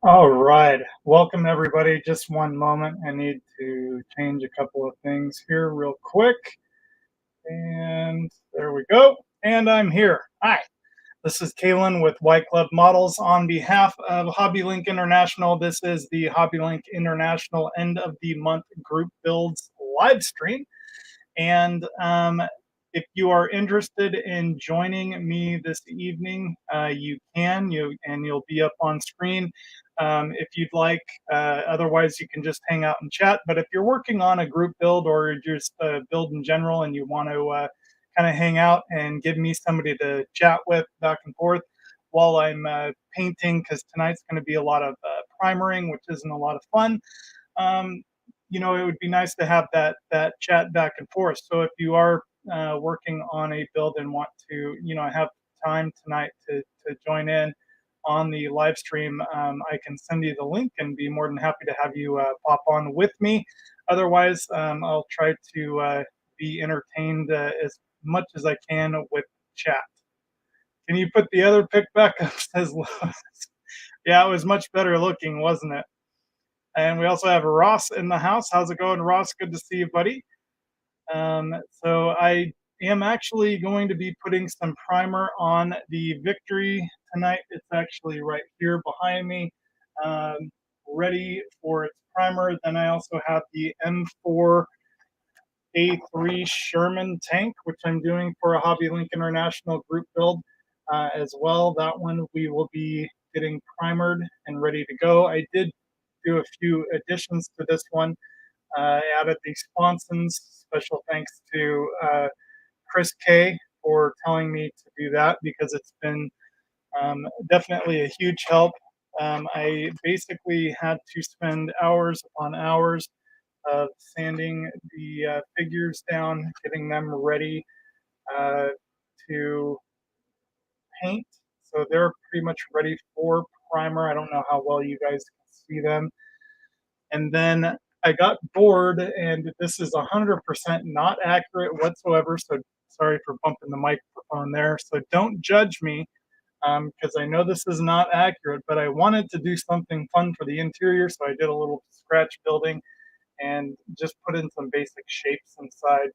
All right. Welcome, everybody. Just one moment. I need to change a couple of things here real quick. And there we go. And I'm here. Hi. This is Kalan with Y Club Models on behalf of HobbyLink International. This is the HobbyLink International end of the month group builds live stream. And if you are interested in joining me this evening, you can. You'll be up on screen if you'd like. Otherwise, you can just hang out and chat. But if you're working on a group build or just build in general, and you want to kind of hang out and give me somebody to chat with back and forth while I'm painting, because tonight's going to be a lot of primering, which isn't a lot of fun. Um, it would be nice to have that chat back and forth. So if you are working on a build and want to, have time tonight to join in on the live stream, I can send you the link and be more than happy to have you pop on with me. Otherwise, I'll try to be entertained as much as I can with chat. Can you put the other pic back up? Says Lewis. Yeah, it was much better looking, wasn't it? And we also have Ross in the house. How's it going, Ross? Good to see you, buddy. So I am actually going to be putting some primer on the Victory tonight. It's actually right here behind me, ready for its primer. Then I also have the M4A3 Sherman tank, which I'm doing for a HobbyLink International group build as well. That one we will be getting primered and ready to go. I did do a few additions to this one. Added the sponsons. Special thanks to Chris K for telling me to do that because it's been definitely a huge help. I basically had to spend hours upon hours of sanding the figures down, getting them ready uh, to paint. So they're pretty much ready for primer. I don't know how well you guys can see them. And then I got bored, and this is 100% not accurate whatsoever. So sorry for bumping the microphone there. So don't judge me because I know this is not accurate, but I wanted to do something fun for the interior. So I did a little scratch building and just put in some basic shapes inside.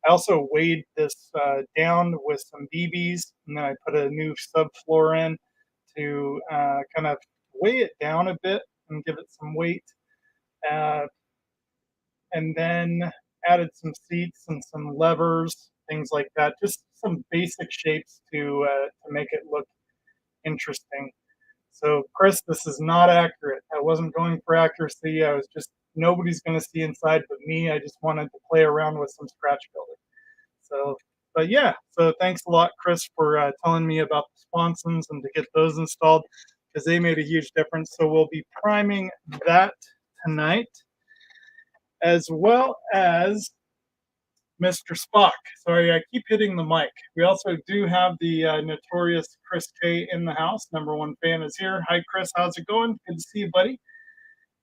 I also weighed this down with some BBs, and then I put a new subfloor in to kind of weigh it down a bit and give it some weight. Uh, and then added some seats and some levers, things like that. Just some basic shapes to make it look interesting. So, Chris, this is not accurate. I wasn't going for accuracy. I was just nobody's going to see inside but me. I just wanted to play around with some scratch building. So, but yeah. So thanks a lot, Chris, for telling me about the sponsons and to get those installed because they made a huge difference. So we'll be priming that tonight, as well as Mr. Spock. Sorry, I keep hitting the mic. We also do have the notorious Chris K in the house. Number one fan is here. Hi, Chris. How's it going? Good to see you, buddy.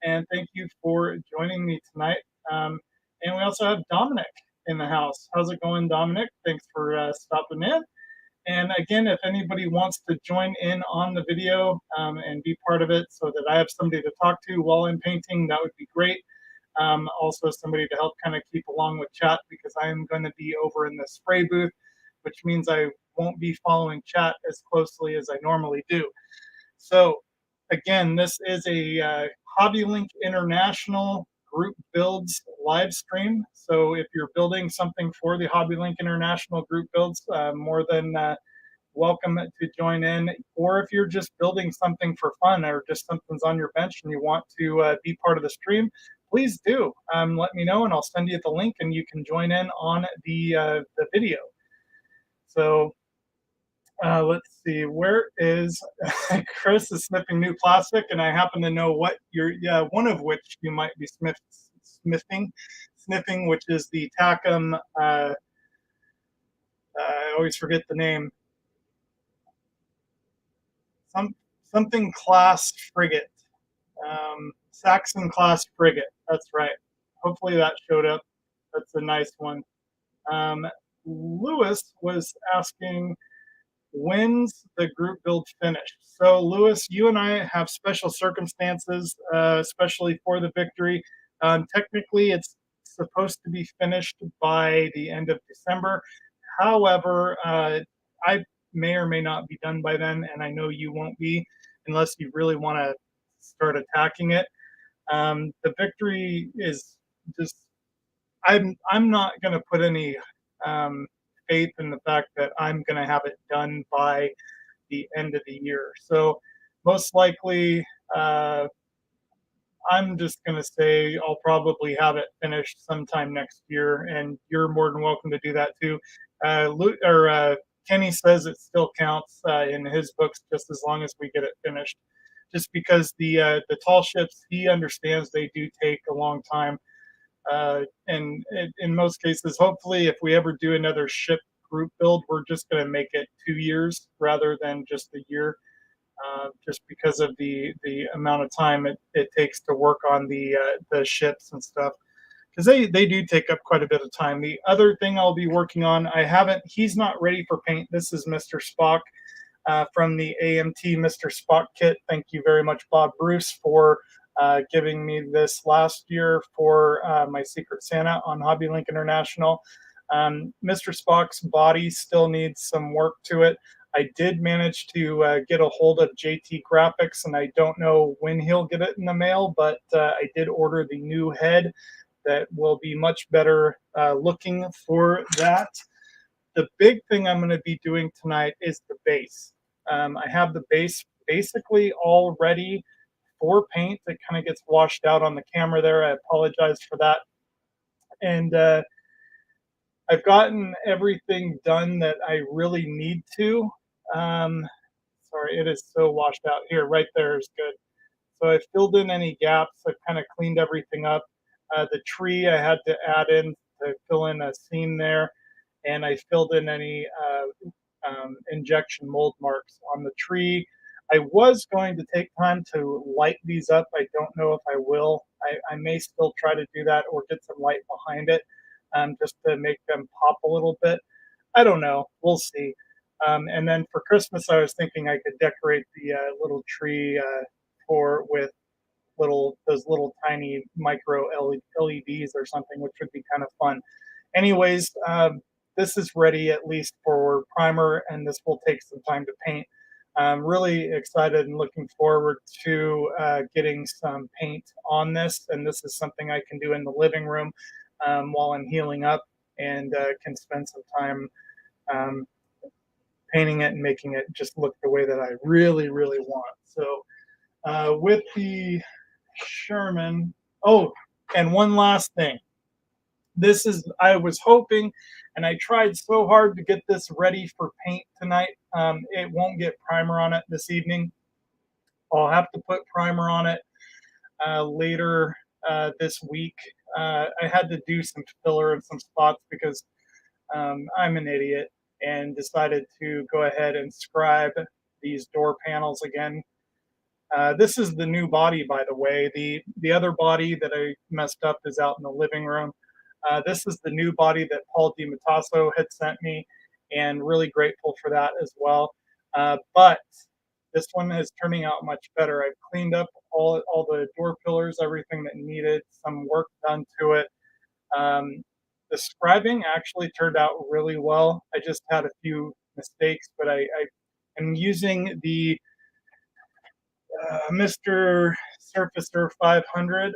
And thank you for joining me tonight. And we also have Dominic in the house. How's it going, Dominic? Thanks for stopping in. And again, if anybody wants to join in on the video and be part of it so that I have somebody to talk to while I'm painting, that would be great. Also somebody to help kind of keep along with chat because I'm going to be over in the spray booth, which means I won't be following chat as closely as I normally do. So again, this is a HobbyLink International group builds live stream. So if you're building something for the HobbyLink International group builds, more than welcome to join in. Or if you're just building something for fun or just something's on your bench and you want to be part of the stream, please do. Let me know and I'll send you the link and you can join in on the video. So let's see, where is Chris is sniffing new plastic, and I happen to know what one of which you might be sniffing, which is the Tacom. I always forget the name. Something class frigate, Saxon class frigate. That's right. Hopefully that showed up. That's a nice one. Lewis was asking when's the group build finished? So, Lewis, you and I have special circumstances, especially for the Victory. Technically, it's supposed to be finished by the end of December. However, I may or may not be done by then, and I know you won't be unless you really want to start attacking it. The Victory is just I'm not going to put any um, faith in the fact that I'm going to have it done by the end of the year. So most likely, uh, I'm just going to say I'll probably have it finished sometime next year, and you're more than welcome to do that too. Kenny says it still counts in his books just as long as we get it finished. Just because the tall ships, he understands they do take a long time, and in most cases, hopefully, if we ever do another ship group build, we're just going to make it 2 years rather than just a year, just because of the amount of time it takes to work on the ships and stuff. Because they do take up quite a bit of time. The other thing I'll be working on, I haven't. He's not ready for paint. This is Mr. Spock from the AMT Mr. Spock kit. Thank you very much, Bob Bruce, for giving me this last year for my Secret Santa on HobbyLink International. Mr. Spock's body still needs some work to it. I did manage to get a hold of JT Graphics, and I don't know when he'll get it in the mail, but I did order the new head that will be much better looking for that. The big thing I'm going to be doing tonight is the base. I have the base basically all ready for paint. It kind of gets washed out on the camera there. I apologize for that. And I've gotten everything done that I really need to. Um, Sorry, it is so washed out here. Right there is good. So I filled in any gaps. I've kind of cleaned everything up. The tree I had to add in to fill in a seam there, and I filled in any injection mold marks on the tree. I was going to take time to light these up. I don't know if I will. I may still try to do that or get some light behind it, just to make them pop a little bit. I don't know. We'll see. And then for Christmas, I was thinking I could decorate the little tree for with those little tiny micro LEDs or something, which would be kind of fun. Anyways, this is ready at least for primer, and this will take some time to paint. I'm really excited and looking forward to getting some paint on this, and this is something I can do in the living room while I'm healing up, and can spend some time um, painting it and making it just look the way that I really, really want. So with the Sherman. Oh, and one last thing. This is, I was hoping, and I tried so hard to get this ready for paint tonight. It won't get primer on it this evening. I'll have to put primer on it later this week. I had to do some filler in some spots because I'm an idiot and decided to go ahead and scribe these door panels again. This is the new body, by the way. The other body that I messed up is out in the living room. This is the new body that Paul DiMattaso had sent me, and really grateful for that as well. But this one is turning out much better. I've cleaned up all the door pillars, everything that needed some work done to it. Um, the scribing actually turned out really well. I just had a few mistakes, but I am using the Mr. Surfacer 500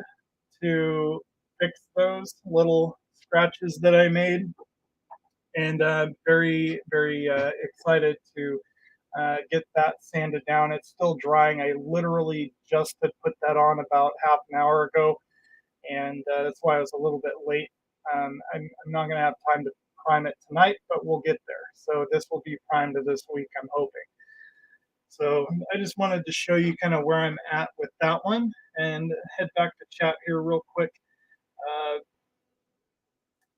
to fix those little scratches that I made, and very, very excited to get that sanded down. It's still drying. I literally just had put that on about half an hour ago, and that's why I was a little bit late. I'm not going to have time to prime it tonight, but we'll get there. So this will be primed this week, I'm hoping. So I just wanted to show you kind of where I'm at with that one, and head back to chat here real quick.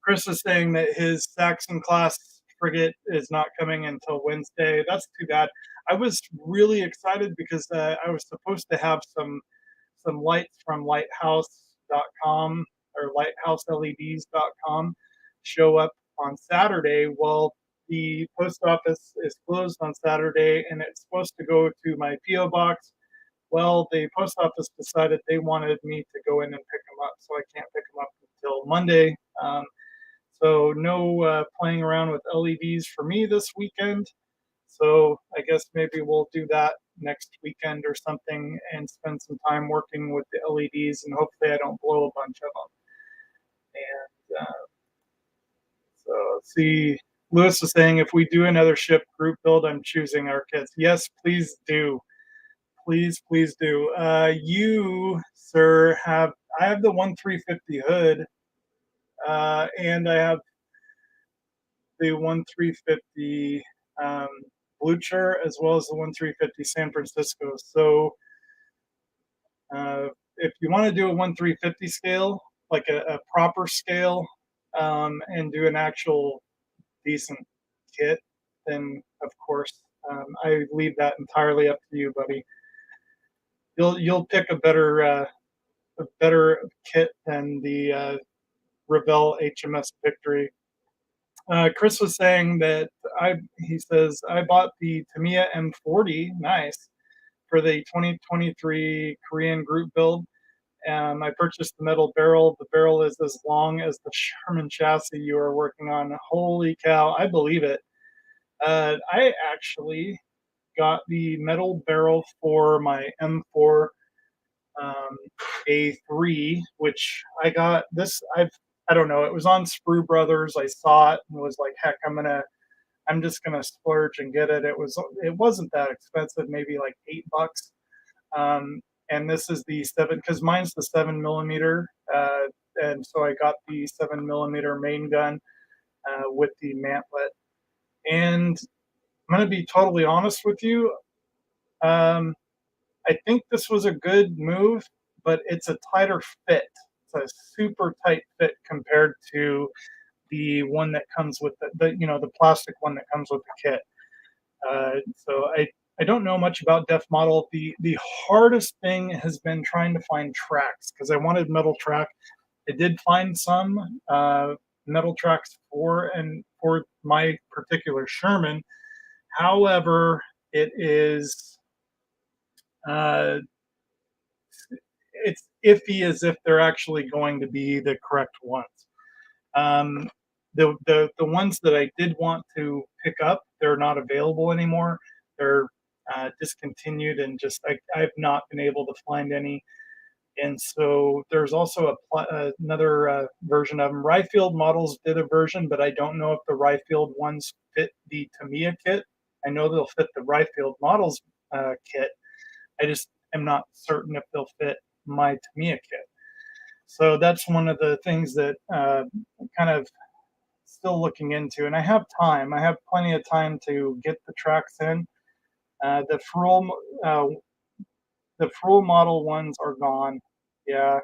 Chris is saying that his Saxon class frigate is not coming until Wednesday. That's too bad. I was really excited because I was supposed to have some lights from lighthouse.com or lighthouseleds.com show up on Saturday. Well, the post office is closed on Saturday and it's supposed to go to my P.O. box. Well, the post office decided they wanted me to go in and pick them up, so I can't pick them up until Monday. So no playing around with LEDs for me this weekend. So I guess maybe we'll do that next weekend or something and spend some time working with the LEDs, and hopefully I don't blow a bunch of them. And so let's see. Lewis is saying if we do another ship group build, I'm choosing our kits. Yes, please do. Please do. You, sir, I have the 1350 hood, and I have the 1350 Blucher as well as the 1350 San Francisco. So if you want to do a 1350 scale, like a proper scale, and do an actual decent kit, then of course I leave that entirely up to you, buddy. You'll pick a better kit than the Revell HMS Victory. Chris was saying that he says I bought the Tamiya M40, nice, for the 2023 Korean group build. I purchased the metal barrel. The barrel is as long as the Sherman chassis you are working on. Holy cow, I believe it. I actually got the metal barrel for my M4 A3, which I got this. I don't know. It was on Sprue Brothers. I saw it and was like, heck, I'm just gonna splurge and get it. It wasn't that expensive, maybe like $8. And this is the 7 because mine's the 7 millimeter, and so I got the 7 millimeter main gun with the mantlet. And I'm gonna be totally honest with you. Um, I think this was a good move, but it's a tighter fit. It's a super tight fit compared to the one that comes with the plastic one that comes with the kit. So I don't know much about Def Model. The hardest thing has been trying to find tracks because I wanted metal track. I did find some metal tracks for my particular Sherman. However, it is uh, it's iffy as if they're actually going to be the correct ones. Um, the ones that I did want to pick up, they're not available anymore. They're discontinued, and just I've not been able to find any. And so there's also another version of them. Ryfield Models did a version, but I don't know if the Ryfield ones fit the Tamiya kit. I know they'll fit the Ryfield Models kit. I just am not certain if they'll fit my Tamiya kit. So that's one of the things that I'm kind of still looking into. And I have time. I have plenty of time to get the tracks in. The Fruel model ones are gone. Yeah,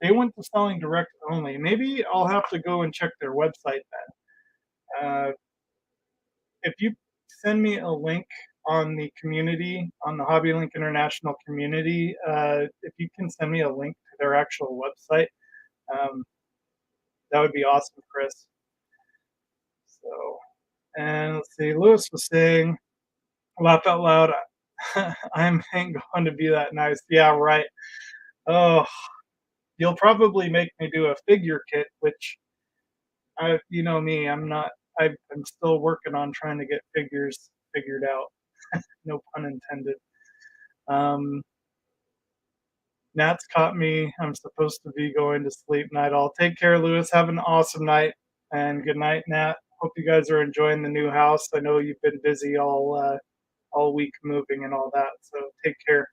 they went to selling direct only. Maybe I'll have to go and check their website then. If you send me a link on the community, on the HobbyLink International community, if you can send me a link to their actual website, um, that would be awesome, Chris. So, and let's see, Lewis was saying, laugh out loud, ain't going to be that nice. Yeah, right. Oh, you'll probably make me do a figure kit, which you know me, I'm not. I'm still working on trying to get figures figured out. No pun intended. Um, Nat's caught me. I'm supposed to be going to sleep. Night all. Take care, Lewis. Have an awesome night, and good night, Nat. Hope you guys are enjoying the new house. I know you've been busy all week moving and all that. So take care.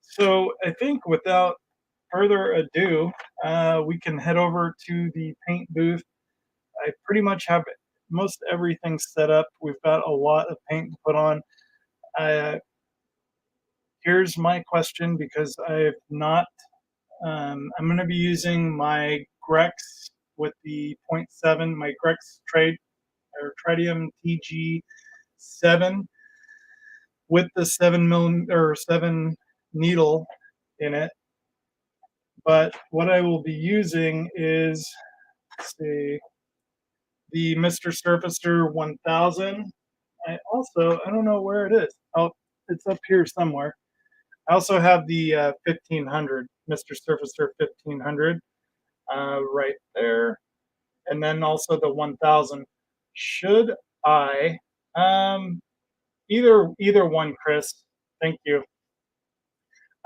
So I think without further ado, we can head over to the paint booth. I pretty much have most everything set up. We've got a lot of paint to put on. Uh, Here's my question because I've not. I'm going to be using my Grex with the .7, my Grex Tritium TG7 with the 7 needle in it. But what I will be using is, let's see, the Mr. Surfacer 1000. I don't know where it is. Oh, it's up here somewhere. I also have the 1500, Mr. Surfacer 1500, right there. And then also the 1000. Should I, um, either one, Chris? Thank you.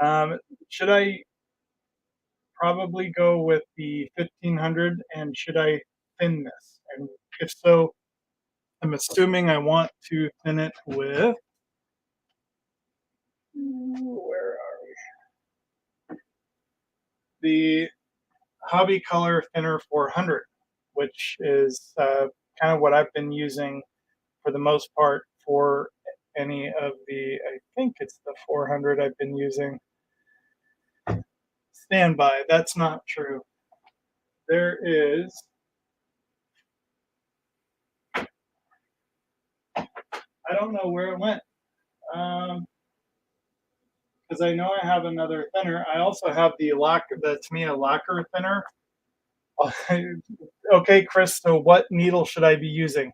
Um, should I probably go with the 1500, and should I thin this? And if so, I'm assuming I want to thin it with, where are we? The Hobby Color Thinner 400, which is kind of what I've been using for the most part for any of the, I think it's the 400 I've been using. Standby, that's not true. There is, I don't know where it went. Because I know I have another thinner. I also have the Tamiya lacquer thinner. Okay, Chris. So what needle should I be using?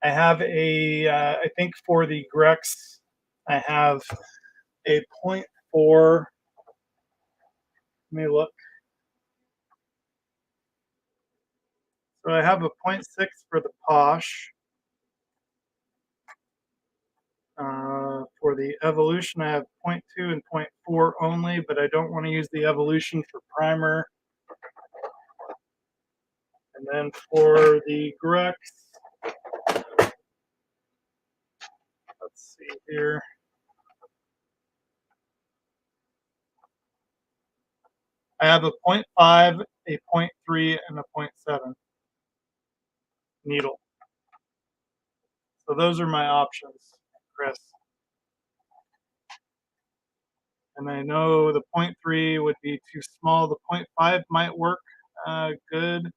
I have I think for the Grex, I have a .4. Let me look. So I have a .6 for the Posh. For the Evolution, I have .2 and .4 only, but I don't want to use the Evolution for primer. And then for the Grex, let's see here. I have a .5, a .3, and a .7 needle. So those are my options, Chris. And I know the .3 would be too small. The .5 might work good.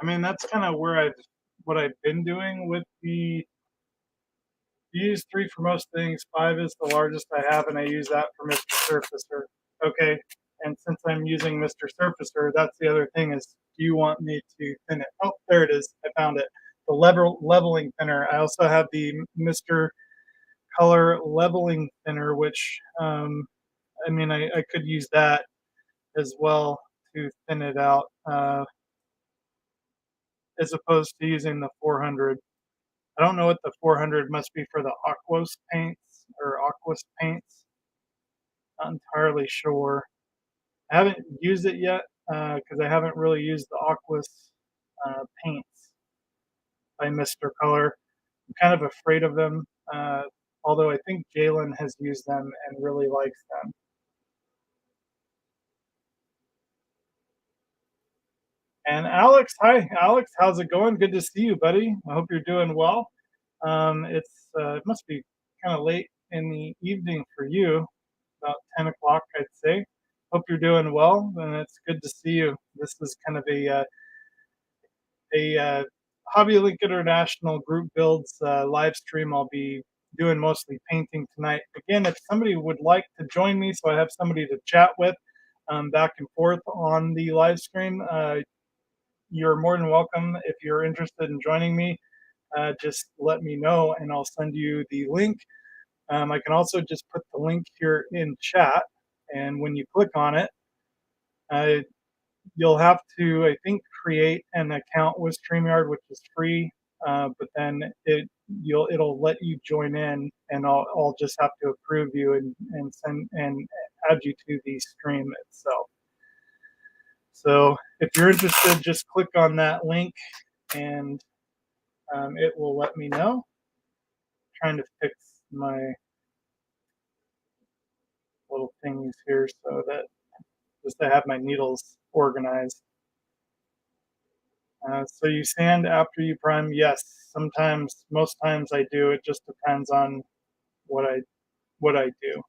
I mean, that's kind of what I've been doing with the use 3 for most things. 5 is the largest I have, and I use that for Mr. Surfacer. Okay, and since I'm using Mr. Surfacer, that's the other thing is, do you want me to thin it? Oh, there it is. I found it. The leveling thinner. I also have the Mr. Color leveling thinner, which, I mean, I could use that as well to thin it out, as opposed to using the 400. I don't know what the 400 must be for the Aquos paints or Aquos paints. Not entirely sure. I haven't used it yet because I haven't really used the Aquos paints by Mr. Color. I'm kind of afraid of them, although I think Jalen has used them and really likes them. And Alex, hi, Alex, how's it going? Good to see you, buddy. I hope you're doing well. It must be kind of late in the evening for you, about 10 o'clock, I'd say. Hope you're doing well, and it's good to see you. This is kind of a Hobby Link International group builds live stream. I'll be doing mostly painting tonight. Again, if somebody would like to join me, so I have somebody to chat with back and forth on the live stream, you're more than welcome. If you're interested in joining me, just let me know and I'll send you the link. I can also just put the link here in chat, and when you click on it, uh, you'll have to, I think, create an account with StreamYard, which is free. But then it'll let you join in, and I'll just have to approve you and send and add you to the stream itself. So if you're interested, just click on that link, and it will let me know. Trying to fix my little things here so that just to have my needles organized. So you sand after you prime? Yes, sometimes, most times I do. It just depends on what I do.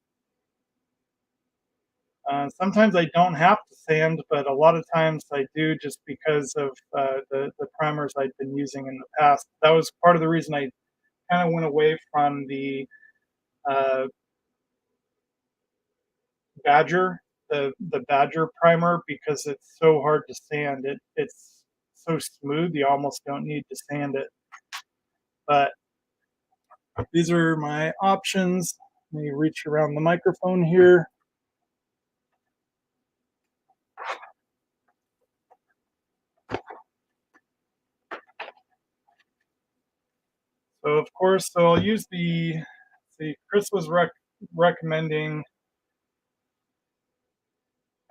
Sometimes I don't have to sand, but a lot of times I do just because of the primers I've been using in the past. That was part of the reason I kind of went away from the uh, Badger, the Badger primer, because it's so hard to sand. It's so smooth, you almost don't need to sand it. But these are my options. Let me reach around the microphone here. So of course, so I'll use the, see, Chris was recommending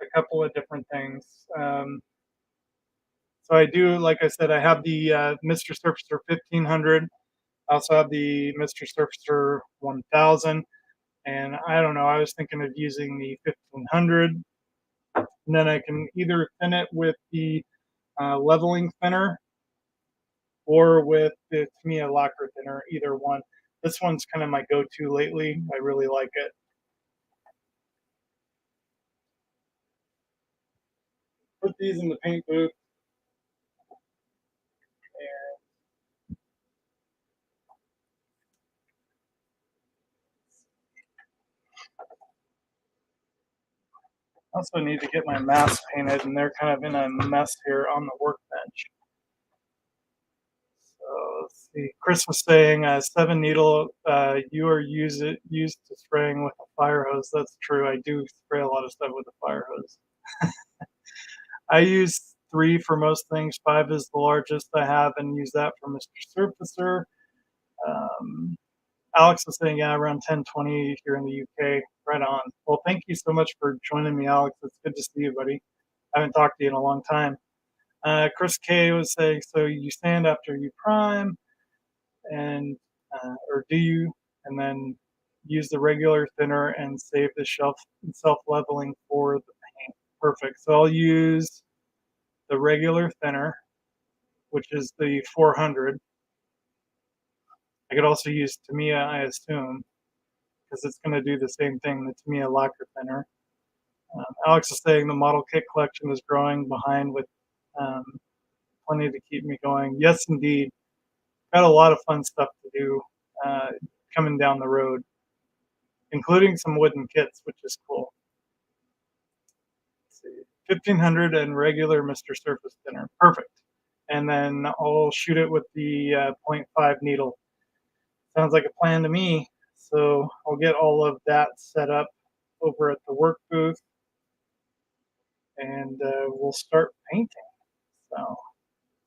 a couple of different things. So I do, like I said, I have the Mr. Surfacer 1500. I also have the Mr. Surfacer 1000. And I don't know, I was thinking of using the 1500. And then I can either thin it with the leveling thinner or with the Tamiya lacquer thinner, either one. This one's kind of my go-to lately. I really like it. Put these in the paint booth. And I also need to get my masks painted, and they're kind of in a mess here on the workbench. So let's see. Chris was saying 7 needle. You are used to spraying with a fire hose. That's true. I do spray a lot of stuff with a fire hose. I use 3 for most things. 5 is the largest I have, and use that for Mr. Surfacer. Um, Alex was saying, yeah, around 10-20 here in the UK. Right on. Well, thank you so much for joining me, Alex. It's good to see you, buddy. I haven't talked to you in a long time. Chris K was saying, so you sand after you prime, and or do you? And then use the regular thinner and save the self leveling for the paint. Perfect. So I'll use the regular thinner, which is the 400. I could also use Tamiya, I assume, because it's going to do the same thing, the Tamiya lacquer thinner. Alex is saying the model kit collection is growing behind with um, plenty to keep me going. Yes, indeed. Got a lot of fun stuff to do coming down the road, including some wooden kits, which is cool. Let's see. 1500 and regular Mr. Surface thinner. Perfect. And then I'll shoot it with the 0.5 needle. Sounds like a plan to me. So I'll get all of that set up over at the work booth, and we'll start painting. So,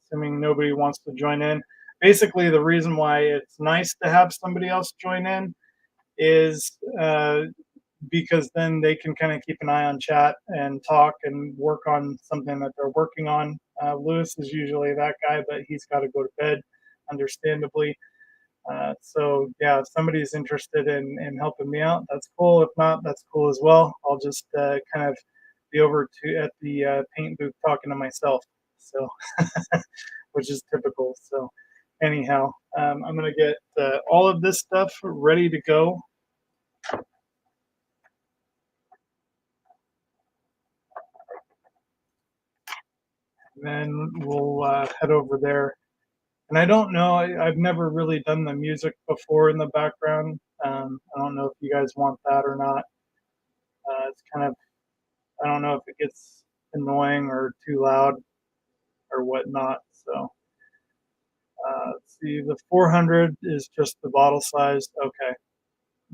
assuming nobody wants to join in. Basically, the reason why it's nice to have somebody else join in is because then they can kind of keep an eye on chat and talk and work on something that they're working on. Lewis is usually that guy, but he's got to go to bed, understandably. So yeah, if somebody's interested in helping me out, that's cool. If not, that's cool as well. I'll just kind of be over at the paint booth talking to myself. So, which is typical. So, anyhow, I'm gonna get all of this stuff ready to go. And then we'll head over there. And I don't know, I've never really done the music before in the background. I don't know if you guys want that or not. It's kind of, I don't know if it gets annoying or too loud or whatnot. So let's see, the 400 is just the bottle size. Okay.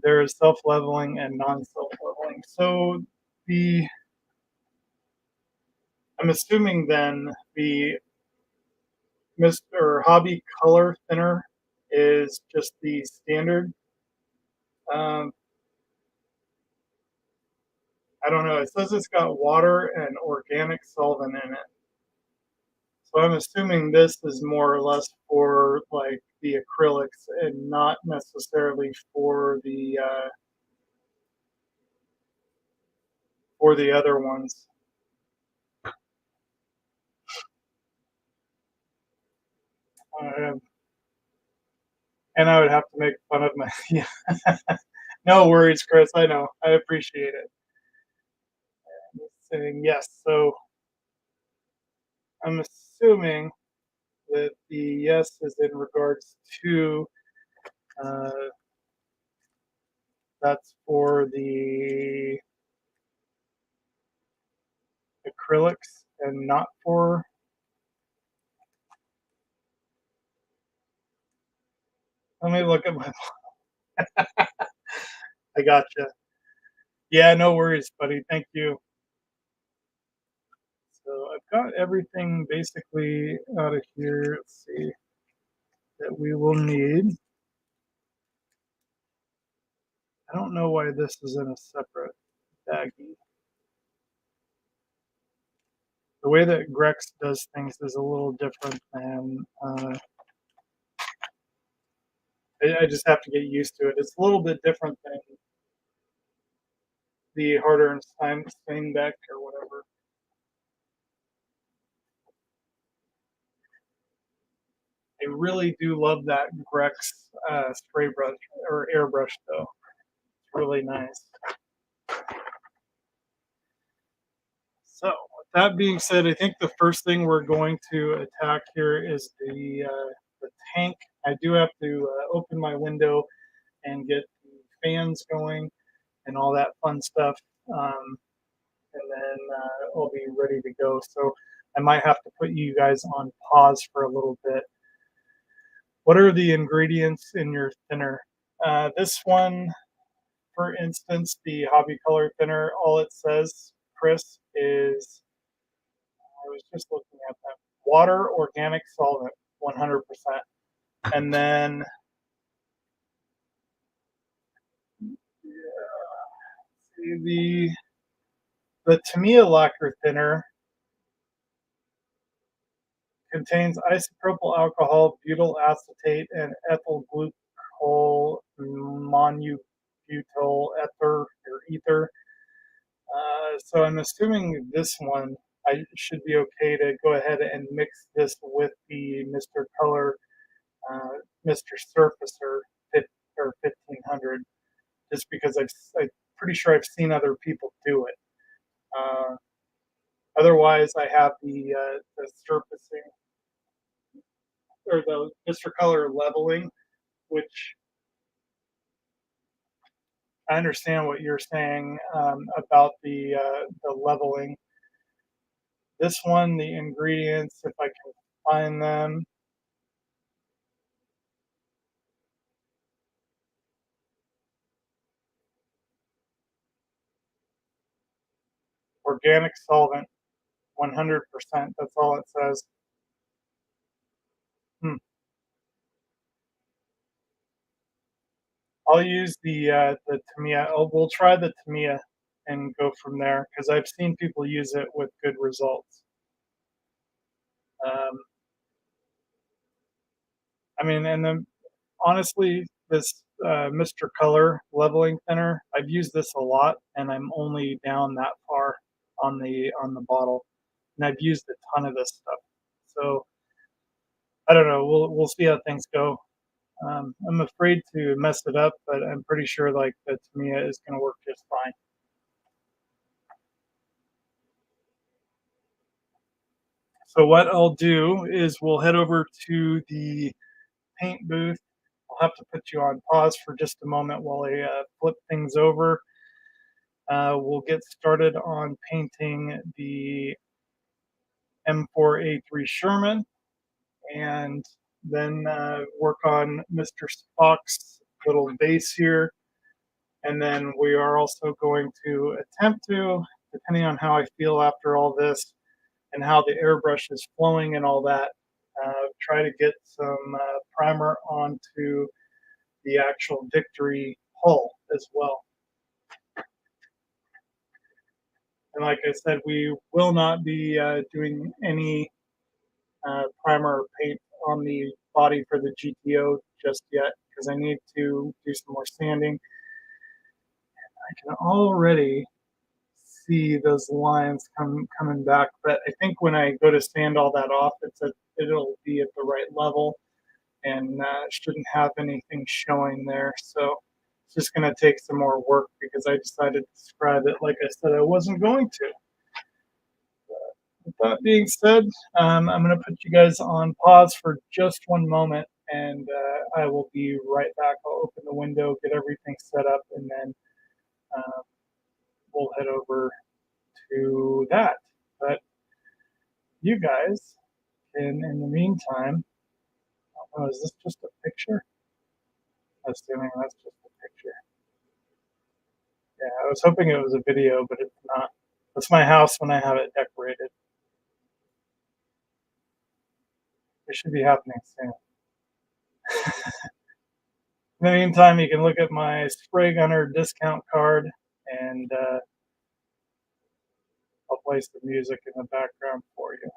There is self-leveling and non-self-leveling. So the, I'm assuming then the Mr. Hobby color thinner is just the standard. Um, I don't know. It says it's got water and organic solvent in it. So I'm assuming this is more or less for like the acrylics and not necessarily for the other ones. And I would have to make fun of my. Yeah. No worries, Chris. I know. I appreciate it. Saying yes. So I'm assuming that the yes is in regards to uh, that's for the acrylics and not for. Let me look at my. I gotcha. Yeah, no worries, buddy. Thank you. So I've got everything basically out of here. Let's see that we will need. I don't know why this is in a separate baggie. The way that Grex does things is a little different than. I just have to get used to it. It's a little bit different than the harder and Steinbeck or whatever. I really do love that Grex spray brush or airbrush though. It's really nice. So with that being said, I think the first thing we're going to attack here is the tank. I do have to open my window and get the fans going and all that fun stuff. And then I'll be ready to go. So I might have to put you guys on pause for a little bit. What are the ingredients in your thinner? This one, for instance, the Hobby Color thinner, all it says, Chris, is, I was just looking at that, water, organic solvent, 100%. And then the Tamiya lacquer thinner contains isopropyl alcohol, butyl acetate, and ethyl glycol monobutyl ether or ether. So I'm assuming this one I should be okay to go ahead and mix this with the Mr. Color, Mr. Surfacer or 1500, just because I'm pretty sure I've seen other people do it. Uh, Otherwise, I have the surfacing or the Mr. Color leveling, which I understand what you're saying about the leveling. This one, the ingredients, if I can find them, organic solvent, 100%. That's all it says. Hmm. I'll use the Tamiya. We'll try the Tamiya and go from there because I've seen people use it with good results. Um, I mean, and then honestly, this Mr. Color leveling thinner, I've used this a lot, and I'm only down that far on the bottle, and I've used a ton of this stuff. So I don't know. We'll see how things go. I'm afraid to mess it up, but I'm pretty sure like the Tamiya is going to work just fine. So what I'll do is we'll head over to the paint booth. I'll have to put you on pause for just a moment while I flip things over. We'll get started on painting the M4A3 Sherman and then work on Mr. Spock's little base here. And then we are also going to attempt to, depending on how I feel after all this and how the airbrush is flowing and all that, try to get some primer onto the actual Victory hull as well. And like I said, we will not be doing any primer or paint on the body for the GTO just yet because I need to do some more sanding. I can already see those lines coming back, but I think when I go to sand all that off, it'll be at the right level and shouldn't have anything showing there. So it's just going to take some more work because I decided to describe it like I said I wasn't going to. With that being said, I'm going to put you guys on pause for just one moment, and I will be right back. I'll open the window, get everything set up, and then we'll head over to that. But you guys can, in the meantime, oh, is this just a picture? Assuming that's just a picture. Yeah, I was hoping it was a video, but it's not. That's my house when I have it decorated. It should be happening soon. In the meantime, you can look at my spray gunner discount card, and I'll play some music in the background for you.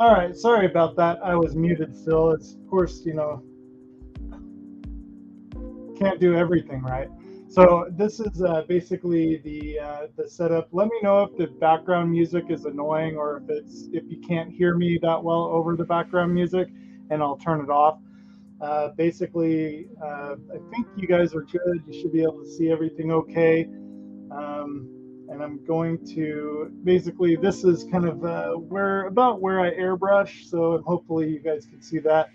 All right, sorry about that. I was muted still. It's, of course, can't do everything right. So this is basically the setup. Let me know if the background music is annoying or if you can't hear me that well over the background music, and I'll turn it off. Basically, I think you guys are good. You should be able to see everything okay. And I'm going to basically, this is kind of where I airbrush, so hopefully you guys can see that.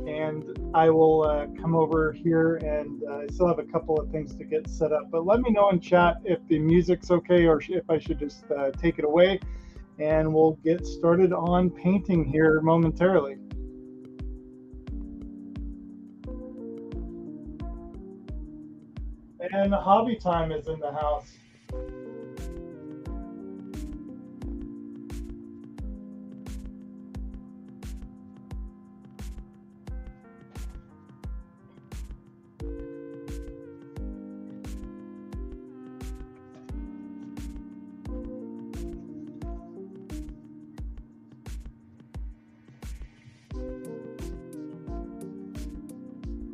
And I will come over here, and I still have a couple of things to get set up, but let me know in chat if the music's okay or if I should just take it away, and we'll get started on painting here momentarily. And Hobby Time is in the house.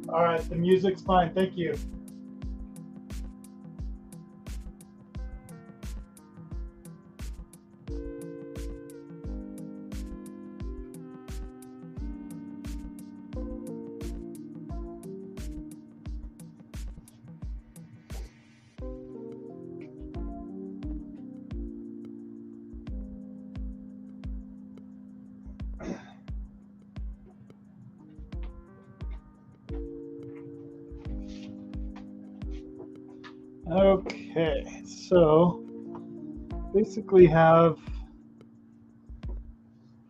All right, the music's fine. Thank you. Okay, so basically have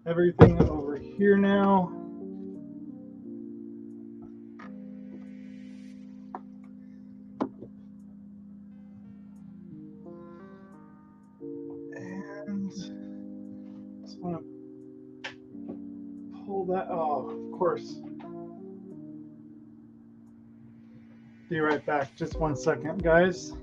everything over here now. And just want to pull that. Oh, of course. Be right back. Just 1 second, guys.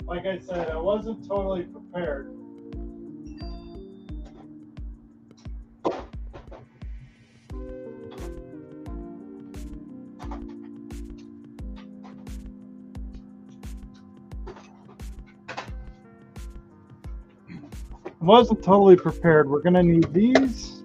Like I said, I wasn't totally prepared. We're going to need these.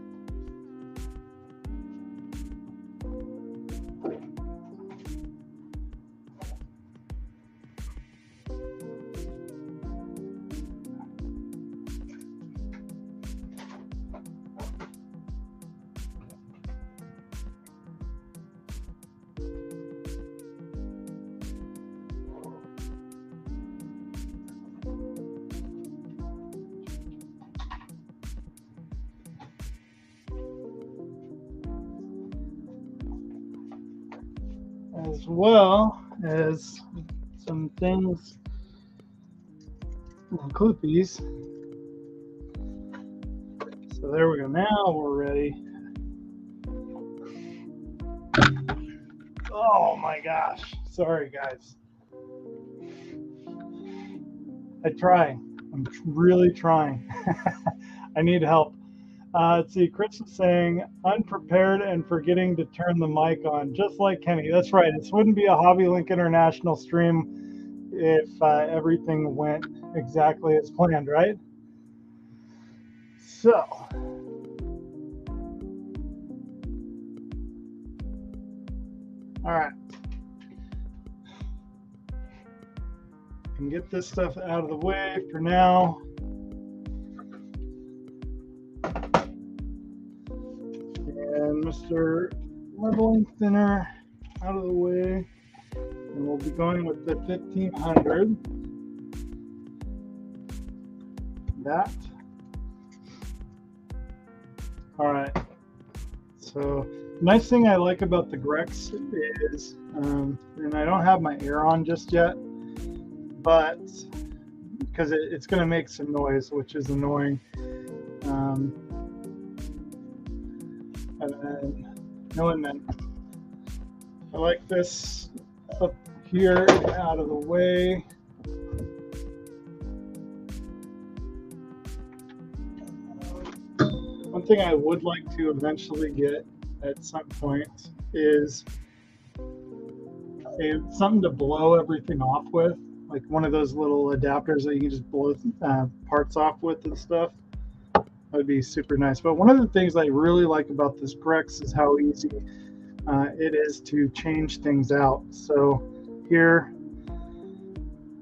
As well as some things, include these. So there we go. Now we're ready. Oh my gosh. Sorry, guys. I try. I'm really trying. I need help. Let's see, Chris is saying, unprepared and forgetting to turn the mic on, just like Kenny. That's right. This wouldn't be a HobbyLink International stream if everything went exactly as planned, right? So, all right. Can get this stuff out of the way for now. And Mr. Leveling Thinner out of the way. And we'll be going with the 1500. That. All right. So, nice thing I like about the Grex is, and I don't have my air on just yet, but because it's going to make some noise, which is annoying. And then, knowing that I like this up here out of the way. One thing I would like to eventually get at some point is something to blow everything off with, like one of those little adapters that you can just blow parts off with and stuff. That would be super nice. But one of the things I really like about this Grex is how easy it is to change things out. So here,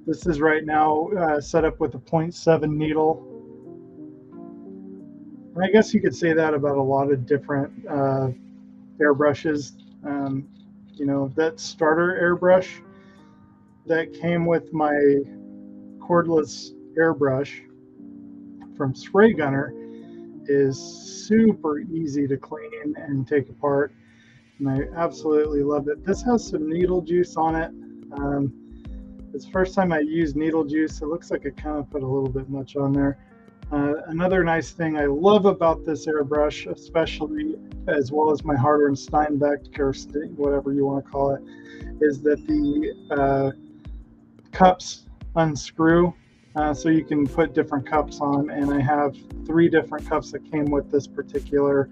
this is right now set up with a 0.7 needle. And I guess you could say that about a lot of different airbrushes. You know, that starter airbrush that came with my cordless airbrush from Spray Gunner is super easy to clean and take apart, and I absolutely love it. This has some needle juice on it. It's the first time I used needle juice. It looks like I kind of put a little bit much on there. Another nice thing I love about this airbrush, especially as well as my Harder & Steinbeck, or whatever you want to call it, is that the cups unscrew, so you can put different cups on, and I have 3 different cups that came with this particular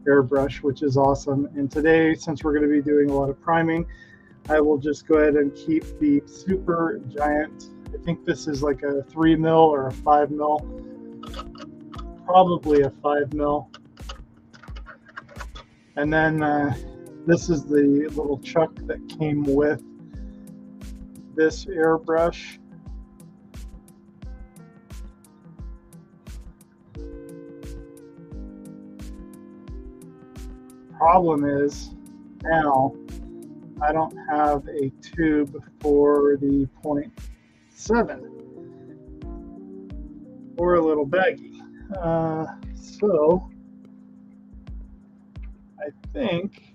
airbrush, which is awesome. And today, since we're going to be doing a lot of priming, I will just go ahead and keep the super giant, I think this is like a 3 mil or a 5 mil, probably a 5 mil. And then this is the little chuck that came with this airbrush. Problem is, now I don't have a tube for the 0.7 or a little baggie. So I think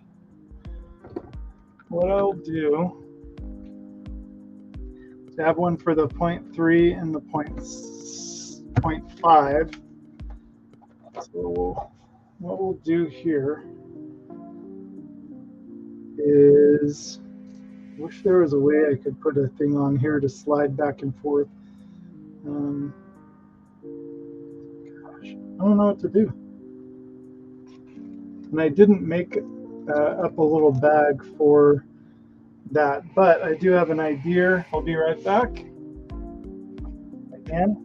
what I'll do is have one for the 0.3 and the 0.5. So what we'll do here is, I wish there was a way I could put a thing on here to slide back and forth. Gosh, I don't know what to do. And I didn't make up a little bag for that, but I do have an idea. I'll be right back. Again.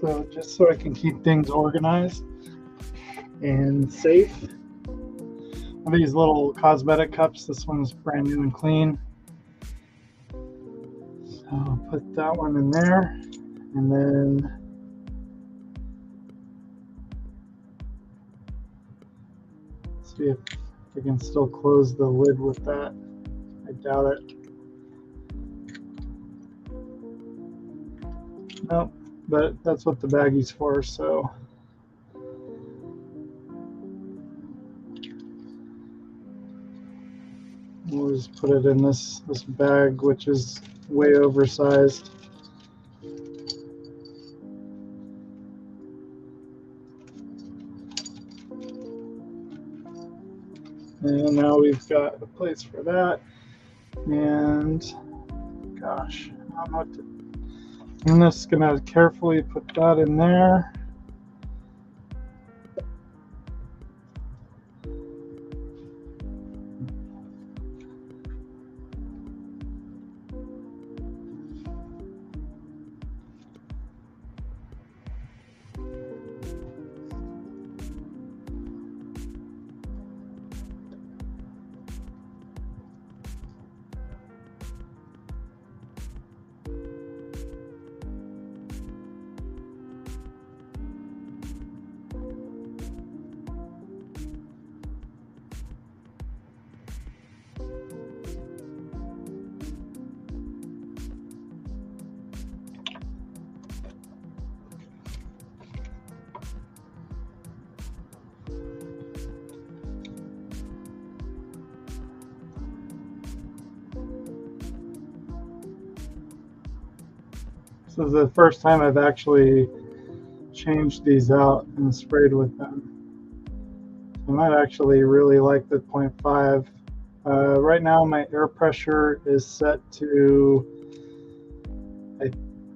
So just so I can keep things organized and safe. One of these little cosmetic cups, this one's brand new and clean. So I'll put that one in there, and then see if I can still close the lid with that. I doubt it. Nope. But that's what the baggie's for, so we'll just put it in this bag, which is way oversized. And now we've got a place for that. And gosh, I don't know what to. I'm just gonna carefully put that in there. This is the first time I've actually changed these out and sprayed with them. I might actually really like the 0.5 Right now my air pressure is set to, I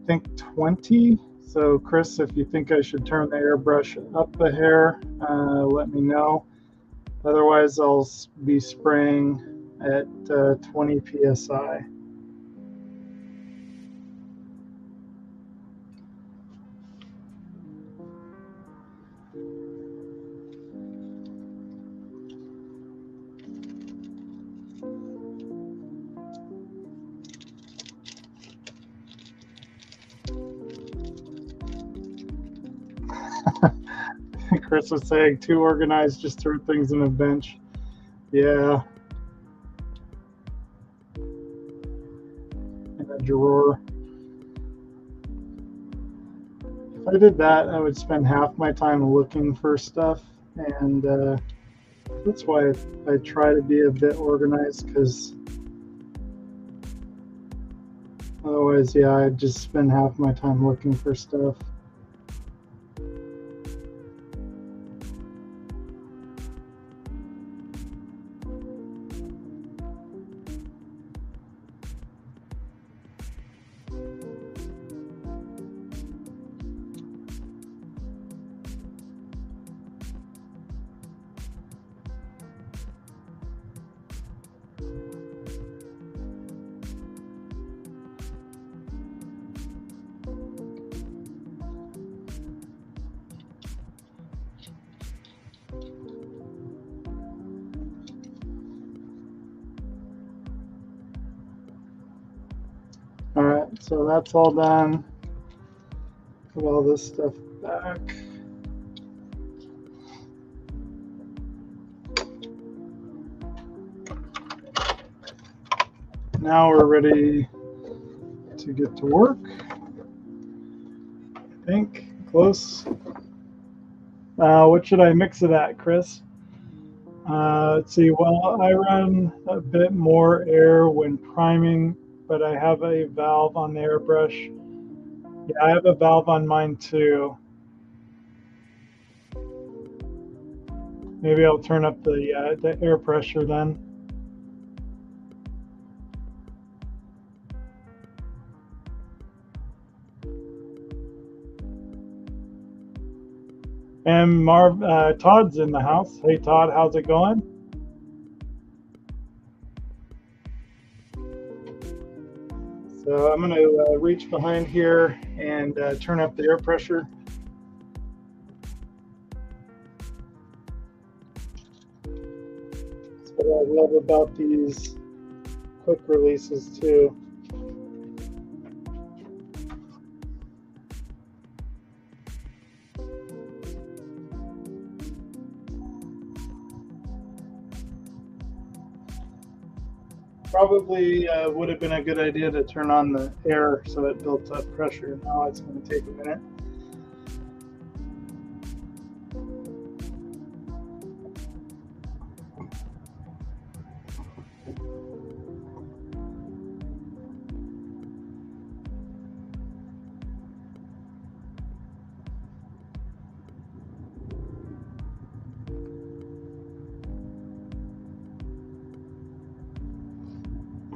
think, 20. So Chris, if you think I should turn the airbrush up a hair, let me know. Otherwise, I'll be spraying at 20 psi. Chris was saying too organized, just throw things in a bench. Yeah. In a drawer. If I did that, I would spend half my time looking for stuff, and that's why I try to be a bit organized, because otherwise, yeah, I'd just spend half my time looking for stuff. All right, so that's all done. Put all this stuff back. Now we're ready to get to work. I think close. What should I mix it at, Chris? Let's see. Well, I run a bit more air when priming, but I have a valve on the airbrush. Yeah, I have a valve on mine too. Maybe I'll turn up the air pressure then. And Todd's in the house. Hey, Todd, how's it going? So I'm going to reach behind here and turn up the air pressure. That's what I love about these quick releases too. Probably would have been a good idea to turn on the air so it built up pressure. Now it's going to take a minute.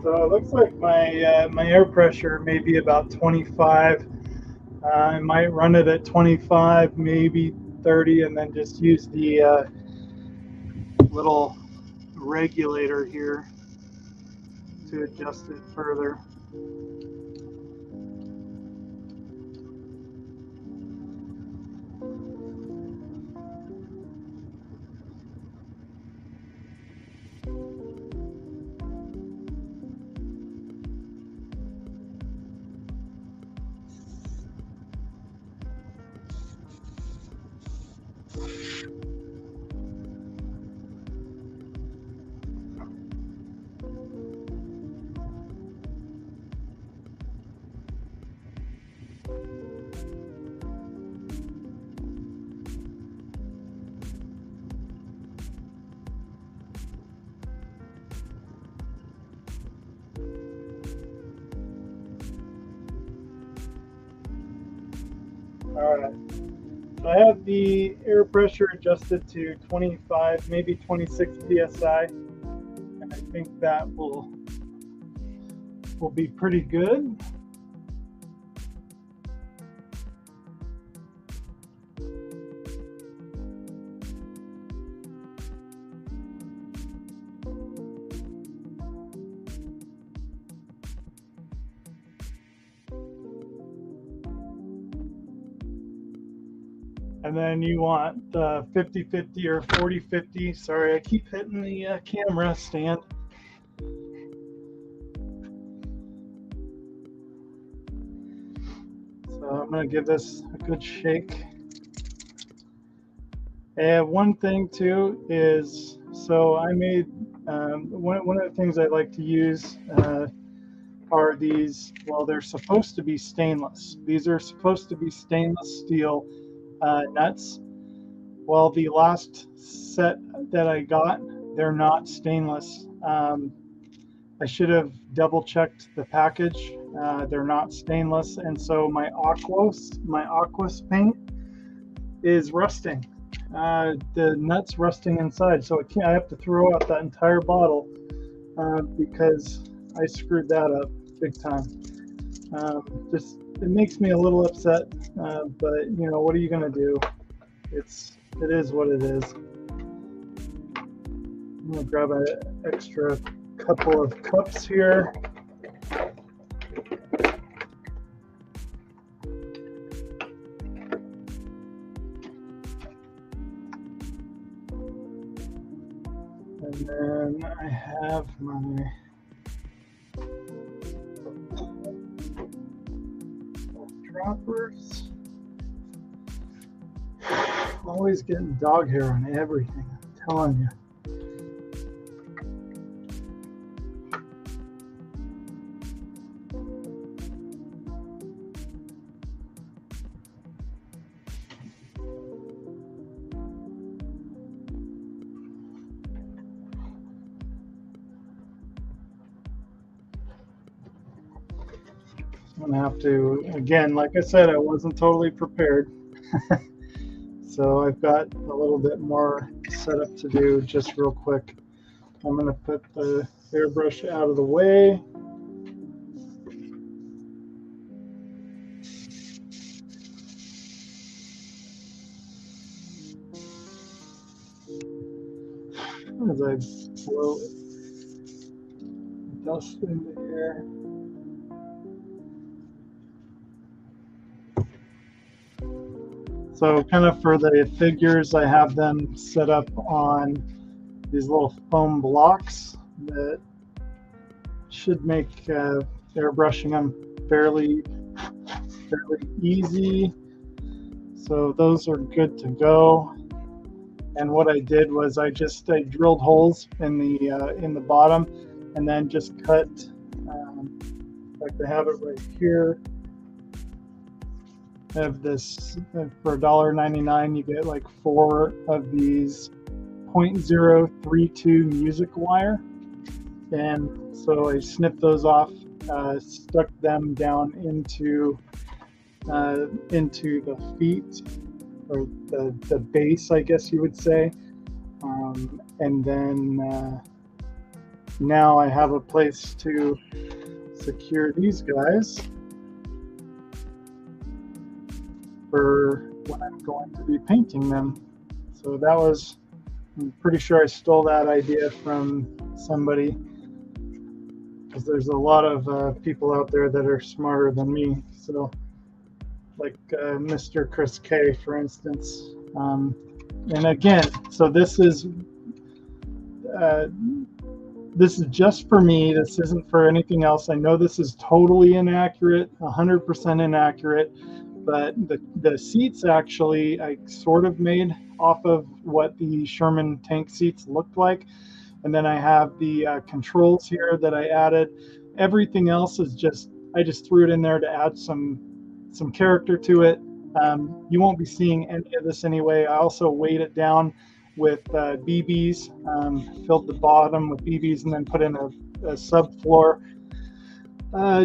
So it looks like my air pressure may be about 25. I might run it at 25, maybe 30, and then just use the little regulator here to adjust it further. All right. So I have the air pressure adjusted to 25, maybe 26 psi. And I think that will be pretty good. And then you want 50-50 or 40-50. Sorry, I keep hitting the camera stand. So I'm going to give this a good shake. And one thing too is, so I made, one of the things I like to use are these, well, they're supposed to be stainless. These are supposed to be stainless steel nuts. Well, the last set that I got, they're not stainless. I should have double checked the package. They're not stainless, and so my Aquos paint is rusting. The nut's rusting inside, so I have to throw out that entire bottle because I screwed that up big time. Just, it makes me a little upset, but you know, what are you gonna do? It is what it is. I'm gonna grab an extra couple of cups here. And then I have my droppers. Always getting dog hair on everything, I'm telling you. I'm gonna have to, again, like I said, I wasn't totally prepared. So I've got a little bit more setup to do just real quick. I'm gonna put the airbrush out of the way. As I blow dust in the air. So kind of for the figures, I have them set up on these little foam blocks that should make airbrushing them fairly easy. So those are good to go. And what I did was I drilled holes in the bottom, and then just cut, like I have it right here. I have this for $1.99. You get like 4 of these 0.032 music wire, and so I snipped those off, stuck them down into the feet, or the base, I guess you would say, and then now I have a place to secure these guys for when I'm going to be painting them. So that was, I'm pretty sure I stole that idea from somebody, because there's a lot of people out there that are smarter than me. So like Mr. Chris K, for instance. And again, so this is just for me. This isn't for anything else. I know this is totally inaccurate, 100% inaccurate, but the seats actually I sort of made off of what the Sherman tank seats looked like. And then I have the controls here that I added. Everything else is just, I just threw it in there to add some character to it. You won't be seeing any of this anyway. I also weighed it down with BBs, filled the bottom with BBs, and then put in a subfloor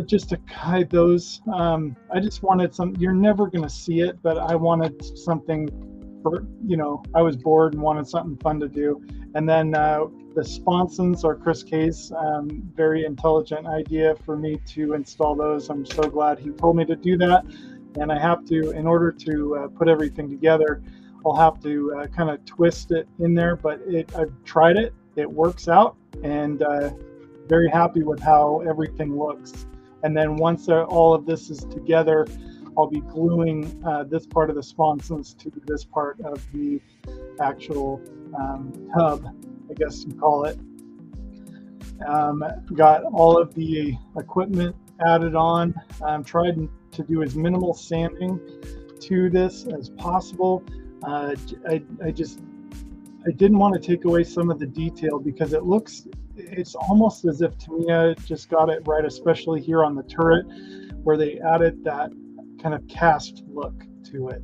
just to hide those. I just wanted some, you're never going to see it, but I wanted something I was bored and wanted something fun to do. And then the sponsons or Chris K's very intelligent idea for me to install those. I'm so glad he told me to do that. And I have to, in order to put everything together, I'll have to kind of twist it in there. But I've tried it. It works out, and very happy with how everything looks. And then once all of this is together, I'll be gluing this part of the sponsons to this part of the actual hub, I guess you call it. Got all of the equipment added on. Tried to do as minimal sanding to this as possible. I didn't want to take away some of the detail because it's almost as if Tamiya just got it right, especially here on the turret where they added that kind of cast look to it.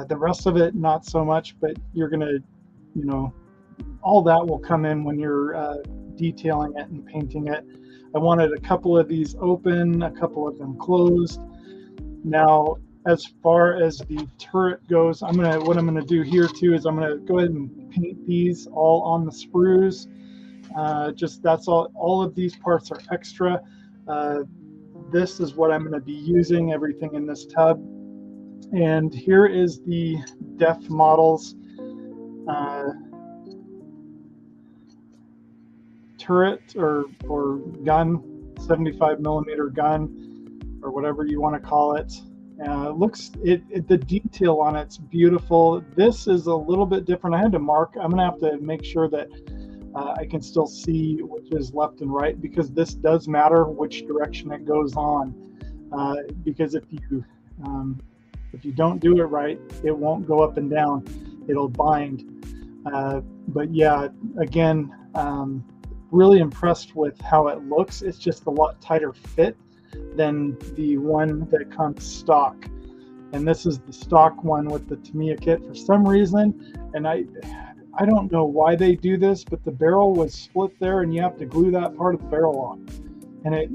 The rest of it, not so much, but you're going to, all that will come in when you're detailing it and painting it. I wanted a couple of these open, a couple of them closed. Now, as far as the turret goes, what I'm gonna do here too is I'm gonna go ahead and paint these all on the sprues. That's all of these parts are extra. This is what I'm gonna be using, everything in this tub. And here is the Def Models turret or gun, 75 millimeter gun, or whatever you want to call it. The detail on it's beautiful. This is a little bit different. I had to mark. I'm gonna have to make sure that I can still see which is left and right, because this does matter which direction it goes on. Because if you don't do it right, it won't go up and down. It'll bind. But yeah, again, really impressed with how it looks. It's just a lot tighter fit than the one that comes stock. And this is the stock one with the Tamiya kit for some reason. And I don't know why they do this, but the barrel was split there and you have to glue that part of the barrel on. And it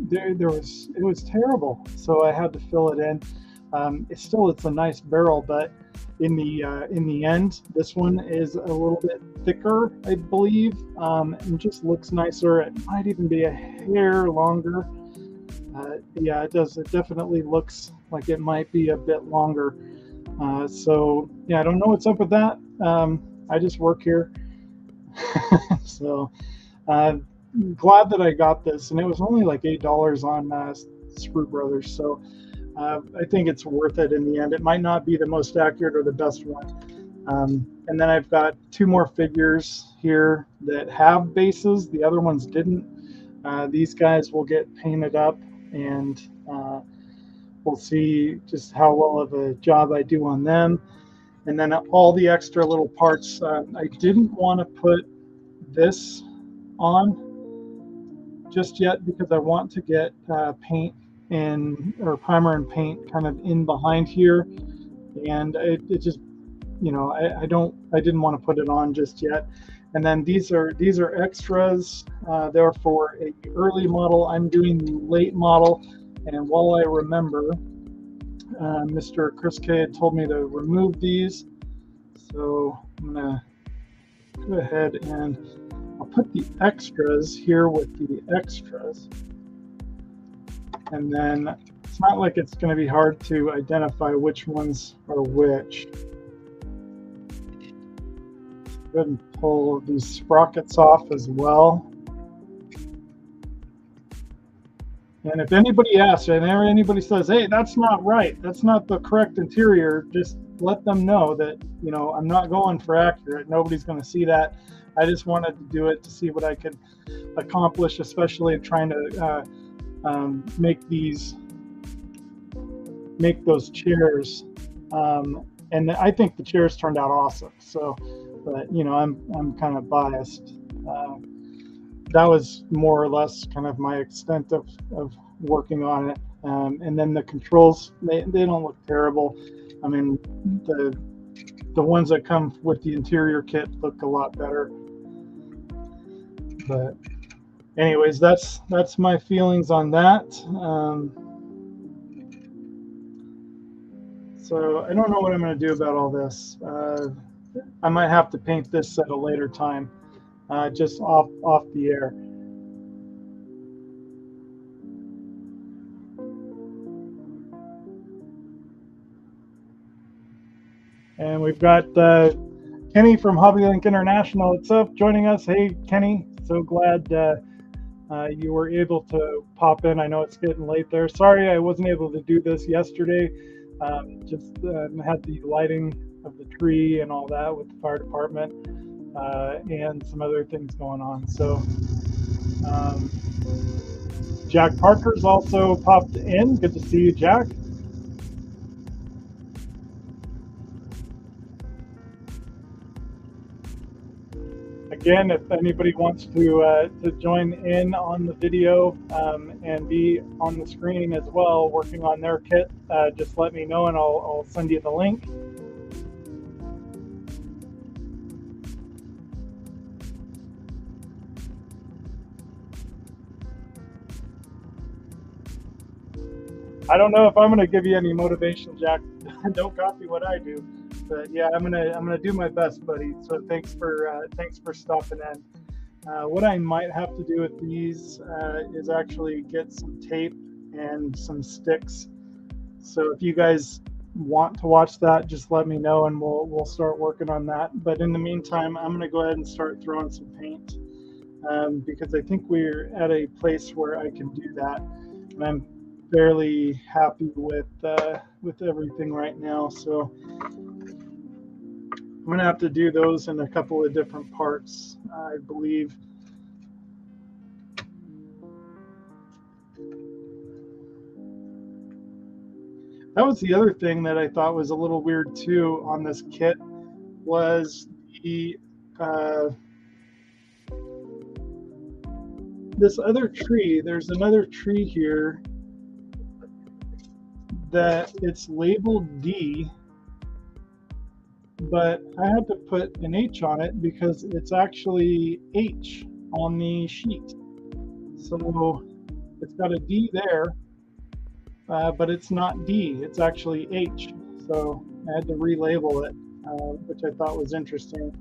was terrible. So I had to fill it in. It's a nice barrel, but in the end, this one is a little bit thicker, I believe, and just looks nicer. It might even be a hair longer. Yeah, it does. It definitely looks like it might be a bit longer. So yeah, I don't know what's up with that. I just work here. So glad that I got this, and it was only like $8 on Sprue Brothers. So I think it's worth it in the end. It might not be the most accurate or the best one. And then I've got two more figures here that have bases. The other ones didn't. These guys will get painted up, and we'll see just how well of a job I do on them. And then all the extra little parts. I didn't want to put this on just yet because I want to get paint or primer and paint kind of in behind here, and it just, I didn't want to put it on just yet. And then these are extras. They're for a early model. I'm doing the late model, and while I remember, Mr. Chris K had told me to remove these, so I'm gonna go ahead and I'll put the extras here with the extras. And then it's not like it's going to be hard to identify which ones are which. Go ahead and pull these sprockets off as well. And if anybody asks, and anybody says, hey, that's not right, that's not the correct interior, just let them know that, I'm not going for accurate. Nobody's going to see that. I just wanted to do it to see what I could accomplish, especially in trying to make those chairs, and I think the chairs turned out awesome. So, but I'm kind of biased. That was more or less kind of my extent of working on it. And then the controls, they don't look terrible. I mean, the ones that come with the interior kit look a lot better. But anyways, that's my feelings on that. So I don't know what I'm going to do about all this. I might have to paint this at a later time, just off the air. And we've got Kenny from HobbyLink International. What's up? Joining us. Hey, Kenny. So glad you were able to pop in. I know it's getting late there. Sorry I wasn't able to do this yesterday. Just had the lighting of the tree and all that with the fire department and some other things going on. So Jack Parker's also popped in. Good to see you, Jack. Again, if anybody wants to join in on the video and be on the screen as well, working on their kit, just let me know and I'll send you the link. I don't know if I'm going to give you any motivation, Jack. Don't copy what I do. But yeah, I'm gonna do my best, buddy. So thanks for stopping in. What I might have to do with these is actually get some tape and some sticks. So if you guys want to watch that, just let me know and we'll start working on that. But in the meantime, I'm gonna go ahead and start throwing some paint because I think we're at a place where I can do that, and I'm fairly happy with everything right now. So I'm going to have to do those in a couple of different parts, I believe. That was the other thing that I thought was a little weird too on this kit was the this other tree. There's another tree here that it's labeled D, but I had to put an H on it because it's actually H on the sheet. So it's got a D there, but it's not D, it's actually H. So I had to relabel it, which I thought was interesting.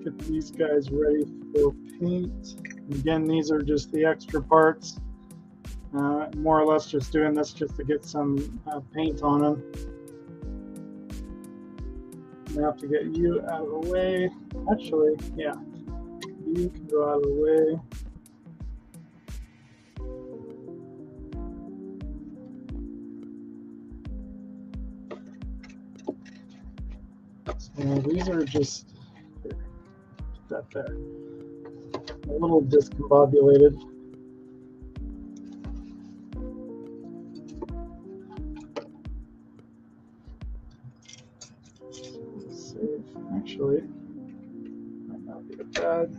Get these guys ready for paint. Again, these are just the extra parts. More or less just doing this just to get some paint on them. I have to get you out of the way. Actually, yeah, you can go out of the way. So these are just that there. A little discombobulated. Save. Actually, might not be bad.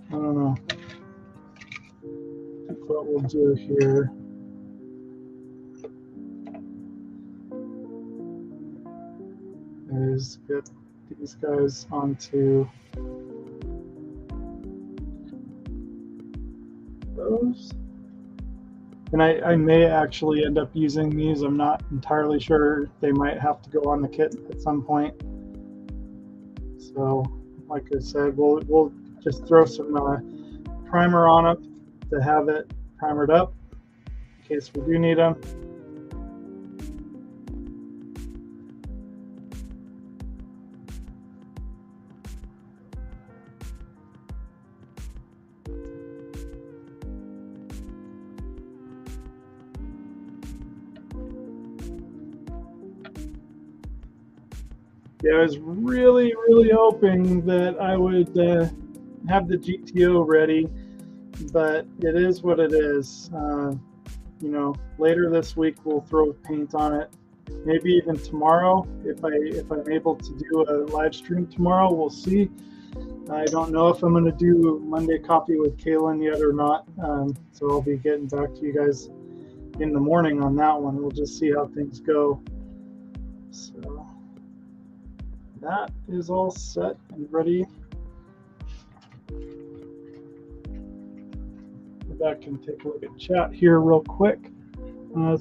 I don't know. I think what we'll do here is get these guys onto those. And I may actually end up using these. I'm not entirely sure. They might have to go on the kit at some point. So, like I said, we'll just throw some primer on it to have it primered up in case we do need them. Yeah, I was really hoping that I would have the GTO ready, but it is what it is. You know, later this week we'll throw paint on it. Maybe even tomorrow, if I'm able to do a live stream tomorrow, we'll see. I don't know if I'm going to do Monday copy with Kalan yet or not. So I'll be getting back to you guys in the morning on that one. We'll just see how things go. So that is all set and ready. Go back and take a look at chat here real quick.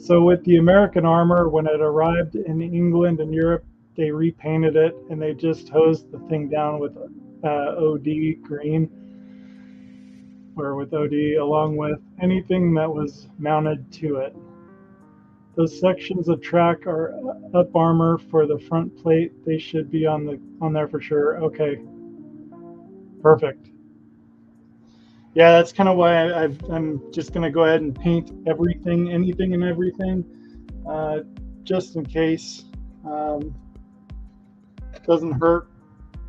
So with the American armor, when it arrived in England and Europe, they repainted it and they just hosed the thing down with OD green, or with OD, along with anything that was mounted to it. Those sections of track are up armor for the front plate. They should be on there for sure. Okay, perfect. Yeah, that's kind of why I'm just going to go ahead and paint everything, anything and everything, just in case. It doesn't hurt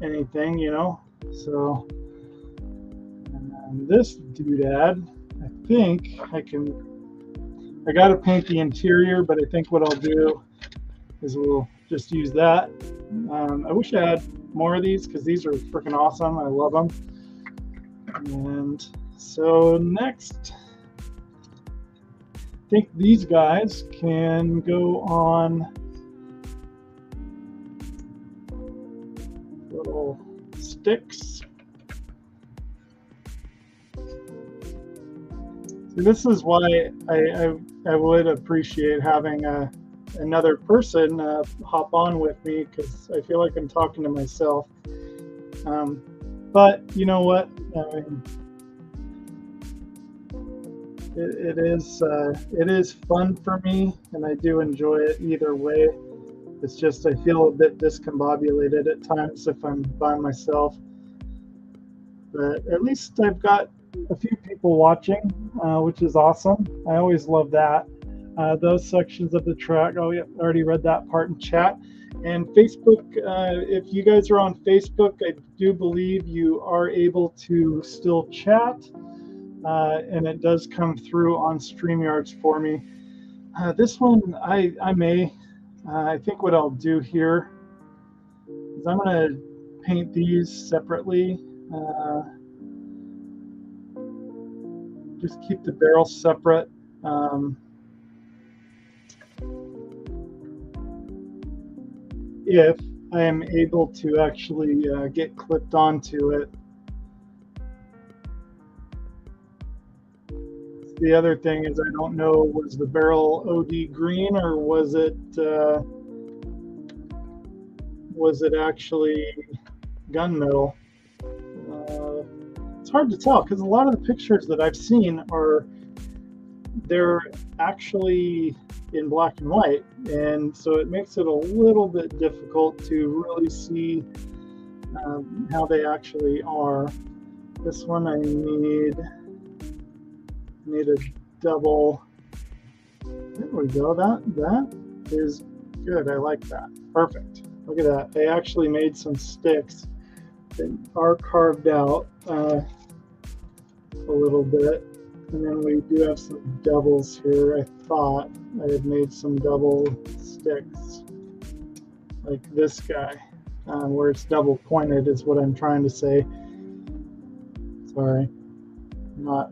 anything, you know. So, and this doodad, I think I got to paint the interior, but I think what I'll do is we'll just use that. I wish I had more of these because these are freaking awesome. I love them. And so next, I think these guys can go on little sticks. So this is why I would appreciate having another person hop on with me, because I feel like I'm talking to myself. But you know what? I mean, it is fun for me, and I do enjoy it either way. It's just I feel a bit discombobulated at times if I'm by myself. But at least I've got a few people watching, which is awesome. I always love that. Those sections of the track, oh yeah, I already read that part in chat. And Facebook, if you guys are on Facebook, I do believe you are able to still chat, and it does come through on StreamYards for me. This one, I think what I'll do here is I'm going to paint these separately. Just keep the barrel separate. If I am able to actually get clipped onto it. The other thing is I don't know, was the barrel OD green or was it actually gunmetal? It's hard to tell because a lot of the pictures that I've seen they're actually in black and white, and so it makes it a little bit difficult to really see how they actually are. This one I need a double. There we go. That is good. I like that. Perfect. Look at that. They actually made some sticks that are carved out a little bit. And then we do have some doubles here. I thought I had made some double sticks like this guy, where it's double pointed is what I'm trying to say. Sorry, not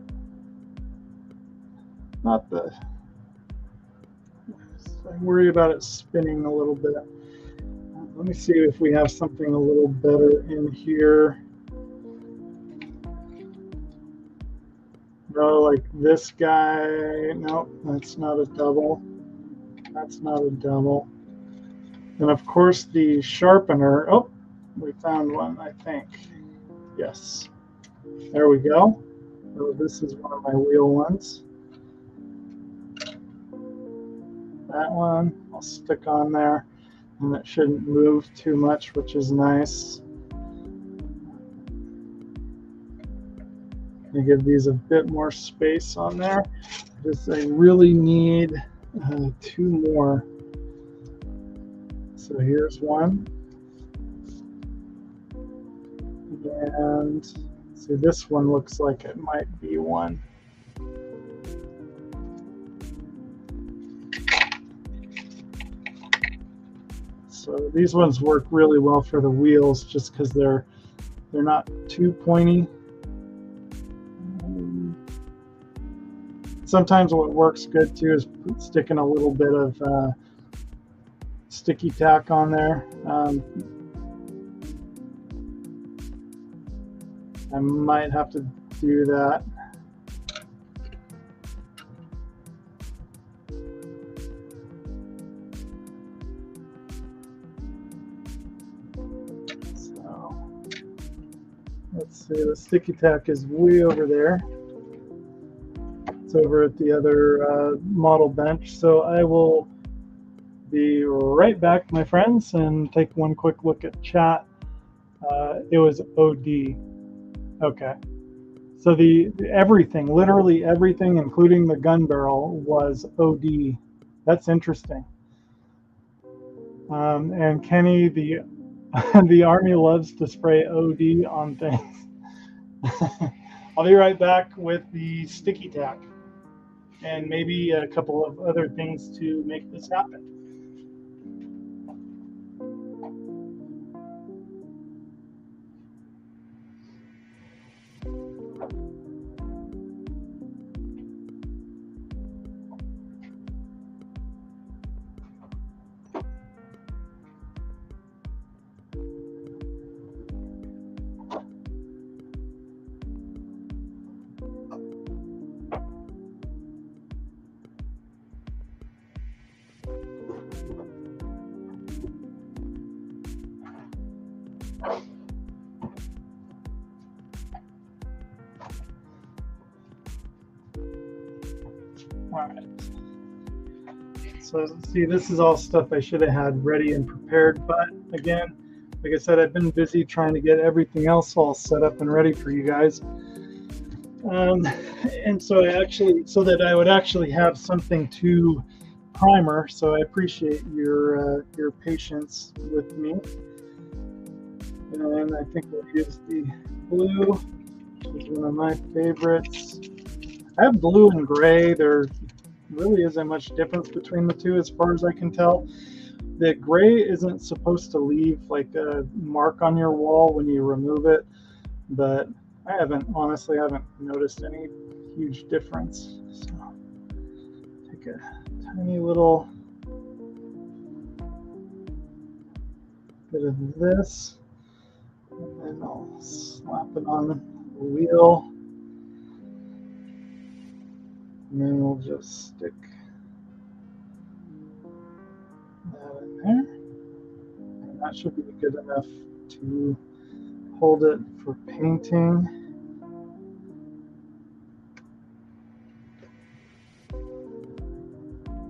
the, I worry about it spinning a little bit. Let me see if we have something a little better in here. No, like this guy. No, that's not a double. That's not a double. And of course the sharpener. Oh, we found one, I think. Yes. There we go. Oh, this is one of my wheel ones. That one I'll stick on there. And it shouldn't move too much, which is nice. I give these a bit more space on there. I really need 2 more. So here's one. And see, this one looks like it might be one. So these ones work really well for the wheels just because they're they're not too pointy. Sometimes what works good too is sticking a little bit of sticky tack on there. I might have to do that. So let's see, the sticky tack is way over there. It's over at the other model bench. So I will be right back, my friends, and take one quick look at chat. It was OD. Okay. So the everything, literally everything, including the gun barrel, was OD. That's interesting. And Kenny, the the Army loves to spray OD on things. I'll be right back with the sticky tack and maybe a couple of other things to make this happen. All right. So see, this is all stuff I should have had ready and prepared, but again, like I said, I've been busy trying to get everything else all set up and ready for you guys. And so so that I would actually have something to primer. So I appreciate your patience with me. And I think we'll use the blue, which is one of my favorites. I have blue and gray. There really isn't much difference between the two as far as I can tell. The gray isn't supposed to leave like a mark on your wall when you remove it, but I honestly haven't noticed any huge difference. So take a tiny little bit of this, and then I'll slap it on the wheel. And then we'll just stick that in there. And that should be good enough to hold it for painting.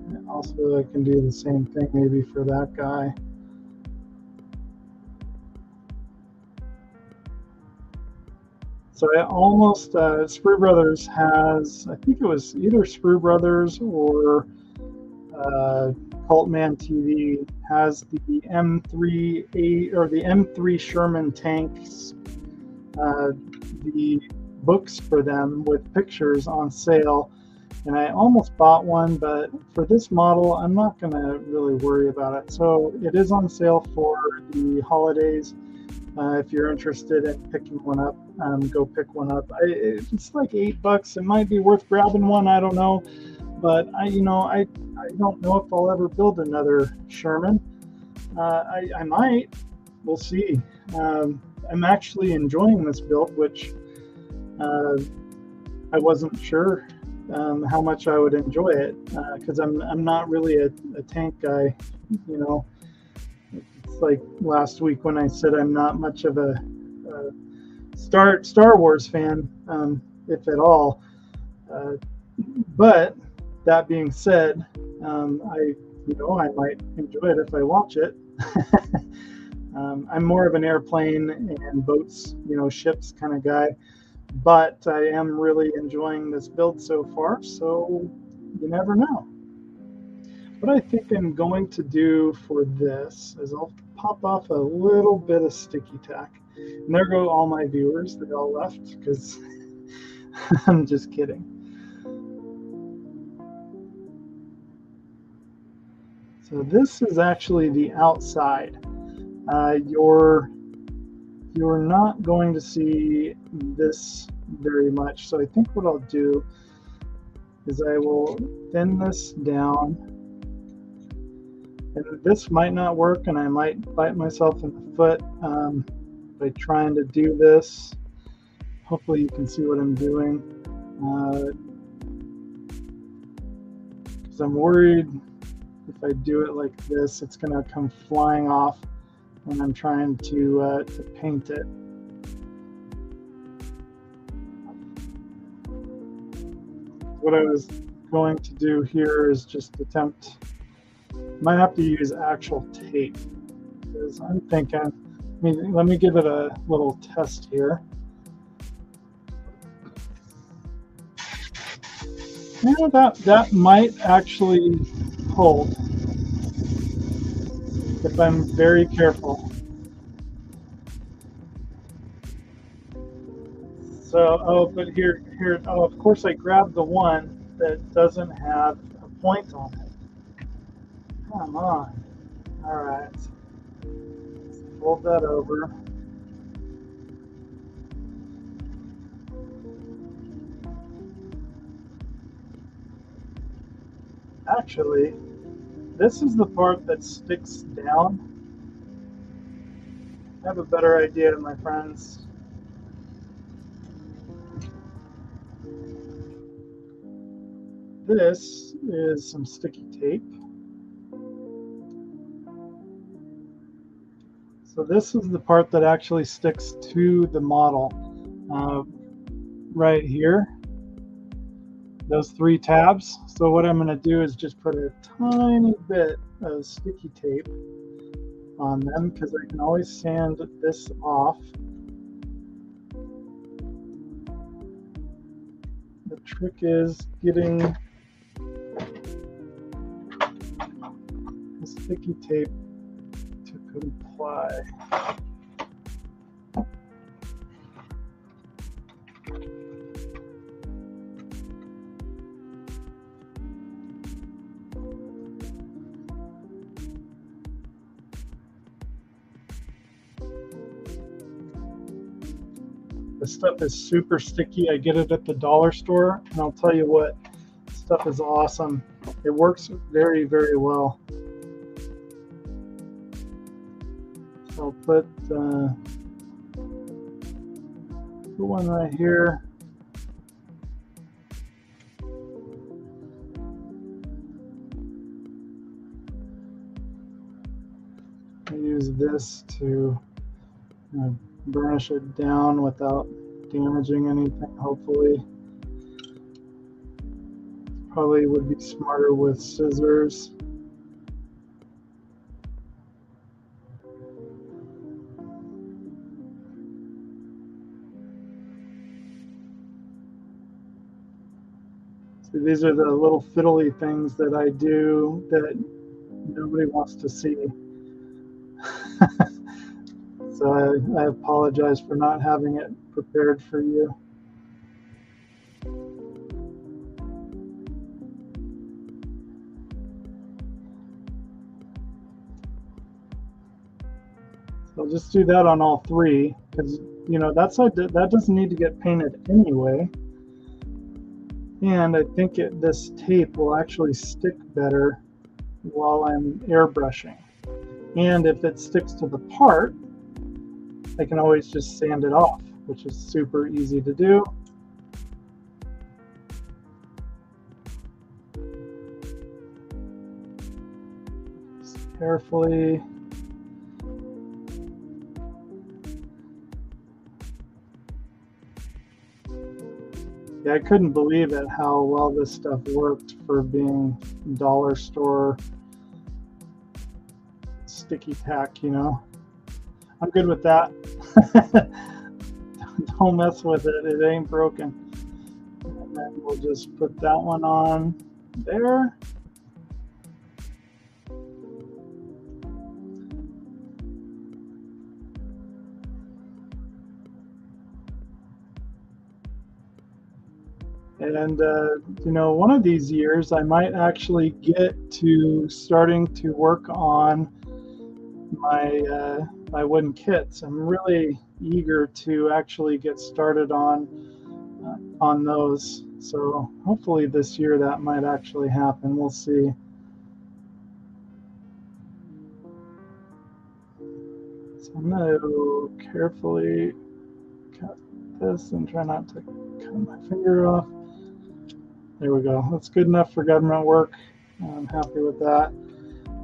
And also, I can do the same thing maybe for that guy. So I almost, Sprue Brothers has, I think it was either Sprue Brothers or Cultman TV has the M4A3 or the M3 Sherman tanks, the books for them with pictures on sale. And I almost bought one, but for this model, I'm not going to really worry about it. So it is on sale for the holidays. If you're interested in picking one up, go pick one up. It's like $8. It might be worth grabbing one. I don't know, but I don't know if I'll ever build another Sherman. I might. We'll see. I'm actually enjoying this build, which I wasn't sure how much I would enjoy it because I'm not really a tank guy, you know. It's like last week when I said I'm not much of a Star Wars fan, if at all. But that being said, I might enjoy it if I watch it. I'm more of an airplane and boats, ships kind of guy. But I am really enjoying this build so far, so you never know. What I think I'm going to do for this is I'll pop off a little bit of sticky tack. And there go all my viewers. They all left because I'm just kidding. So this is actually the outside. Your you're not going to see this very much. So I think what I'll do is I will thin this down. And this might not work, and I might bite myself in the foot by trying to do this. Hopefully you can see what I'm doing. Because I'm worried if I do it like this, it's going to come flying off when I'm trying to paint it. What I was going to do here is just attempt, might have to use actual tape, because I'm thinking, let me give it a little test here. Yeah, that might actually hold if I'm very careful. So, oh, but here, oh, of course I grabbed the one that doesn't have a point on it. Come on. All right. Let's fold that over. Actually, this is the part that sticks down. I have a better idea, my friends. This is some sticky tape. So this is the part that actually sticks to the model. Right here, those 3 tabs. So what I'm going to do is just put a tiny bit of sticky tape on them, because I can always sand this off. The trick is getting the sticky tape to comply. This stuff is super sticky. I get it at the dollar store, and I'll tell you what, this stuff is awesome. It works very, very well. So I'll put one right here. I use this to burnish it down without damaging anything, hopefully. Probably would be smarter with scissors. So these are the little fiddly things that I do that nobody wants to see. So I apologize for not having it prepared for you. So I'll just do that on all 3, because that doesn't need to get painted anyway. And I think this tape will actually stick better while I'm airbrushing. And if it sticks to the part, I can always just sand it off, which is super easy to do. Just carefully. Yeah, I couldn't believe it how well this stuff worked for being dollar store sticky tack, I'm good with that. Don't mess with it. It ain't broken. And then we'll just put that one on there. And, one of these years I might actually get to starting to work on my wooden kits. I'm really eager to actually get started on those. So hopefully this year that might actually happen. We'll see. So I'm going to carefully cut this and try not to cut my finger off. There we go. That's good enough for government work. I'm happy with that.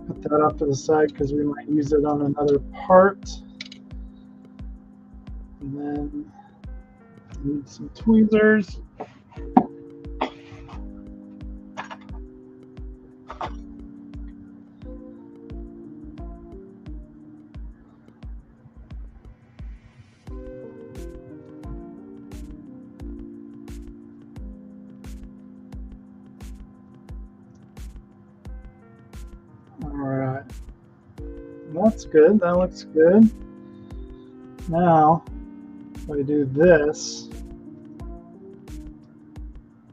Put that off to the side because we might use it on another part. And then need some tweezers. All right, that's good. That looks good. Now, if I do this,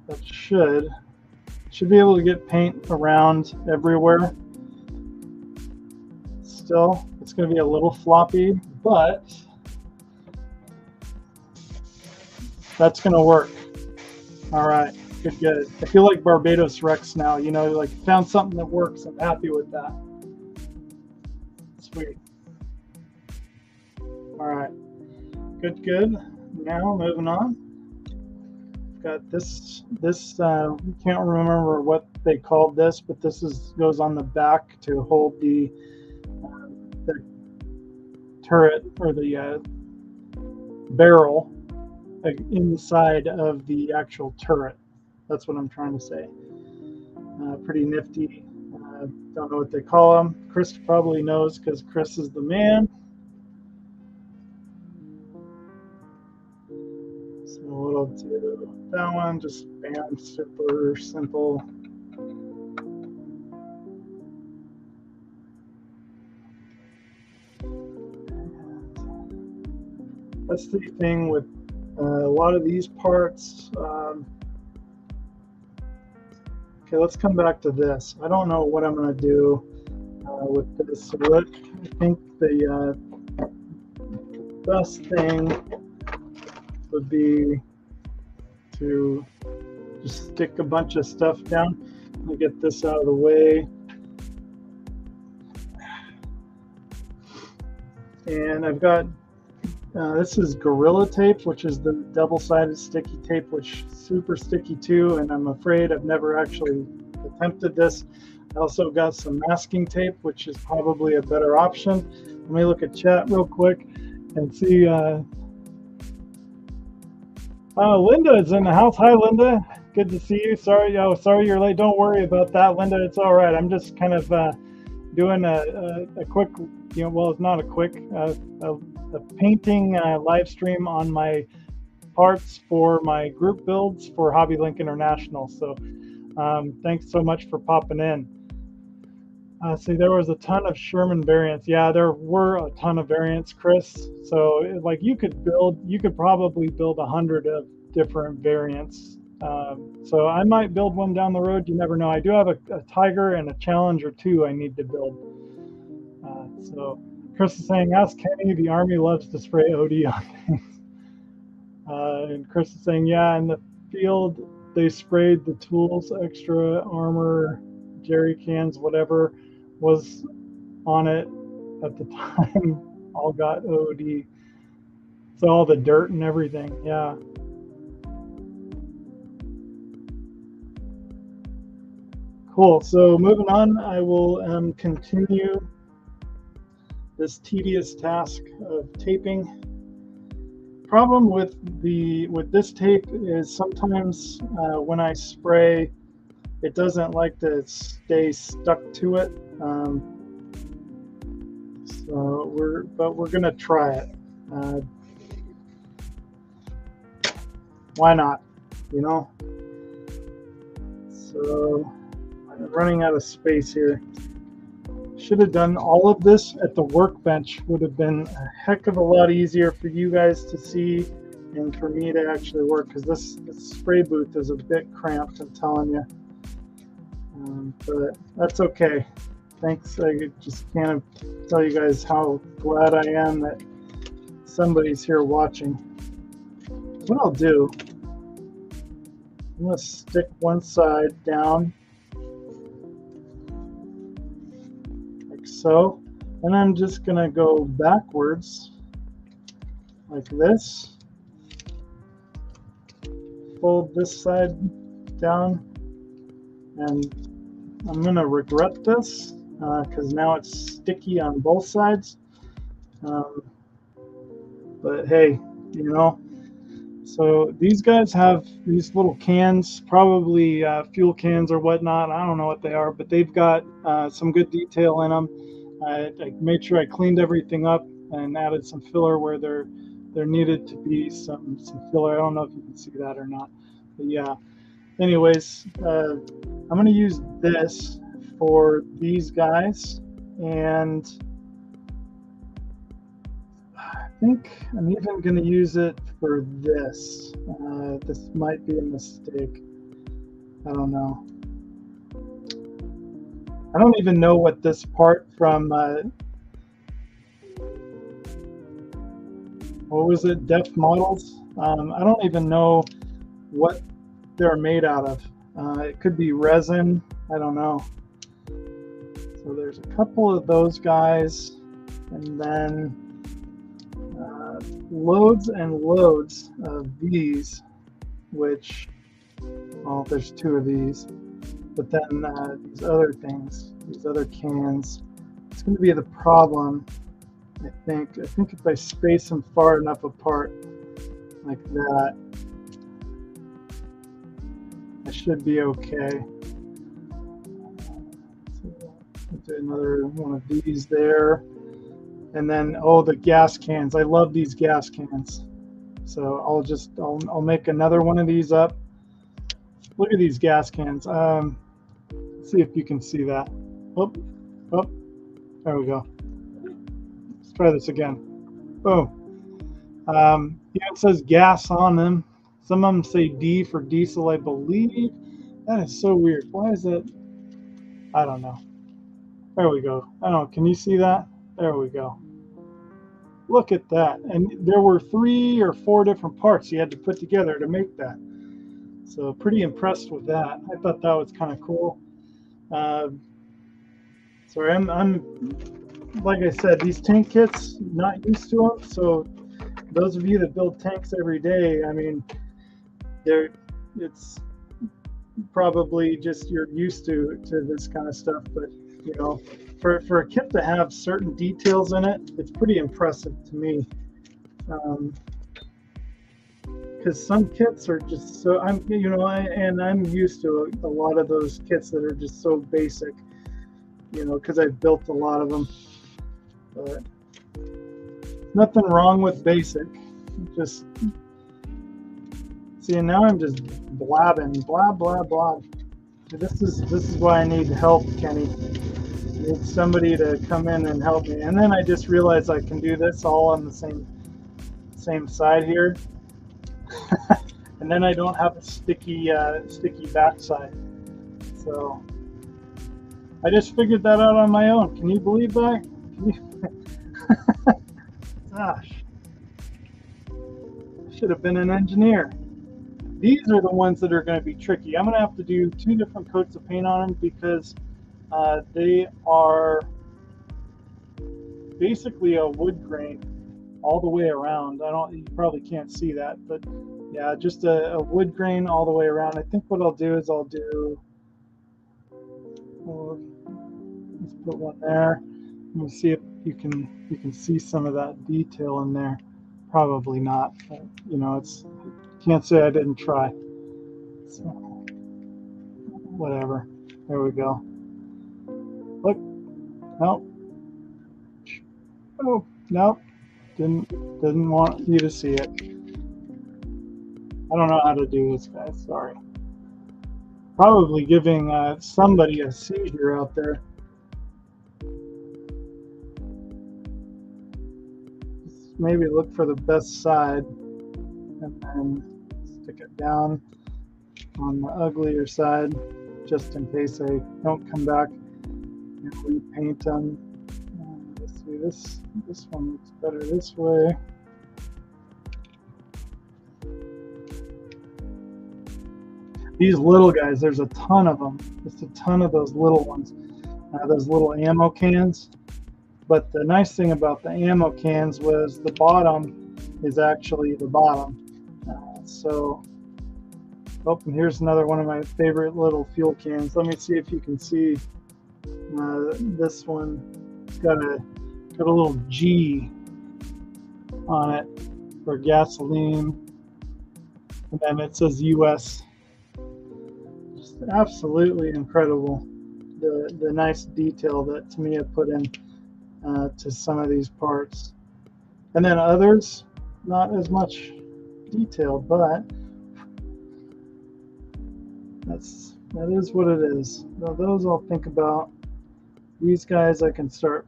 that should be able to get paint around everywhere. Still, it's going to be a little floppy, but that's going to work. All right, good. I feel like Barbados Rex now, you know, like found something that works. I'm happy with that. Sweet. All right, good. Now moving on. Got this can't remember what they called this, but this goes on the back to hold the turret or the barrel inside of the actual turret. That's what I'm trying to say. Pretty nifty. Don't know what they call them. Chris probably knows because Chris is the man. So what I'll do, that one just bam, super simple. That's the thing with a lot of these parts. Okay, let's come back to this. I don't know what I'm going to do with this. So I think the best thing would be to just stick a bunch of stuff down. Let me get this out of the way. And I've got this is Gorilla Tape, which is the double-sided sticky tape, which is super sticky too, and I'm afraid I've never actually attempted this. I also got some masking tape, which is probably a better option. Let me look at chat real quick and see. Linda is in the house. Hi, Linda. Good to see you. Sorry you're late. Don't worry about that, Linda. It's all right. I'm just kind of doing a quick, well, it's not a quick, a painting live stream on my parts for my group builds for HobbyLinkInternational. So thanks so much for popping in. See, there was a ton of Sherman variants. Yeah, there were a ton of variants, Chris. So like you could probably build 100 of different variants. So I might build one down the road. You never know. I do have a Tiger and a Challenger too I need to build. So Chris is saying, ask Kenny, the Army loves to spray OD on things. And Chris is saying, yeah, in the field, they sprayed the tools, extra armor, jerry cans, whatever was on it at the time, all got OD. So all the dirt and everything, yeah. Cool, so moving on, I will continue this tedious task of taping. Problem with this tape is sometimes when I spray, it doesn't like to stay stuck to it. So we're gonna try it. Why not? You know. So I'm running out of space here. Should have done all of this at the workbench. Would have been a heck of a lot easier for you guys to see and for me to actually work, because this spray booth is a bit cramped, I'm telling you. But that's okay. thanks. I just can't tell you guys how glad I am that somebody's here watching. What I'll do, I'm going to stick one side down like so, and I'm just going to go backwards like this. Fold this side down, and I'm going to regret this because now it's sticky on both sides. But hey, you know, so these guys have these little cans, probably fuel cans or whatnot. I don't know what they are, but they've got some good detail in them. I made sure I cleaned everything up and added some filler where there needed to be some filler. I don't know if you can see that or not, but yeah. Anyways, I'm going to use this for these guys, and I think I'm even going to use it for this. This might be a mistake. I don't know. I don't even know what this part from, what was it, Def Models? I don't even know what they're made out of. It could be resin. I don't know. So there's a couple of those guys, and then loads and loads of these, which, well, there's two of these, but then these other things, these other cans, it's going to be the problem. I think if I space them far enough apart like that, I should be okay. So I'll do another one of these there. And then, oh, the gas cans. I love these gas cans. So I'll make another one of these up. Look at these gas cans. Let's see if you can see that. Oh, there we go. Let's try this again. Boom. Yeah, it says gas on them. Some of them say D for diesel, I believe. That is so weird. Why is it? I don't know. There we go. I don't know. Can you see that? There we go. Look at that. And there were 3 or 4 different parts you had to put together to make that. So pretty impressed with that. I thought that was kind of cool. So I'm like I said, these tank kits, not used to them. So those of you that build tanks every day, I mean, it's probably just you're used to this kind of stuff. But you know, for a kit to have certain details in it, it's pretty impressive to me. Because some kits are just so, I'm used to a lot of those kits that are just so basic, you know, because I've built a lot of them. But nothing wrong with basic. Just see, and now I'm just blabbing, blah blah blah. This is why I need help, Kenny. I need somebody to come in and help me. And then I just realized I can do this all on the same side here. And then I don't have a sticky backside. So I just figured that out on my own. Can you believe that? Gosh, I should have been an engineer. These are the ones that are going to be tricky. I'm going to have to do 2 different coats of paint on them because they are basically a wood grain all the way around. You probably can't see that, but yeah, just a wood grain all the way around. I think what I'll do is let's put one there. Let me see if you can see some of that detail in there. Probably not, but, you know, can't say I didn't try. So whatever. There we go. Look. Nope. Oh, nope. Didn't want you to see it. I don't know how to do this, guys. Sorry. Probably giving somebody a seizure out there. Just maybe look for the best side and then stick it down on the uglier side just in case I don't come back and repaint them. Let's see, this one looks better this way. These little guys, there's a ton of them. Just a ton of those little ones, those little ammo cans. But the nice thing about the ammo cans was the bottom is actually the bottom. Oh, and here's another one of my favorite little fuel cans. Let me see if you can see this one. It's got a little G on it for gasoline, and then it says US. Just absolutely incredible. The nice detail that Tamiya put in to some of these parts, and then others not as much detail, but that is what it is. Now those I'll think about. These guys I can start.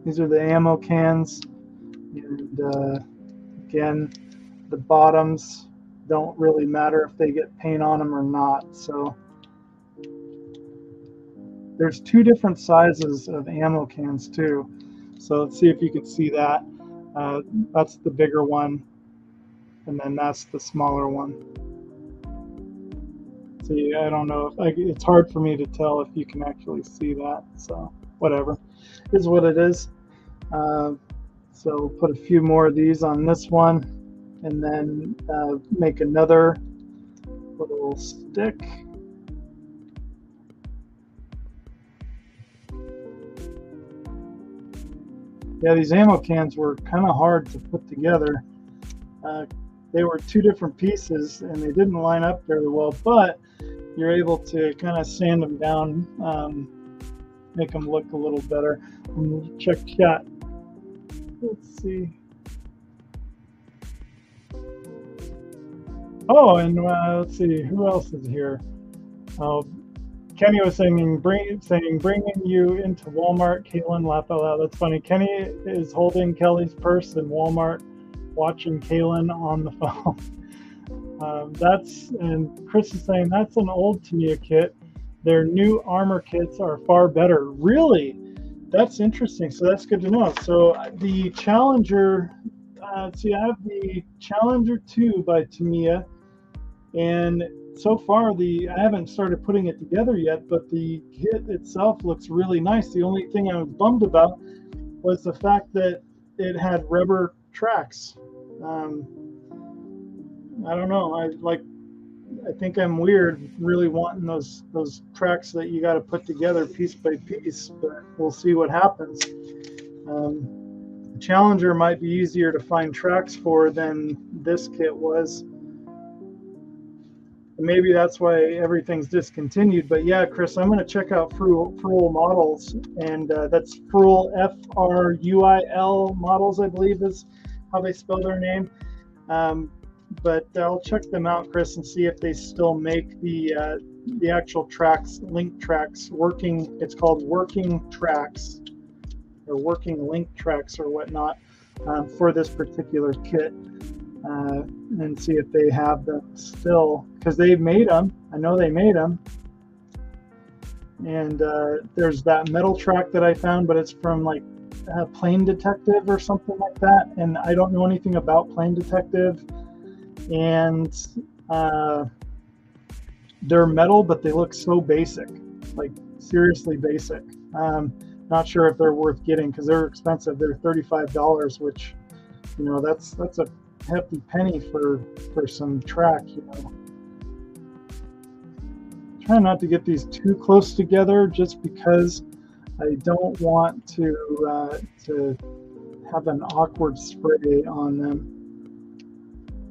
These are the ammo cans, and again, the bottoms don't really matter if they get paint on them or not. So there's two different sizes of ammo cans too. So let's see if you can see that. That's the bigger one, and then that's the smaller one. See, I don't know if it's hard for me to tell if you can actually see that. So whatever, it is what it is. So put a few more of these on this one, and then make another little stick. Yeah, these ammo cans were kind of hard to put together. They were two different pieces and they didn't line up very well, but you're able to kind of sand them down, make them look a little better. Check chat. Let's see. Oh, and let's see, who else is here? Kenny was bringing you into Walmart. Kalan laughed out loud. That's funny. Kenny is holding Kelly's purse in Walmart, watching Kalan on the phone. And Chris is saying that's an old Tamiya kit. Their new armor kits are far better. Really? That's interesting. So that's good to know. So the Challenger, see, I have the Challenger 2 by Tamiya, and so far I haven't started putting it together yet, but the kit itself looks really nice. The only thing I was bummed about was the fact that it had rubber tracks. I don't know. I think I'm weird, really wanting those tracks that you got to put together piece by piece, but we'll see what happens. The Challenger might be easier to find tracks for than this kit was. Maybe that's why everything's discontinued. But yeah, Chris, I'm going to check out Fruil Models, and that's Fruil, F-R-U-I-L Models, I believe is how they spell their name. But I'll check them out, Chris, and see if they still make the actual tracks, link tracks, working. It's called working tracks or working link tracks or whatnot for this particular kit, and see if they have them still, because they made them. I know they made them. And there's that metal track that I found, but it's from like Plane Detective or something like that, and I don't know anything about Plane Detective. And they're metal, but they look so basic, like seriously basic. Not sure if they're worth getting because they're expensive. They're $35, which, you know, that's a hefty penny for some track, you know. Try not to get these too close together, just because I don't want to have an awkward spray on them.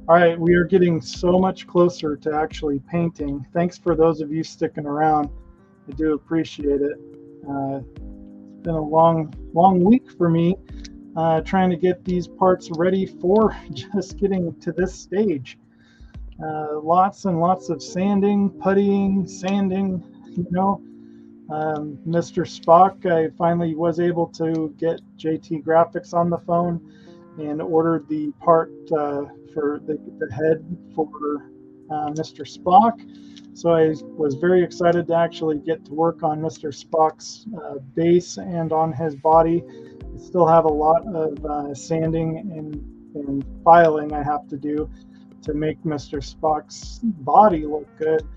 All right, we are getting so much closer to actually painting. Thanks for those of you sticking around. I do appreciate it. It's been a long week for me, trying to get these parts ready for just getting to this stage. Lots and lots of sanding, puttying, sanding, you know. Mr. Spock, I finally was able to get JT Graphics on the phone and ordered the part for the head for Mr. Spock. So I was very excited to actually get to work on Mr. Spock's base and on his body. I still have a lot of sanding and filing I have to do to make Mr. Spock's body look good,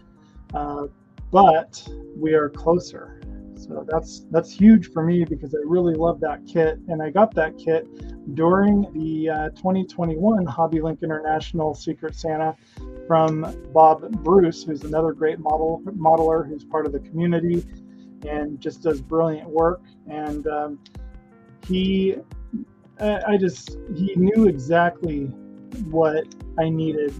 but we are closer. So that's huge for me because I really love that kit, and I got that kit during the 2021 HobbyLink International Secret Santa from Bob Bruce, who's another great modeler who's part of the community and just does brilliant work. And he knew exactly what I needed,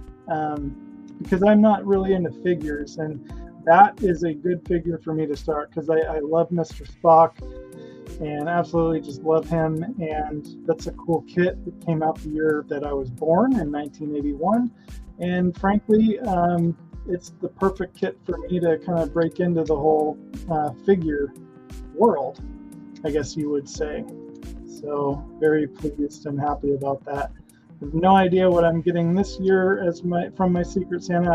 because I'm not really into figures, and that is a good figure for me to start because I love Mr. Spock and absolutely just love him, and that's a cool kit that came out the year that I was born in 1981, and frankly it's the perfect kit for me to kind of break into the whole figure world, I guess you would say. So very pleased and happy about that. I have no idea what I'm getting this year as from my Secret Santa.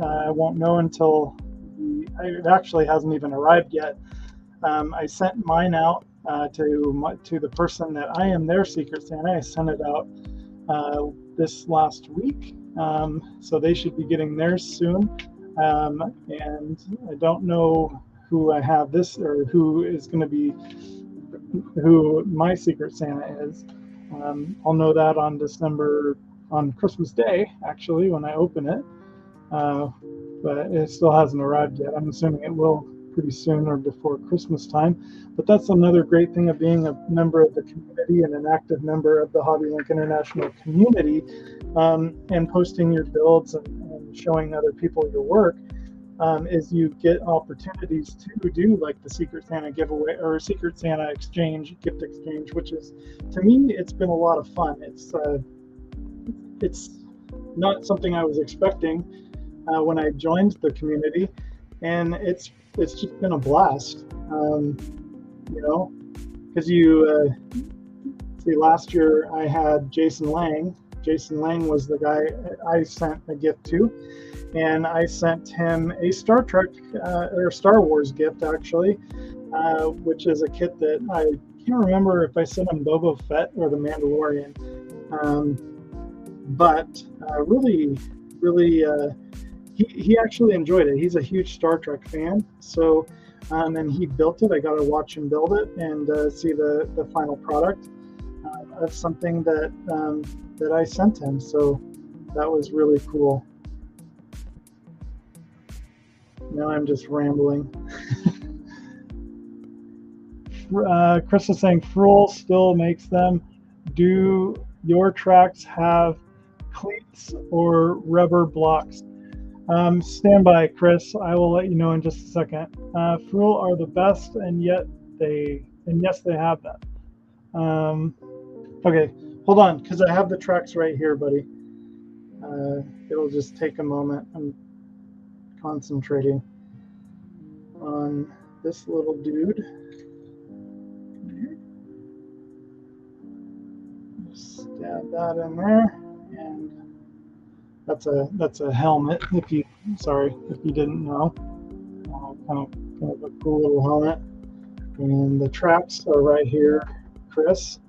I won't know until it actually hasn't even arrived yet. I sent mine out to the person that I am their Secret Santa. I sent it out this last week, so they should be getting theirs soon. And I don't know who I have this, or who is going to be, who my Secret Santa is. I'll know that on Christmas Day, actually, when I open it. But it still hasn't arrived yet. I'm assuming it will pretty soon or before Christmas time. But that's another great thing of being a member of the community and an active member of the HobbyLink International community, and posting your builds and showing other people your work, is you get opportunities to do like the Secret Santa giveaway or Secret Santa exchange, gift exchange, which is, to me, it's been a lot of fun. It's not something I was expecting when I joined the community, and it's just been a blast. Because see, last year I had Jason Lang. Jason Lang was the guy I sent a gift to, and I sent him a Star Trek or Star Wars gift, actually, which is a kit that I can't remember if I sent him Boba Fett or the Mandalorian, but really he actually enjoyed it. He's a huge Star Trek fan, so and he built it. I got to watch him build it and see the final product of something that I sent him. So that was really cool. Now I'm just rambling. Chris is saying Fruel still makes them. Do your tracks have cleats or rubber blocks? Stand by, Chris. I will let you know in just a second. Fruel are the best, and yes, they have that. Okay, hold on, because I have the tracks right here, buddy. It'll just take a moment. I'm concentrating on this little dude. Just stab that in there, and that's a helmet. If you didn't know, kind of a cool little helmet. And the tracks are right here, Chris.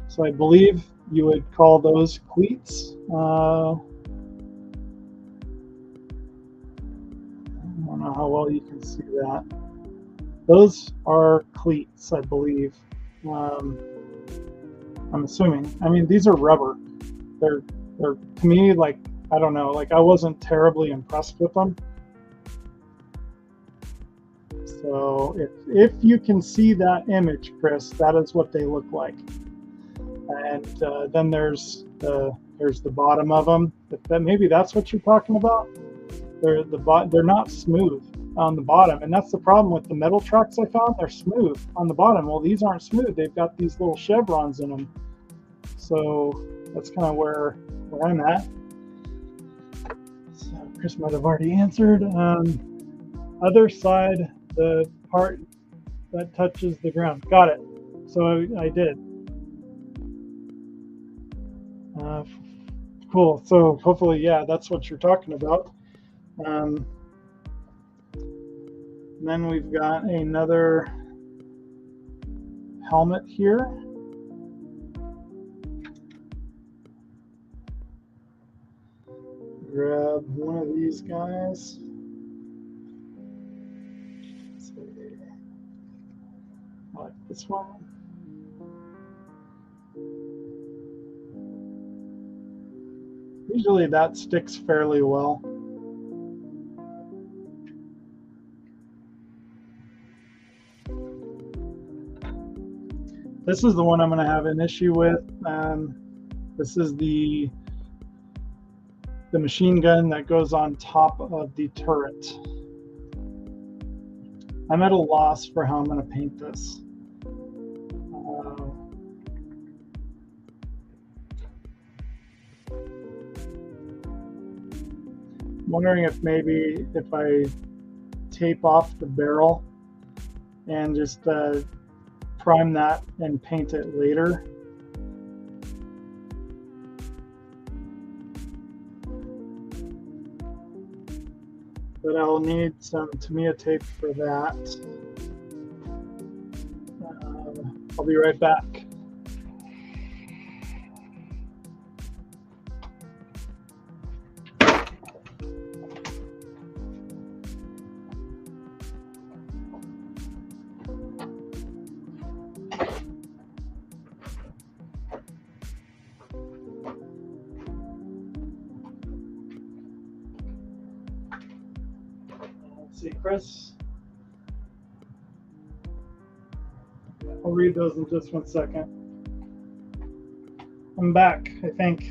So I believe you would call those cleats. I don't know how well you can see that. Those are cleats, I believe. I'm assuming. I mean, these are rubber. They're to me, like, I don't know, like I wasn't terribly impressed with them. So if you can see that image, Chris, that is what they look like. And then there's the bottom of them. Maybe that's what you're talking about. They're not smooth on the bottom, and that's the problem with the metal trucks I found. They're smooth on the bottom. Well, these aren't smooth. They've got these little chevrons in them. So that's kind of where I'm at. So Chris might have already answered. Other side, the part that touches the ground. Got it. So I did. Cool. So hopefully, yeah, that's what you're talking about. And then we've got another helmet here. Grab one of these guys. Let's see. I like this one. Usually that sticks fairly well. This is the one I'm going to have an issue with. This is the machine gun that goes on top of the turret. I'm at a loss for how I'm going to paint this. I'm wondering if maybe if I tape off the barrel and just prime that and paint it later. But I'll need some Tamiya tape for that. I'll be right back. See, Chris, I'll read those in just 1 second. I'm back, I think.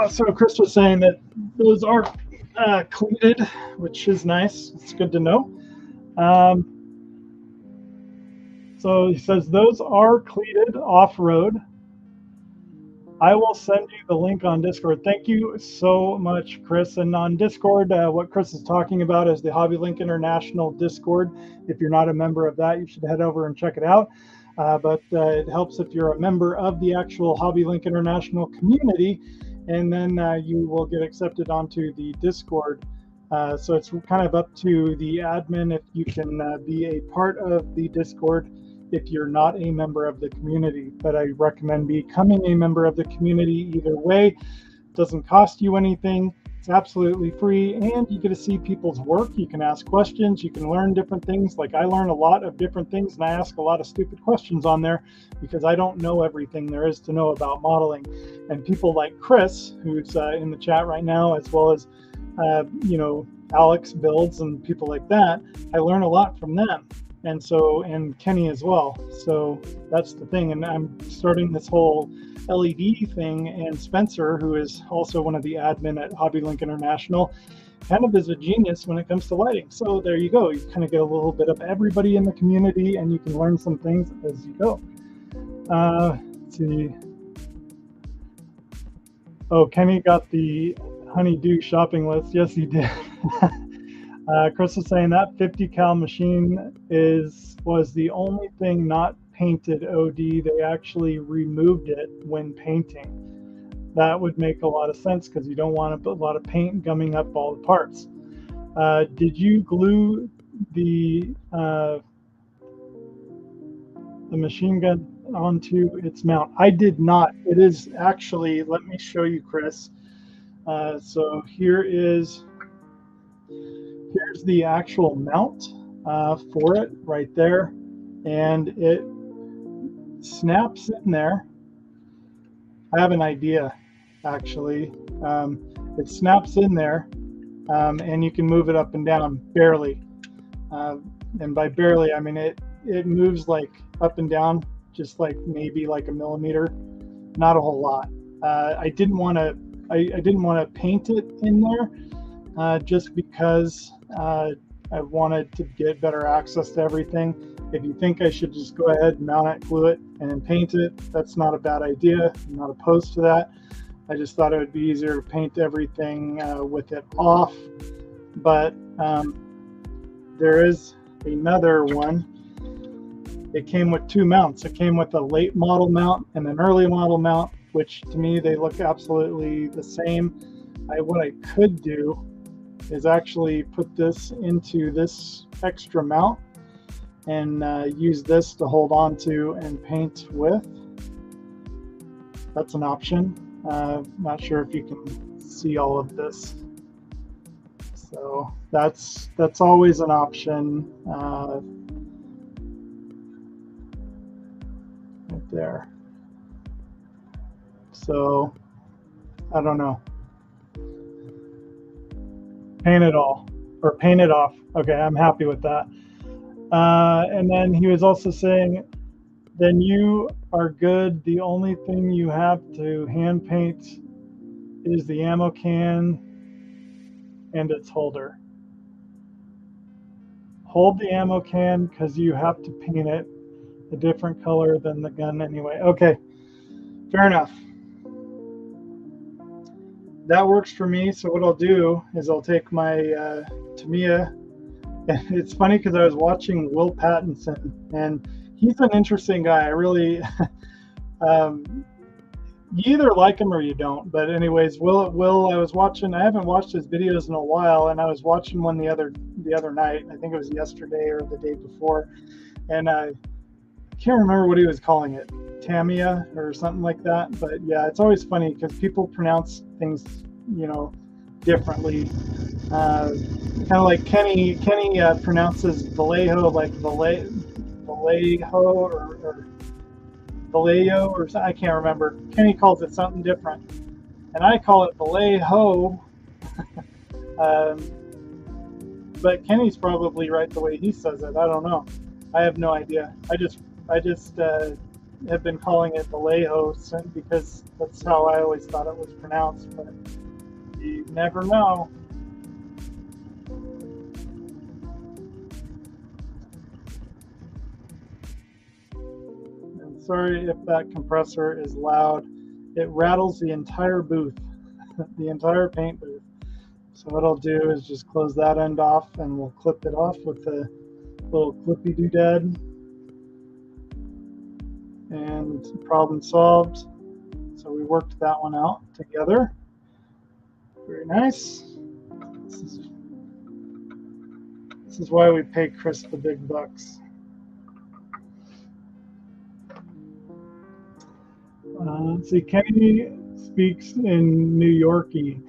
So Chris was saying that those are cleated, which is nice. It's good to know. So he says those are cleated off-road. I will send you the link on Discord. Thank you so much, Chris. And on Discord, what Chris is talking about is the HobbyLink International Discord. If you're not a member of that, you should head over and check it out. But it helps if you're a member of the actual HobbyLink International community, and then you will get accepted onto the Discord. So it's kind of up to the admin if you can be a part of the Discord if you're not a member of the community. But I recommend becoming a member of the community either way. It doesn't cost you anything. It's absolutely free, and you get to see people's work. You can ask questions. You can learn different things. Like I learn a lot of different things, and I ask a lot of stupid questions on there because I don't know everything there is to know about modeling. And people like Chris, who's in the chat right now, as well as Alex Builds and people like that, I learn a lot from them. And so, and Kenny as well. So that's the thing. And I'm starting this whole LED thing, and Spencer, who is also one of the admin at HobbyLink International, kind of is a genius when it comes to lighting. So there you go. You kind of get a little bit of everybody in the community, and you can learn some things as you go. Let's see. Oh, Kenny got the honeydew shopping list. Yes, he did. Chris is saying that 50 cal machine was the only thing not painted OD. They actually removed it when painting. That would make a lot of sense because you don't want to put a lot of paint gumming up all the parts. Did you glue the machine gun onto its mount? I did not. It is actually, let me show you, Chris. So here's the actual mount for it right there, and it snaps in there. I have an idea, actually. It snaps in there, and you can move it up and down barely. And by barely, I mean it moves like up and down, just like maybe like a millimeter, not a whole lot. I didn't want to paint it in there, just because I wanted to get better access to everything. If you think I should just go ahead, mount it, glue it, and then paint it, that's not a bad idea. I'm not opposed to that. I just thought it would be easier to paint everything with it off. But there is another one. It came with two mounts. It came with a late model mount and an early model mount, which to me, they look absolutely the same. What I could do is actually put this into this extra mount and use this to hold on to and paint with. That's an option. Not sure if you can see all of this. So that's always an option right there. So I don't know. Paint it all or paint it off. Okay, I'm happy with that. And then he was also saying, then you are good. The only thing you have to hand paint is the ammo can and its holder. Hold the ammo can because you have to paint it a different color than the gun anyway. Okay, fair enough. That works for me. So what I'll do is I'll take my Tamiya. It's funny because I was watching Will Pattinson, and he's an interesting guy. I really, you either like him or you don't. But anyways, Will, I was watching. I haven't watched his videos in a while, and I was watching one the other night. I think it was yesterday or the day before, and I can't remember what he was calling it, Tamiya or something like that. But yeah, it's always funny because people pronounce things, you know, differently. Kind of like Kenny pronounces Vallejo like Vallejo or Vallejo or something. I can't remember. Kenny calls it something different, and I call it Vallejo. But Kenny's probably right the way he says it. I don't know. I have no idea. I just have been calling it Vallejo because that's how I always thought it was pronounced. But you never know. And sorry if that compressor is loud. It rattles the entire booth, the entire paint booth. So what I'll do is just close that end off, and we'll clip it off with the little clippy doodad. And problem solved. So we worked that one out together. Very nice. This is why we pay Chris the big bucks. See, Kenny speaks in New Yorkie.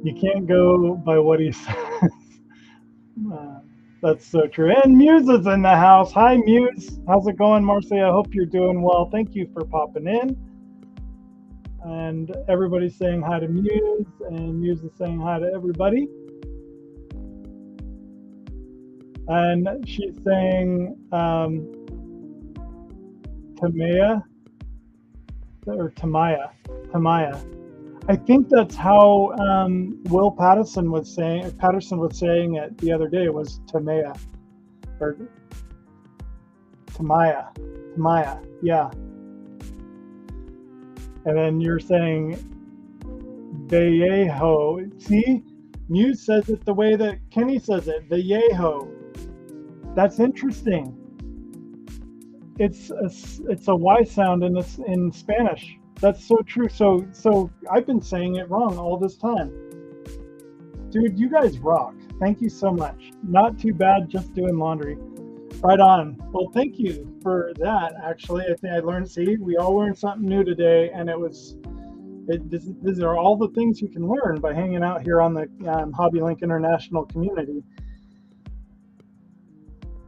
You can't go by what he says. That's so true. And Muse is in the house. Hi, Muse. How's it going, Marcia? I hope you're doing well. Thank you for popping in. And everybody's saying hi to Muse, and Muse is saying hi to everybody. And she's saying Tamiya or Tamiya. I think that's how Will Patterson was saying it the other day, was Tamiya or Tamiya, yeah. And then you're saying Vallejo. See, Muse says it the way that Kenny says it, Vallejo. That's interesting. It's a Y sound in Spanish. That's so true. So I've been saying it wrong all this time. Dude, you guys rock. Thank you so much. Not too bad, just doing laundry. Right on. Well, thank you for that, actually. I think I learned, see, we all learned something new today, and these are all the things you can learn by hanging out here on the HobbyLink International community.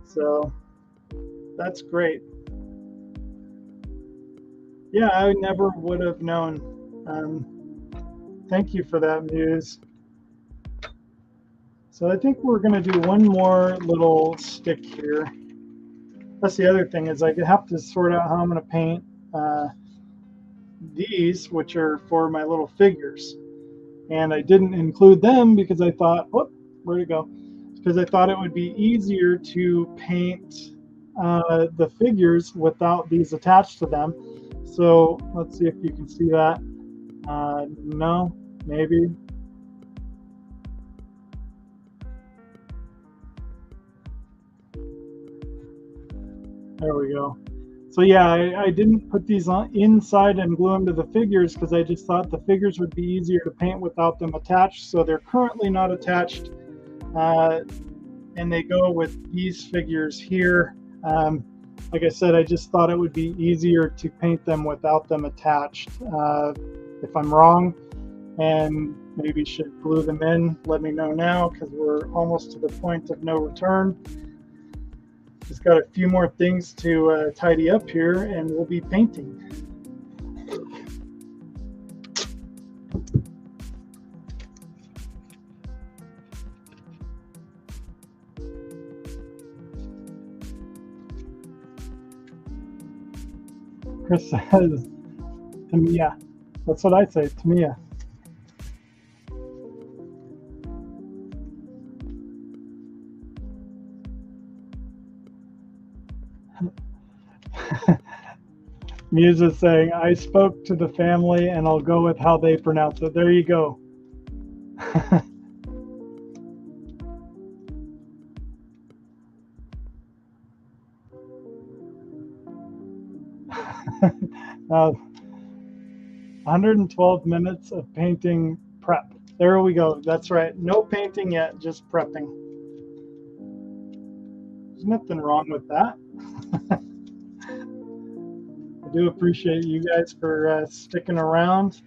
So that's great. Yeah, I never would have known. Thank you for that, Muse. So I think we're going to do one more little stick here. That's the other thing, is I have to sort out how I'm going to paint these, which are for my little figures. And I didn't include them because I thought, whoop, where'd it go? Because I thought it would be easier to paint the figures without these attached to them. So let's see if you can see that. No, maybe. There we go. So yeah, I didn't put these on inside and glue them to the figures because I just thought the figures would be easier to paint without them attached. So they're currently not attached, and they go with these figures here. Like I said, I just thought it would be easier to paint them without them attached. If I'm wrong and maybe should glue them in, let me know now because we're almost to the point of no return. Just got a few more things to tidy up here and we'll be painting. Chris says Tamiya. That's what I say, Tamiya. Muse is saying, I spoke to the family and I'll go with how they pronounce it. There you go. Now, 112 minutes of painting prep. There we go. That's right. No painting yet, just prepping. There's nothing wrong with that. I do appreciate you guys for sticking around.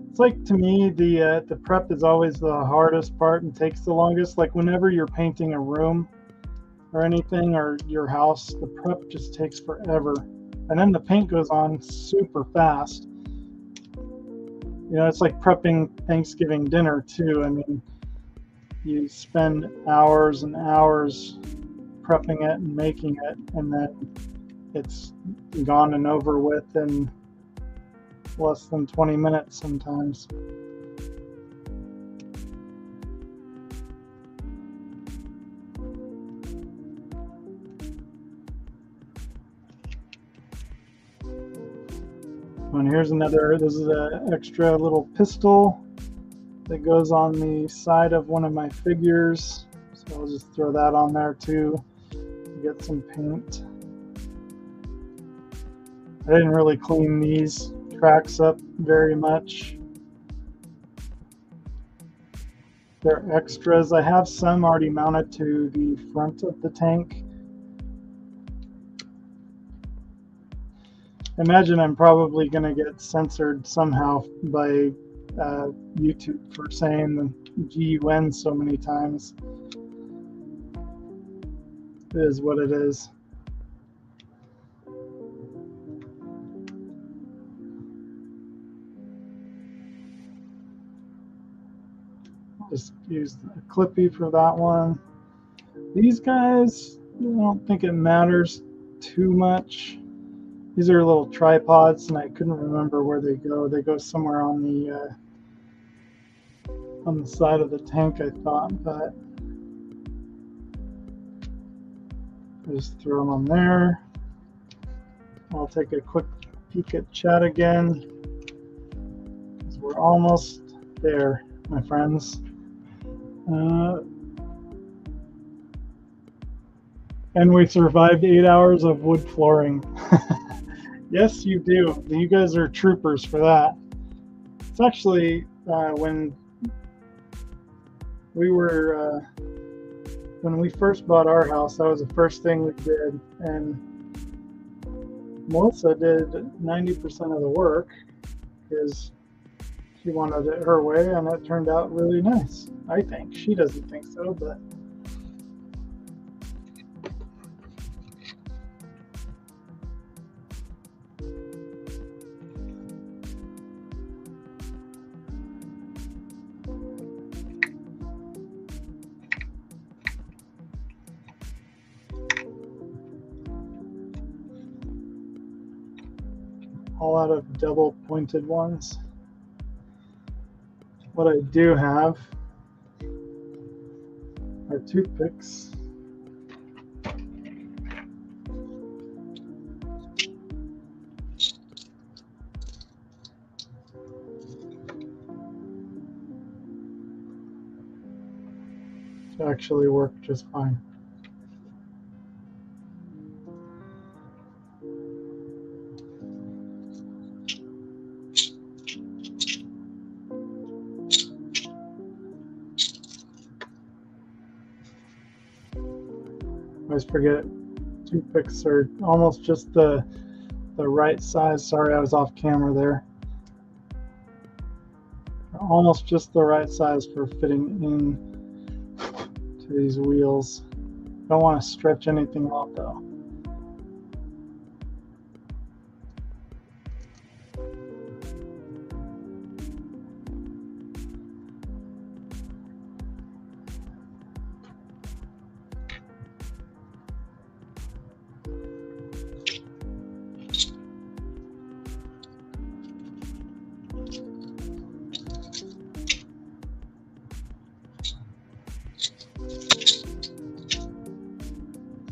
It's like, to me, the prep is always the hardest part and takes the longest. Like whenever you're painting a room or anything, or your house, the prep just takes forever. And then the paint goes on super fast. You know, it's like prepping Thanksgiving dinner too. I mean, you spend hours and hours prepping it and making it, and then it's gone and over with in less than 20 minutes sometimes. And here's another, this is an extra little pistol that goes on the side of one of my figures. So I'll just throw that on there too, get some paint. I didn't really clean these tracks up very much. They're extras. I have some already mounted to the front of the tank. Imagine I'm probably going to get censored somehow by YouTube for saying the GUN so many times. It is what it is. Just use a clippy for that one. These guys, I don't think it matters too much. These are little tripods, and I couldn't remember where they go. They go somewhere on the side of the tank, I thought, but I just throw them on there. I'll take a quick peek at chat again, because we're almost there, my friends. And we survived 8 hours of wood flooring. Yes, you do. You guys are troopers for that. It's actually when we first bought our house, that was the first thing we did, and Melissa did 90% of the work because she wanted it her way, and it turned out really nice. I think. She doesn't think so, but all out of double pointed ones. What I do have are toothpicks. To actually work just fine. always forget toothpicks are almost just the right size. Sorry, I was off camera there. Almost just the right size for fitting in to these wheels. Don't want to stretch anything off though.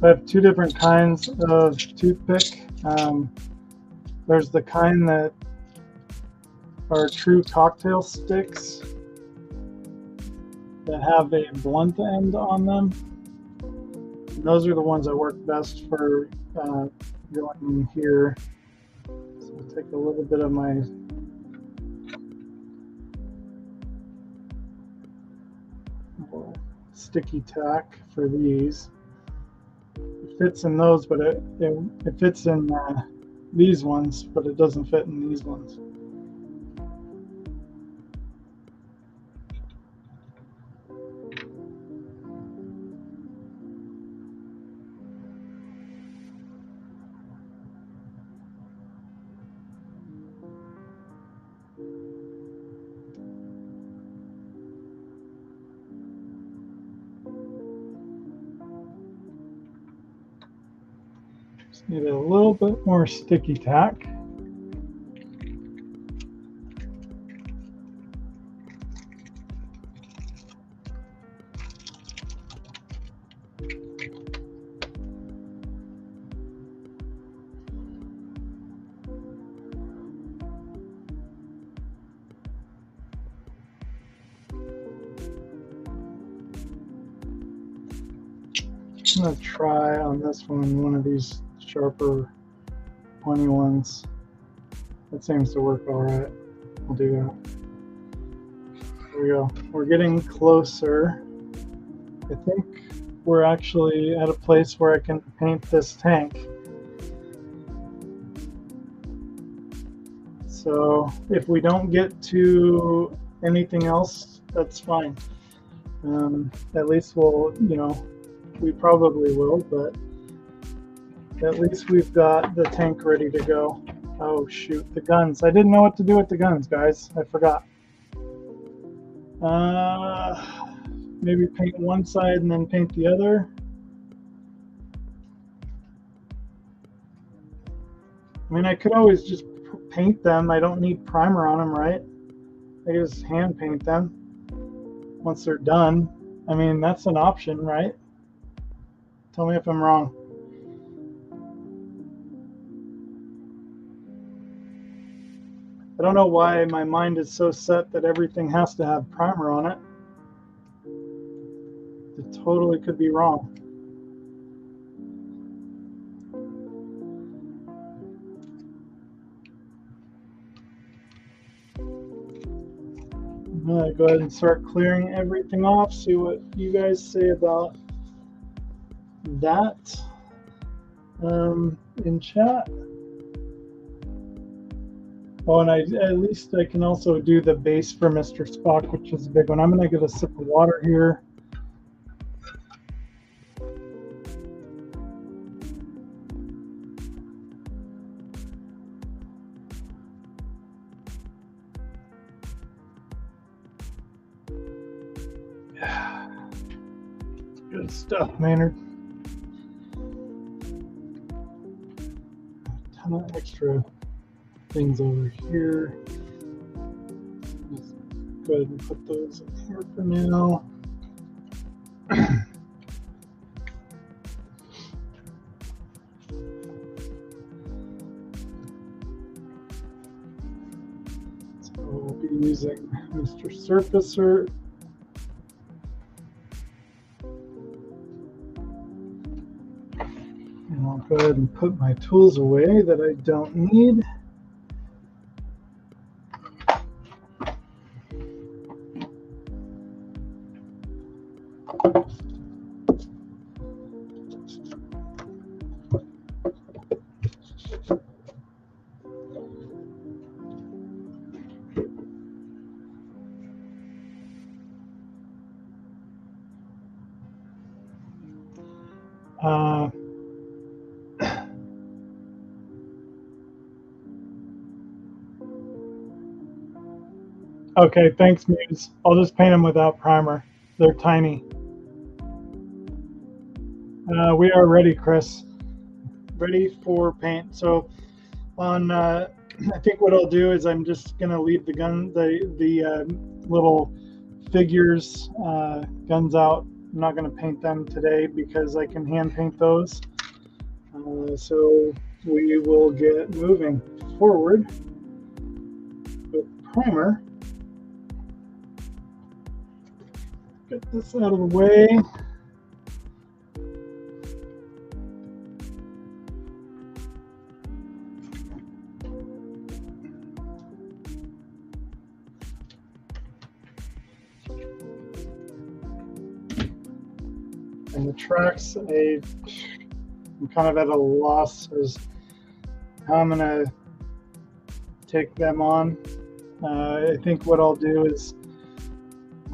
I have two different kinds of toothpick. There's the kind that are true cocktail sticks that have a blunt end on them. And those are the ones that work best for going in here. So I'll take a little bit of my sticky tack for these. It fits in those, but it fits in these ones, but it doesn't fit in these ones. Just need a little bit more sticky tack. I'm going to try on this one of these sharper pointy ones. That seems to work all right. I'll do that. There we go. We're getting closer. I think we're actually at a place where I can paint this tank. So if we don't get to anything else, that's fine. At least we'll, we probably will, but at least we've got the tank ready to go. Oh shoot, the guns. I didn't know what to do with the guns, guys. I forgot. Maybe paint one side and then paint the other. I mean, I could always just paint them. I don't need primer on them, right? I can just hand paint them once they're done. I mean, that's an option, right? Tell me if I'm wrong. I don't know why my mind is so set that everything has to have primer on it. It totally could be wrong. I'm gonna go ahead and start clearing everything off, see what you guys say about that in chat. Oh, and at least I can also do the base for Mr. Spock, which is a big one. I'm going to get a sip of water here. Good stuff, Maynard. A ton of extra things over here. Just go ahead and put those in here for now. So we'll be using Mr. Surfacer. And I'll go ahead and put my tools away that I don't need. Uh, okay, thanks, Muse. I'll just paint them without primer. They're tiny. We are ready, Chris. Ready for paint. So on, I think what I'll do is I'm just gonna leave the little figures guns out. I'm not gonna paint them today because I can hand paint those. So we will get moving forward with primer. Get this out of the way. And the tracks, I'm kind of at a loss as how I'm gonna take them on. I think what I'll do is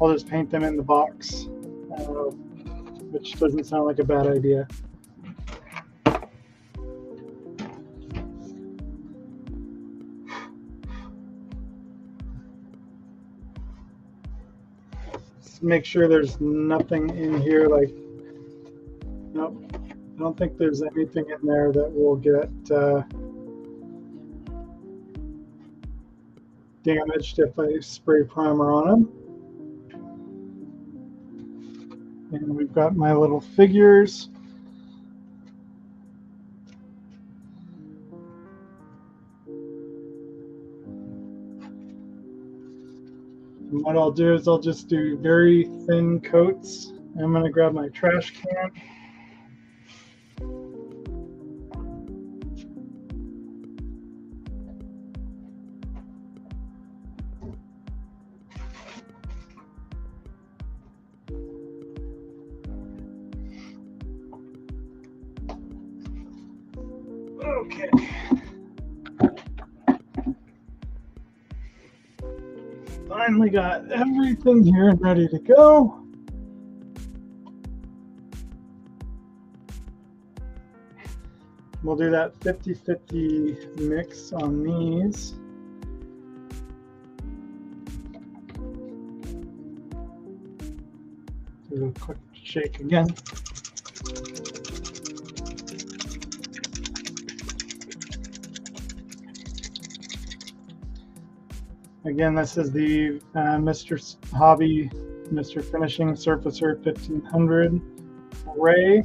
I'll just paint them in the box, which doesn't sound like a bad idea. Just make sure there's nothing in here like, nope, I don't think there's anything in there that will get damaged if I spray primer on them. And we've got my little figures. And what I'll do is I'll just do very thin coats. I'm going to grab my trash can. Okay. Finally got everything here and ready to go. We'll do that 50-50 mix on these. Do a quick shake again. Again, this is the Mr. Hobby, Mr. Finishing Surfacer 1500 Ray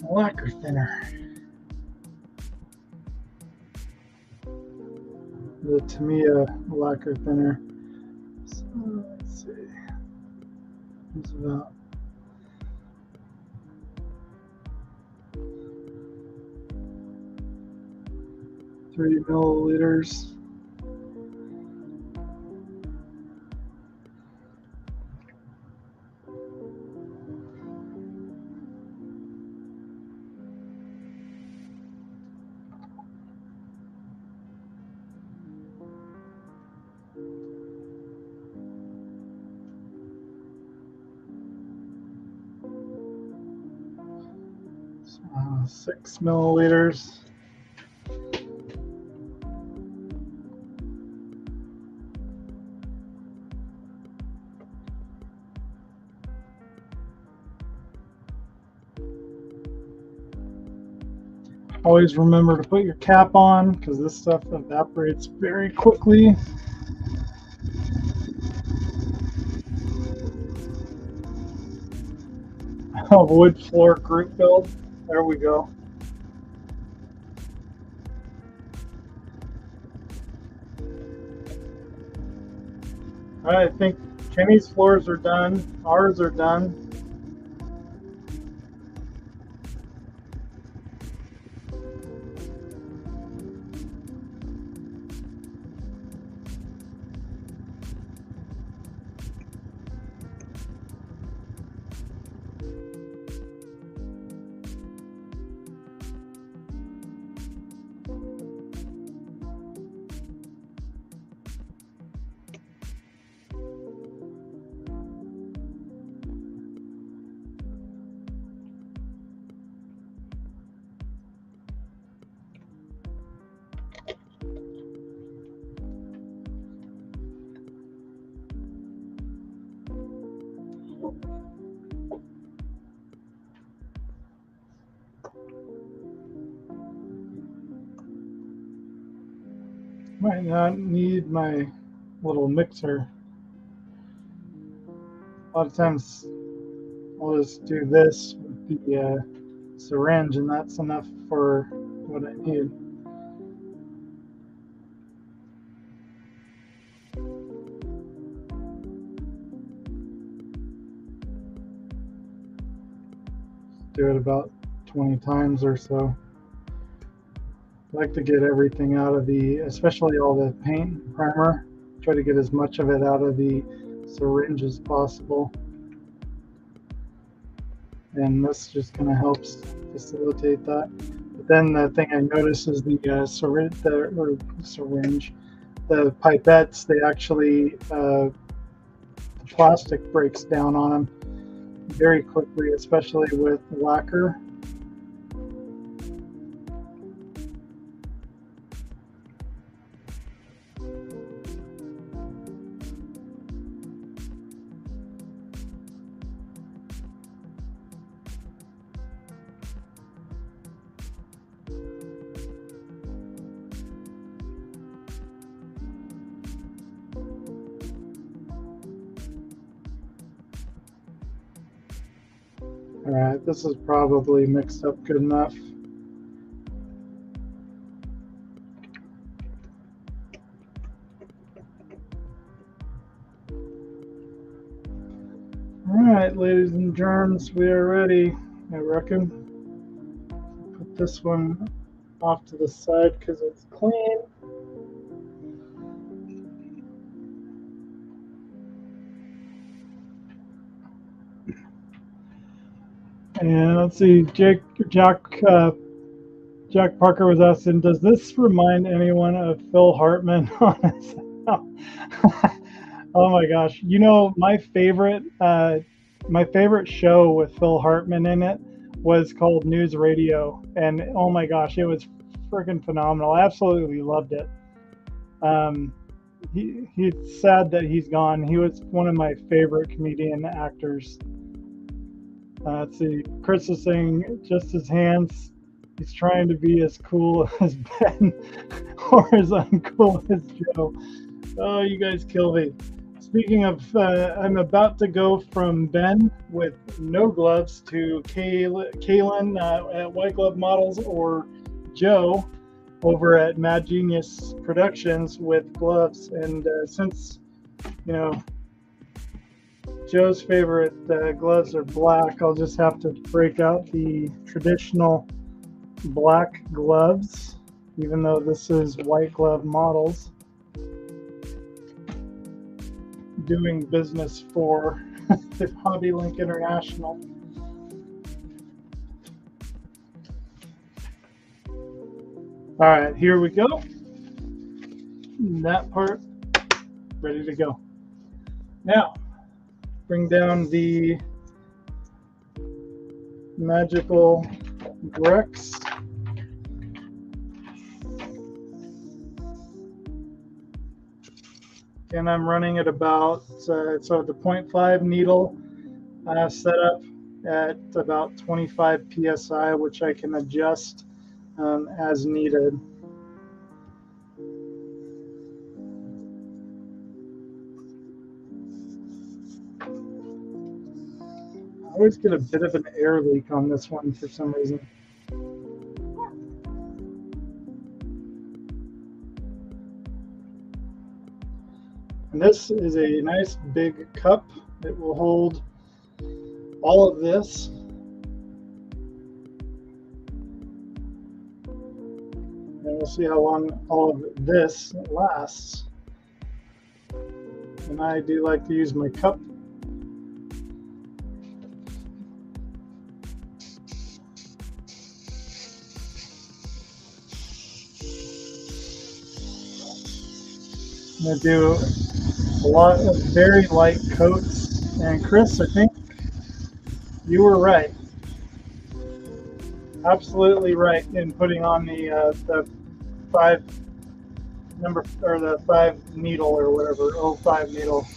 lacquer thinner. The Tamiya lacquer thinner. So let's see. It's about 3 milliliters. So, 6 milliliters. Always remember to put your cap on because this stuff evaporates very quickly. A wood floor group build. There we go. All right, I think Kenny's floors are done. Ours are done. Might not need my little mixer. A lot of times I'll just do this with the syringe, and that's enough for what I need. Do it about 20 times or so. I like to get everything out of especially all the paint and primer. Try to get as much of it out of the syringe as possible. And this just kind of helps facilitate that. But then the thing I notice is the syringe, the pipettes, they actually, the plastic breaks down on them very quickly, especially with lacquer. All right, this is probably mixed up good enough. All right, ladies and germs, we are ready, I reckon. Put this one off to the side because it's clean. And let's see, Jack Parker was asking, does this remind anyone of Phil Hartman? Oh my gosh! You know, my favorite show with Phil Hartman in it was called News Radio, and oh my gosh, it was freaking phenomenal. I absolutely loved it. He's sad that he's gone. He was one of my favorite comedian actors. Let's see. Chris is saying just his hands. He's trying to be as cool as Ben or as uncool as Joe. Oh, you guys kill me. Speaking of, I'm about to go from Ben with no gloves to Kalan at White Glove Models, or Joe over at Mad Genius Productions with gloves. And since, you know, Joe's favorite gloves are black, I'll just have to break out the traditional black gloves, even though this is White Glove Models. Doing business for HobbyLink International. All right, here we go. That part ready to go. Now, bring down the magical Grex. And I'm running at about, so the 0.5 needle setup at about 25 PSI, which I can adjust as needed. I always get a bit of an air leak on this one for some reason. And this is a nice big cup. It will hold all of this. And we'll see how long all of this lasts. And I do like to use my cup. I'm going to do a lot of very light coats. And Chris, I think you were right. Absolutely right in putting on the 5 number, or the 5 needle or whatever, 05 needle.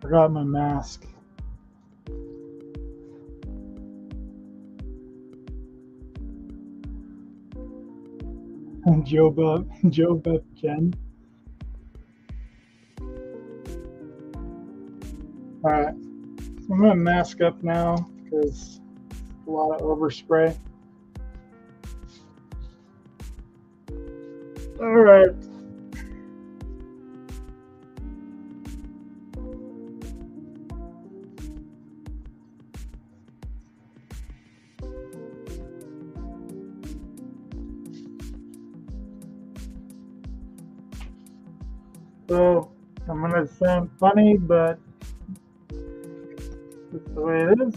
Forgot my mask. Joe Bub Jen. Alright, so I'm gonna mask up now because a lot of overspray. Alright. So I'm gonna sound funny, but that's the way it is.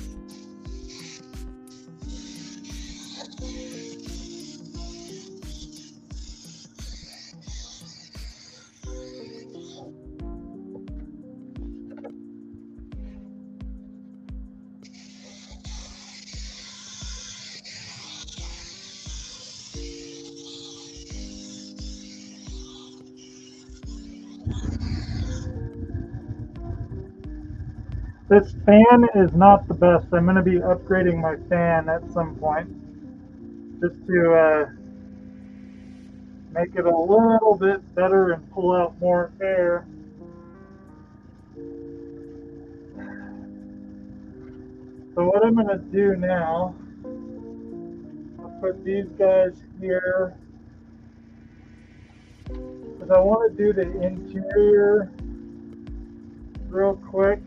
This fan is not the best. I'm going to be upgrading my fan at some point just to make it a little bit better and pull out more air. So what I'm going to do now, I'll put these guys here because I want to do the interior real quick.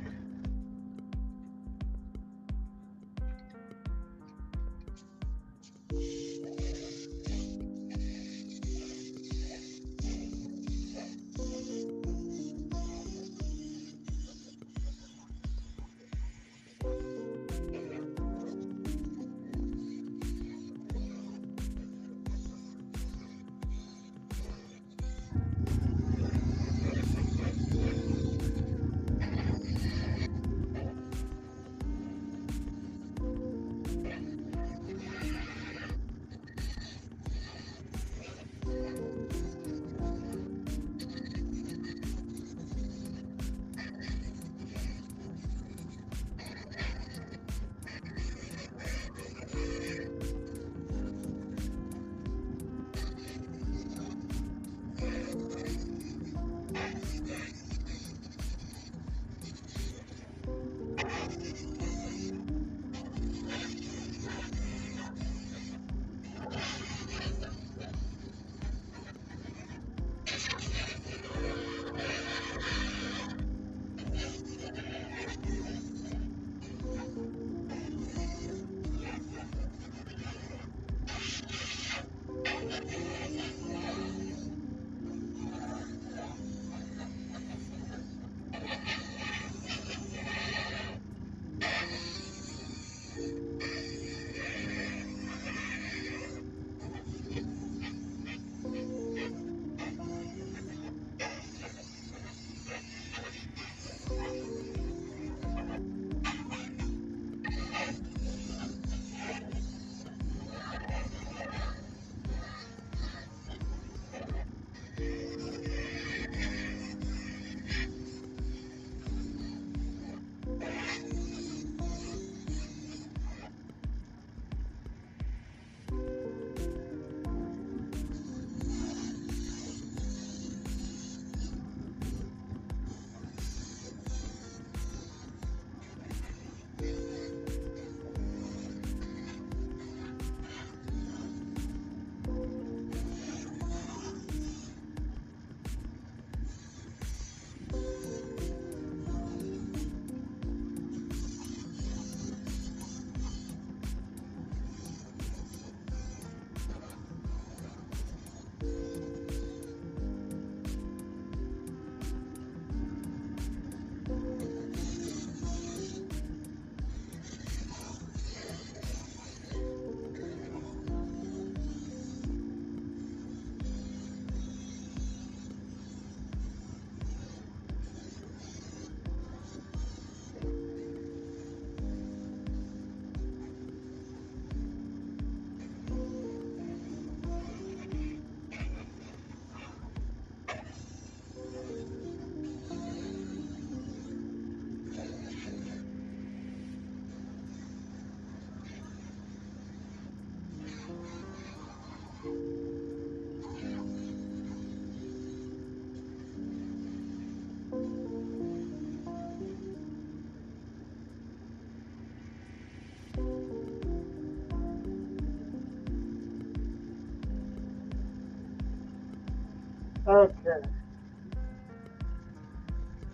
Okay.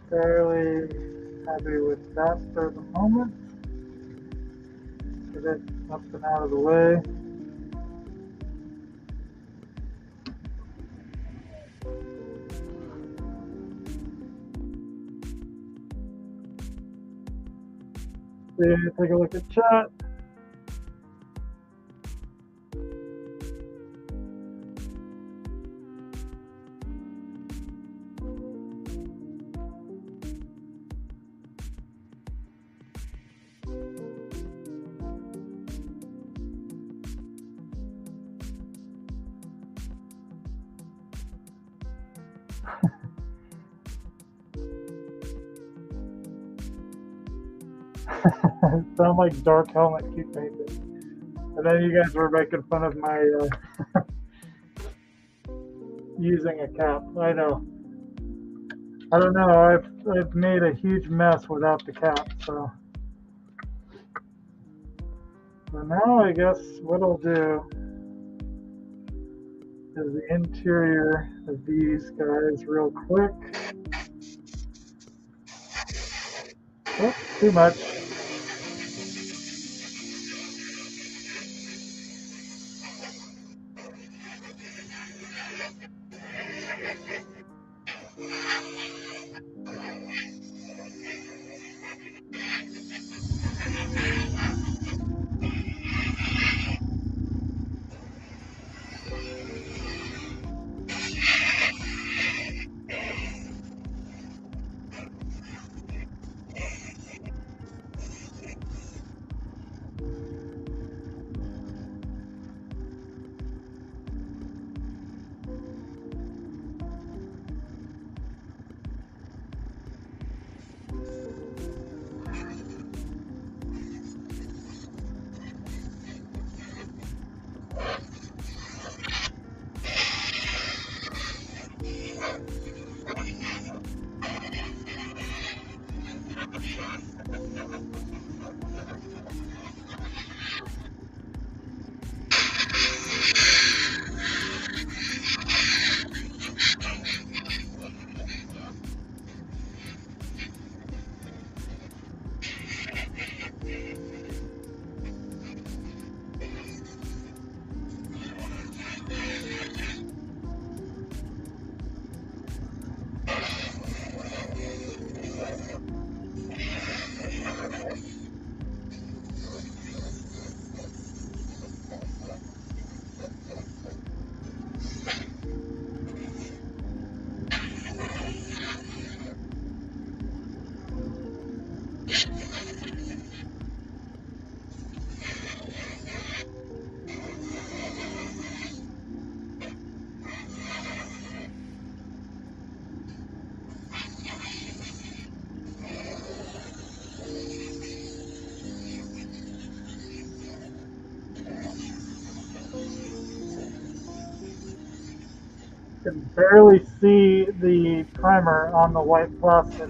Fairly happy with that for the moment. Get it up and out of the way. Take a look at chat. Sound like Dark Helmet keep painted. And then you guys were making fun of my using a cap. I know. I don't know. I've made a huge mess without the cap. So now I guess what I'll do is the interior of these guys real quick. Oh, too much. Can barely see the primer on the white plastic.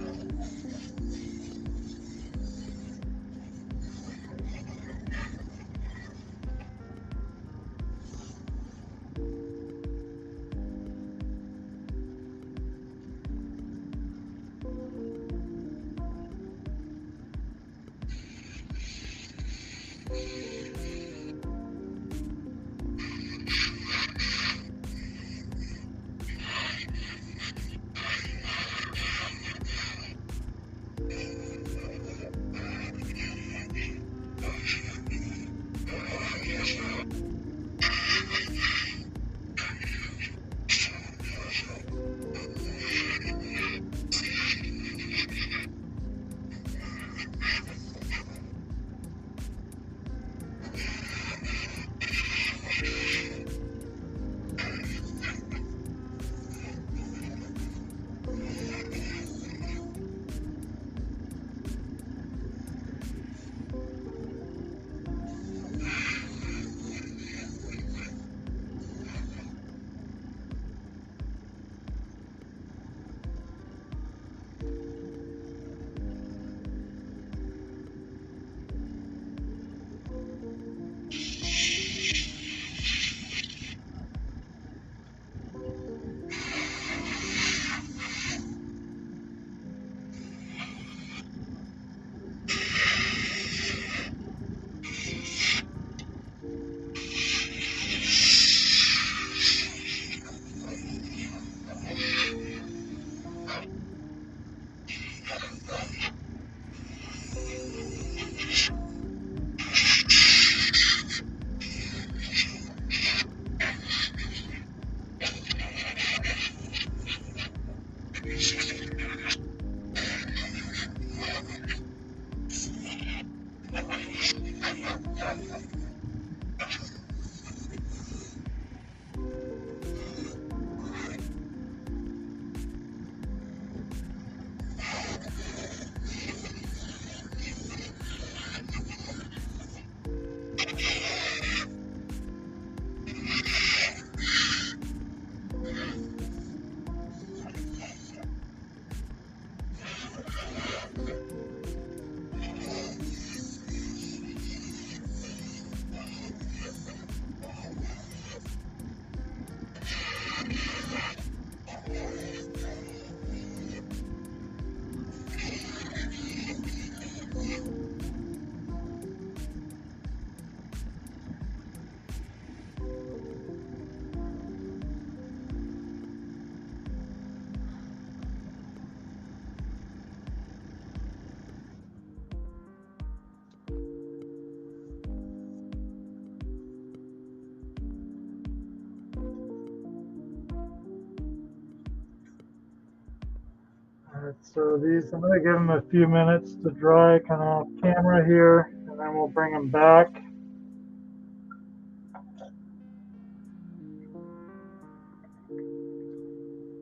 Alright, so these, I'm going to give them a few minutes to dry, kind of off camera here, and then we'll bring them back.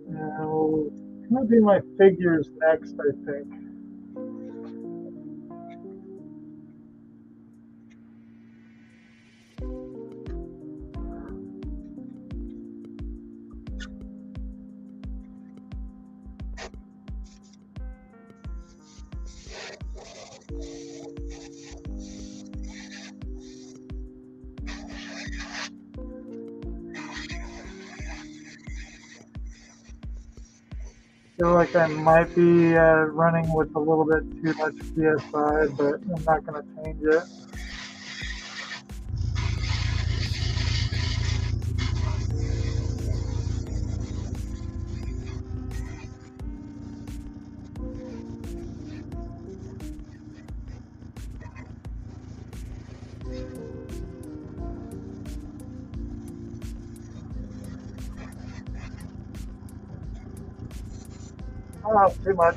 And we'll kind of do my figures next, I think. Feel like I might be running with a little bit too much PSI, but I'm not going to change it. Oh, too much.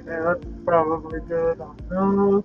Okay, that's probably good on those.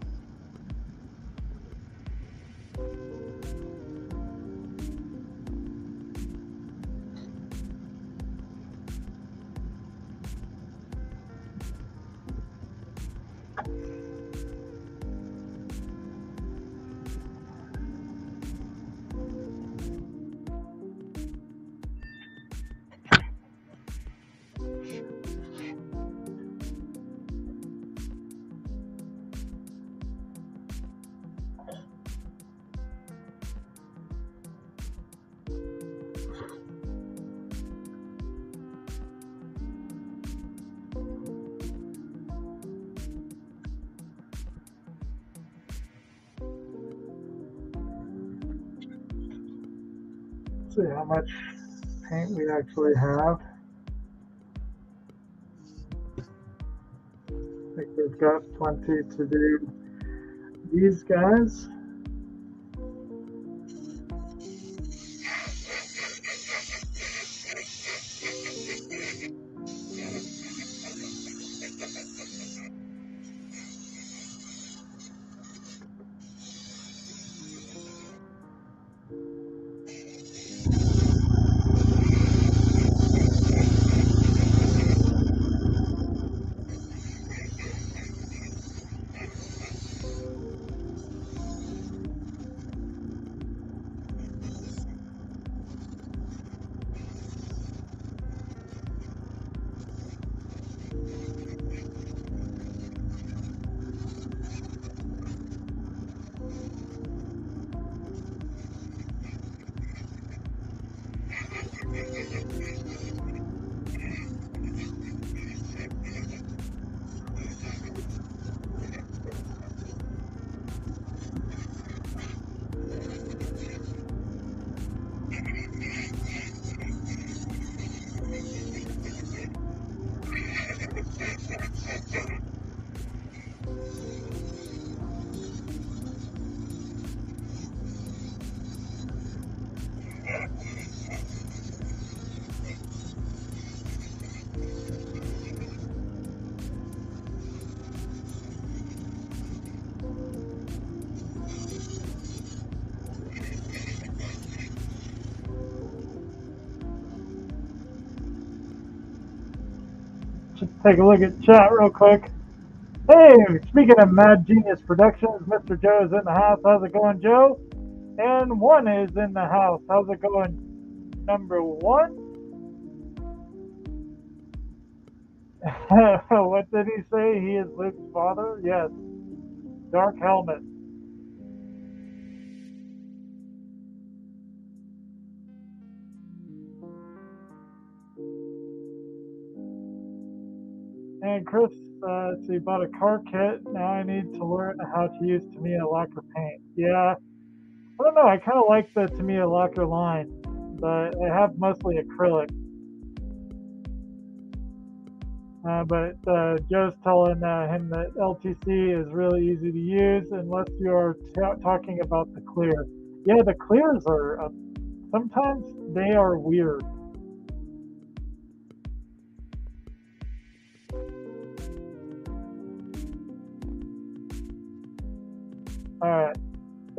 See how much paint we actually have. I think we've got plenty to do these guys. Just take a look at chat real quick. Hey, speaking of Mad Genius Productions, Mr. Joe is in the house. How's it going, Joe? And one is in the house. How's it going, number one? What did he say? He is Luke's father? Yes. Dark helmet. And Chris, so you bought a car kit. Now I need to learn how to use Tamiya lacquer paint. Yeah, I don't know. I kind of like the Tamiya lacquer line, but I have mostly acrylic. But Joe's telling him that LTC is really easy to use unless you're talking about the clear. Yeah, the clears are sometimes they are weird. All right.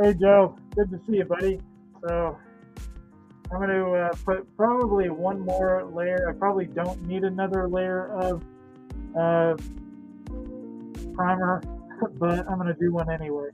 Hey, Joe. Good to see you, buddy. So I'm going to put probably one more layer. I probably don't need another layer of primer, but I'm going to do one anyway.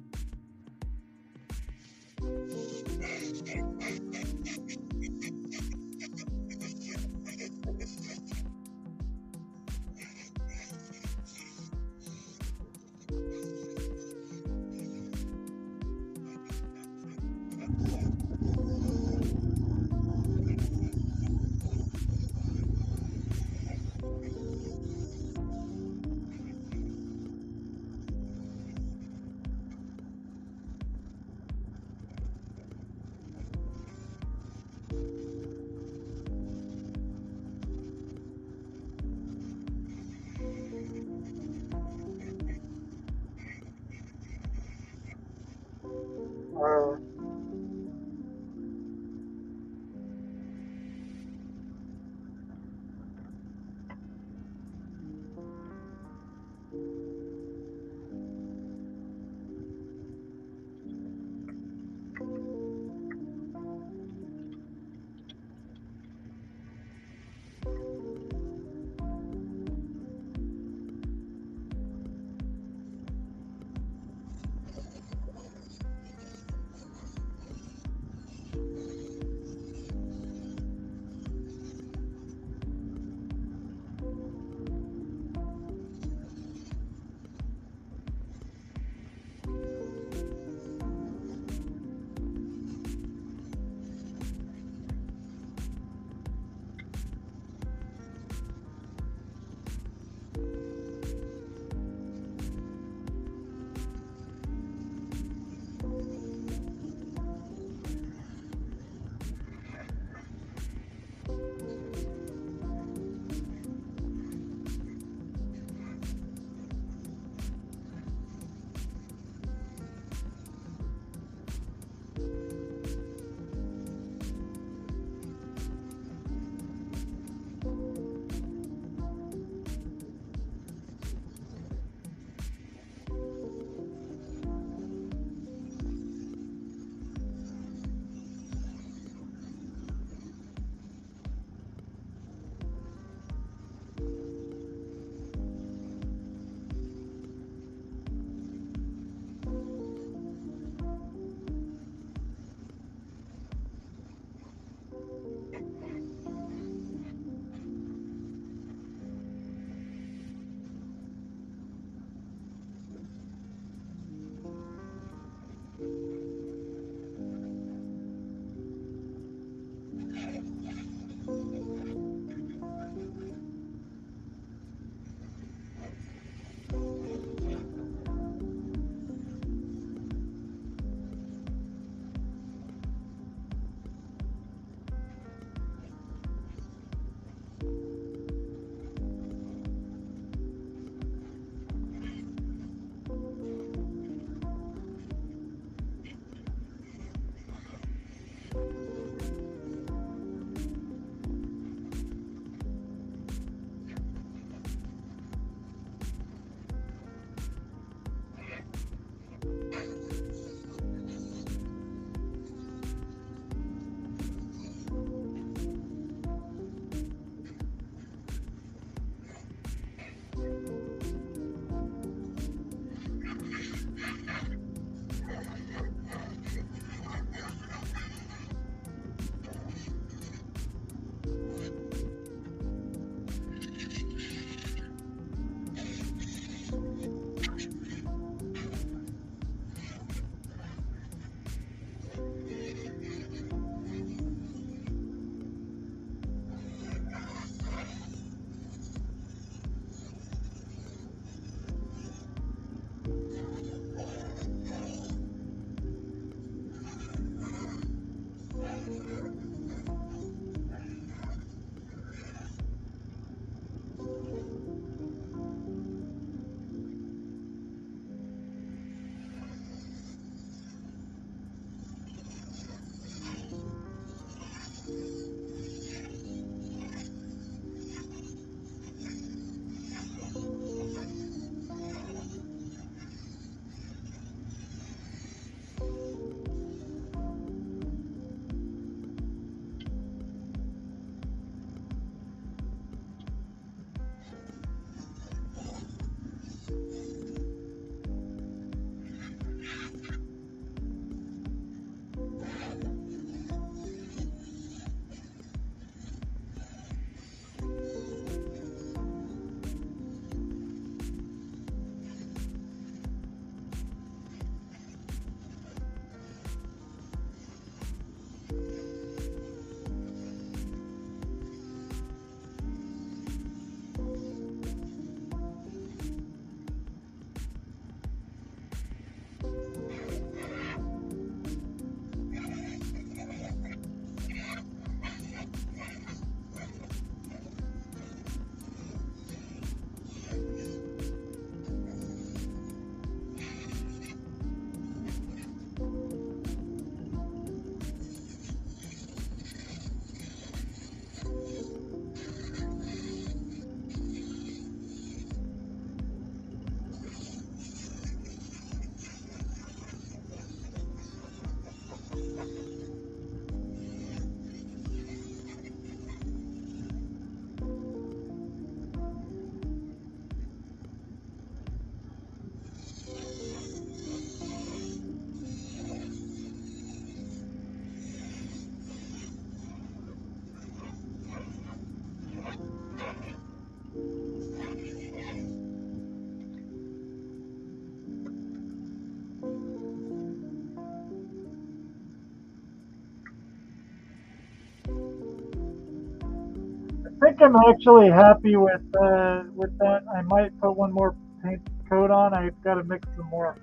think I'm actually happy with that. I might put one more paint coat on. I've got to mix some more.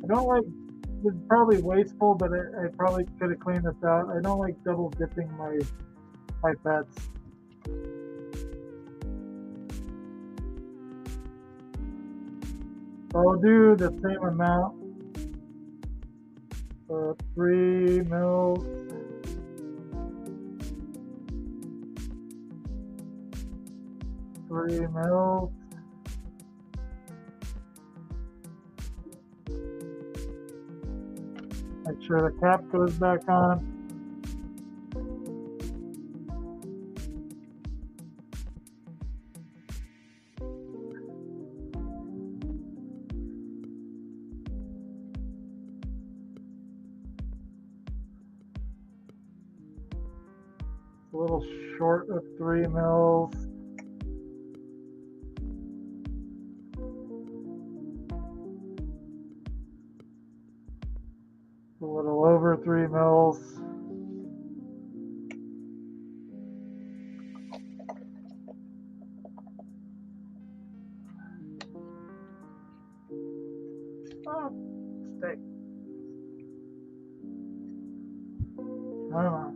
I don't like. It's probably wasteful, but I probably could have cleaned this out. I don't like double dipping my pipettes. I'll do the same amount. 3 mils. 3 mils. Make sure the cap goes back on. A little short of 3 mils. A little over 3 mils. Oh, stay. Come on.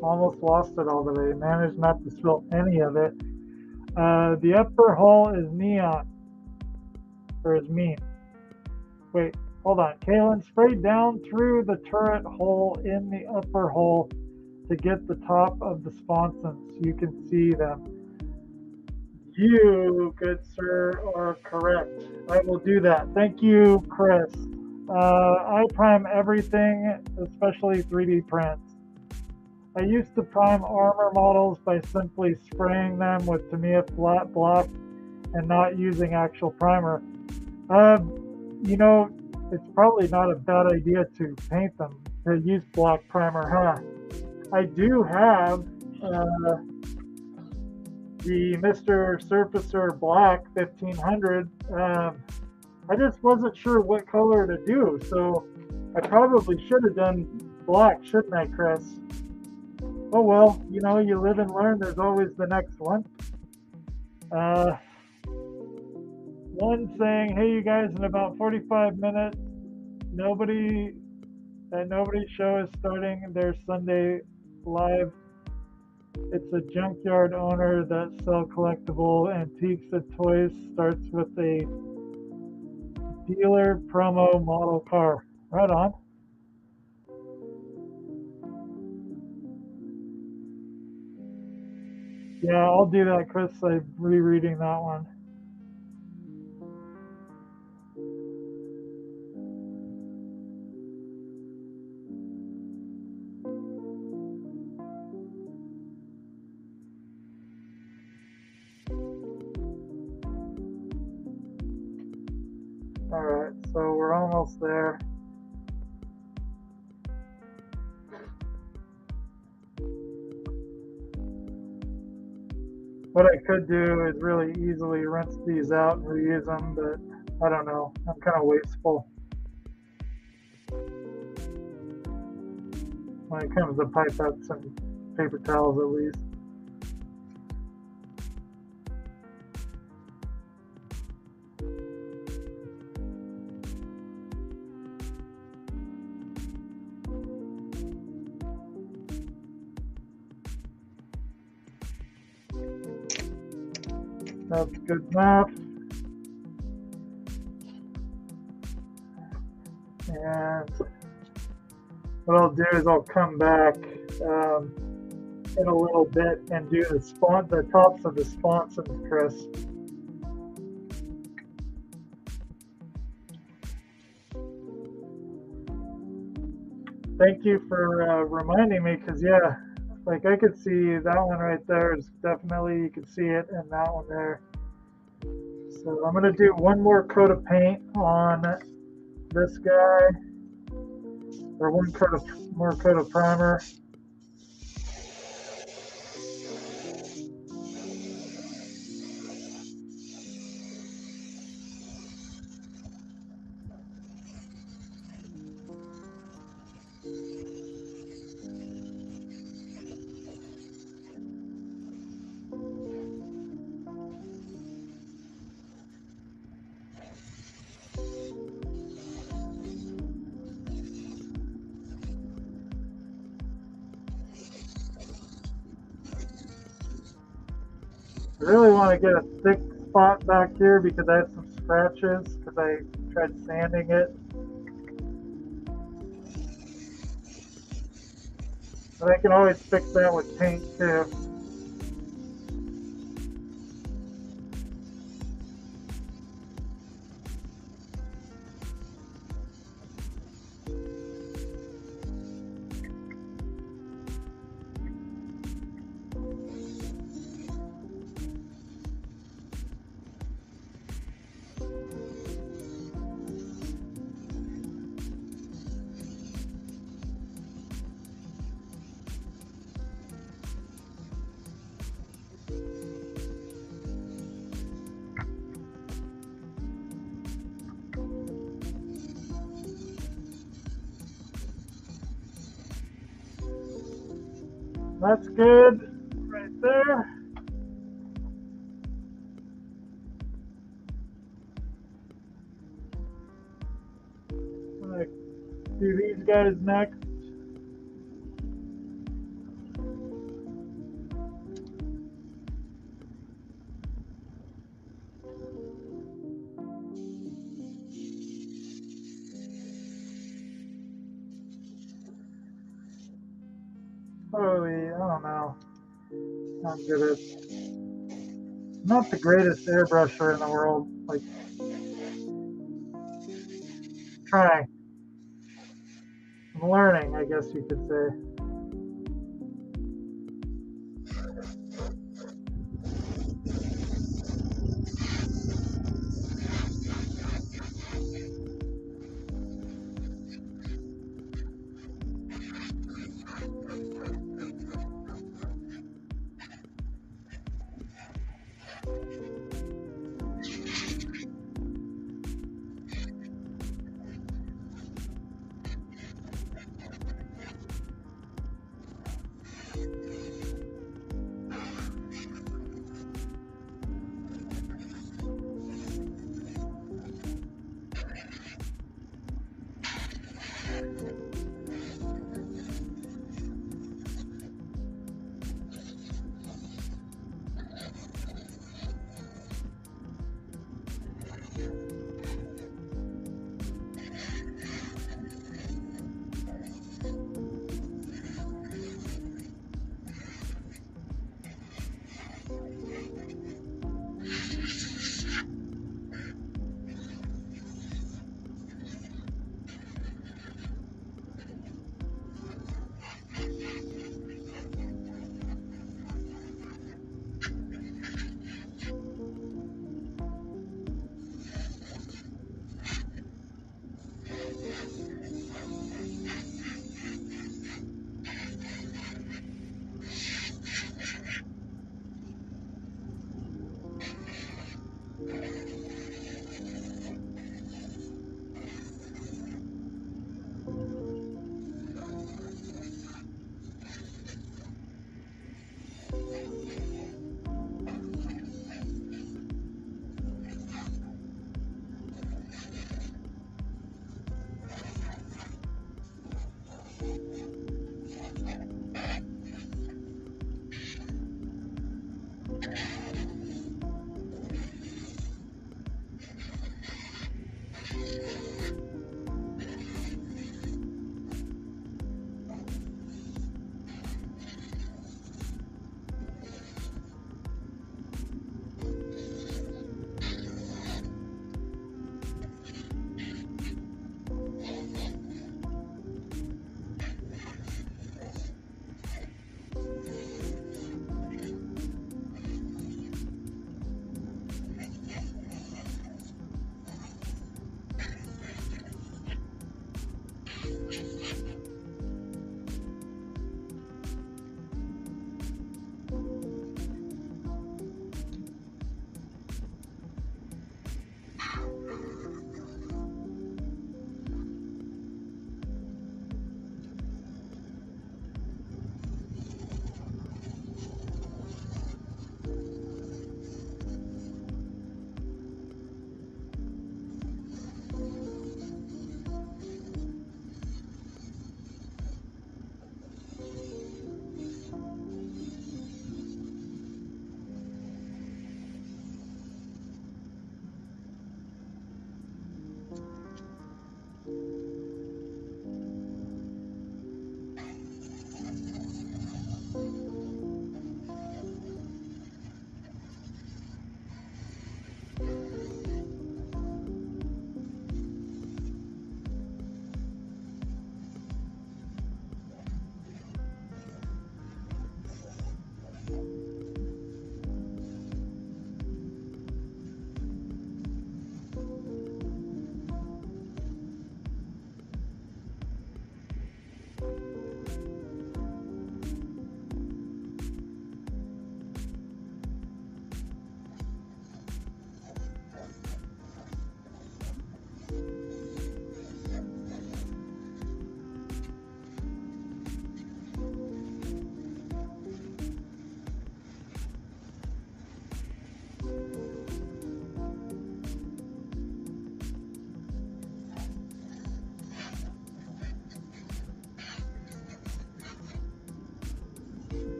Almost lost it all today. Managed not to spill any of it. The upper hull is neon. Or is mean. Wait, hold on. Kalan, spray down through the turret hole in the upper hull to get the top of the sponsons. You can see them. You, good sir, are correct. I will do that. Thank you, Chris. I prime everything, especially 3D prints. I used to prime armor models by simply spraying them with Tamiya flat block and not using actual primer. You know, it's probably not a bad idea to paint them, to use block primer, huh? I do have the Mr. Surfacer Black 1500. I just wasn't sure what color to do, so I probably should have done black, shouldn't I, Chris? Oh well, you know, you live and learn. There's always the next one. One saying, hey, you guys, in about 45 minutes, Nobody Show is starting their Sunday live. It's a junkyard owner that sell collectible antiques and toys. Starts with a dealer promo model car. Right on. Yeah, I'll do that, Chris. I'm rereading that one. Alright, so we're almost there. What I could do is really easily rinse these out and reuse them, but I don't know. I'm kind of wasteful when it comes to pipettes and paper towels, at least. That's good enough. And what I'll do is I'll come back in a little bit and do the tops of the sponsons, Chris. Thank you for reminding me, because yeah, like I could see that one right there is definitely, you can see it, and that one there. So I'm gonna do one more coat of paint on this guy. or one coat of more coat of primer. I really want to get a thick spot back here because I had some scratches because I tried sanding it. But I can always fix that with paint too. That's good right there. I'm gonna do these guys next. Holy, I don't know. I'm good at. Not the greatest airbrusher in the world. Like, trying. I'm learning, I guess you could say.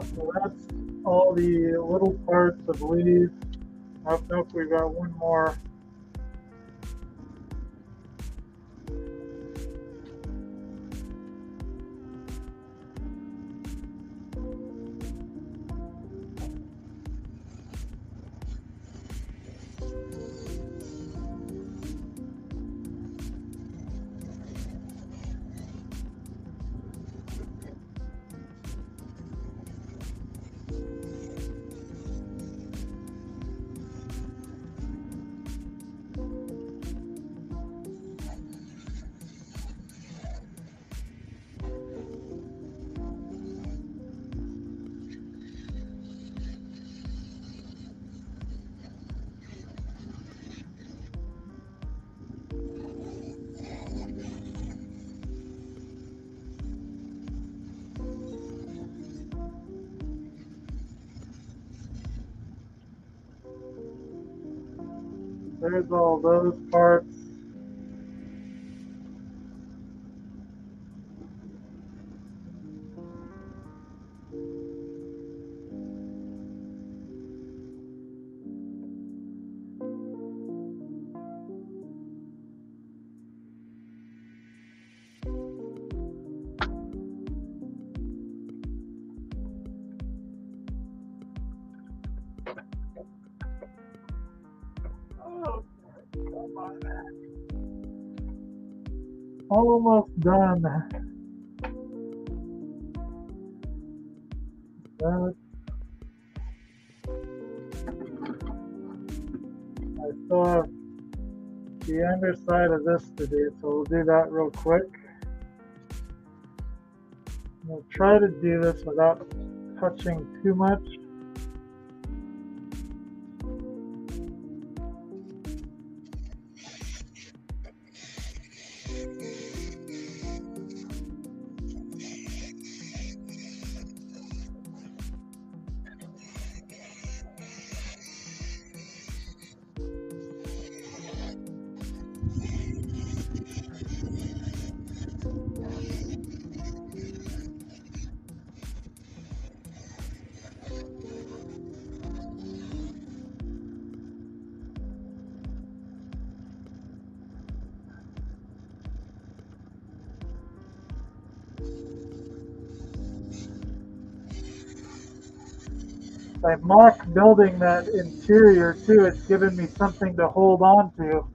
So that's all the little parts, I believe. Oh, nope, we've got one more. There's all those parts. Oh, come on. Almost done. That, I still have the underside of this to do, so we'll do that real quick. We'll try to do this without touching too much. By mock building that interior too, it's given me something to hold on to.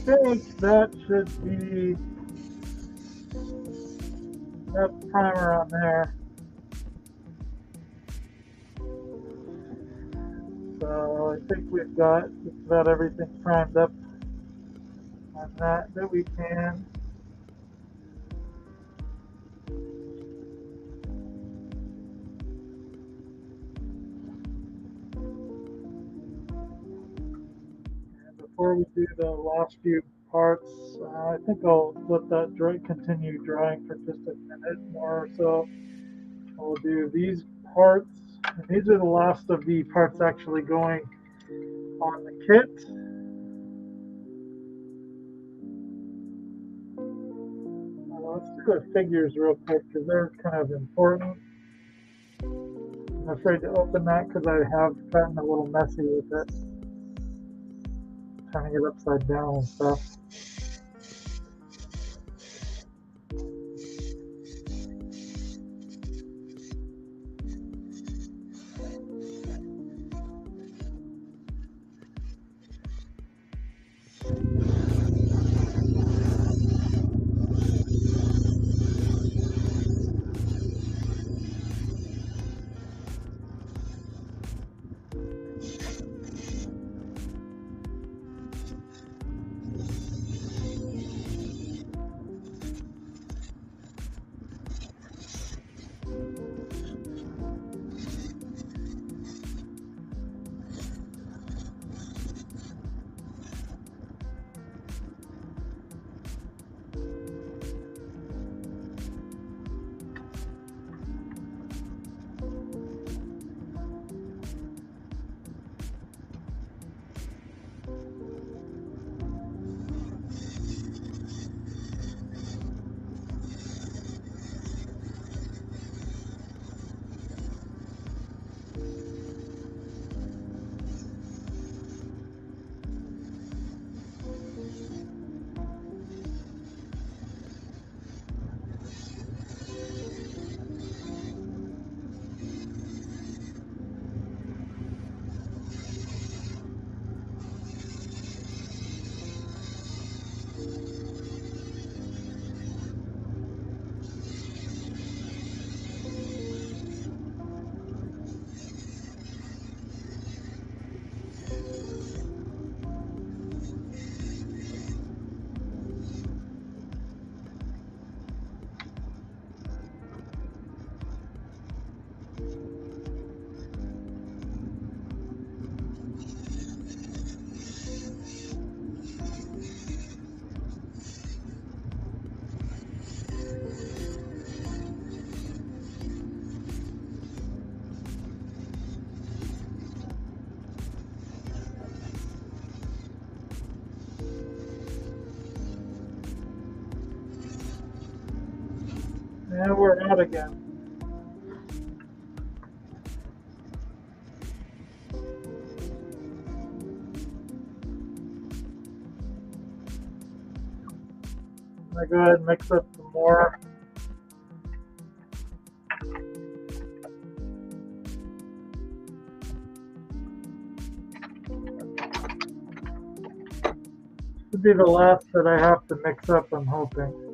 I think that should be enough primer on there. So I think we've got just about everything primed up on that we can. And before we do the last few parts, I think I'll let that continue drying for just a minute more or so. We'll do these parts. And these are the last of the parts actually going on the kit. Let's Let's go to figures real quick because they're kind of important. I'm afraid to open that because I have gotten a little messy with it. Turning it upside down and stuff. And we're out again. I'm going to go ahead and mix up some more. This would be the last that I have to mix up, I'm hoping.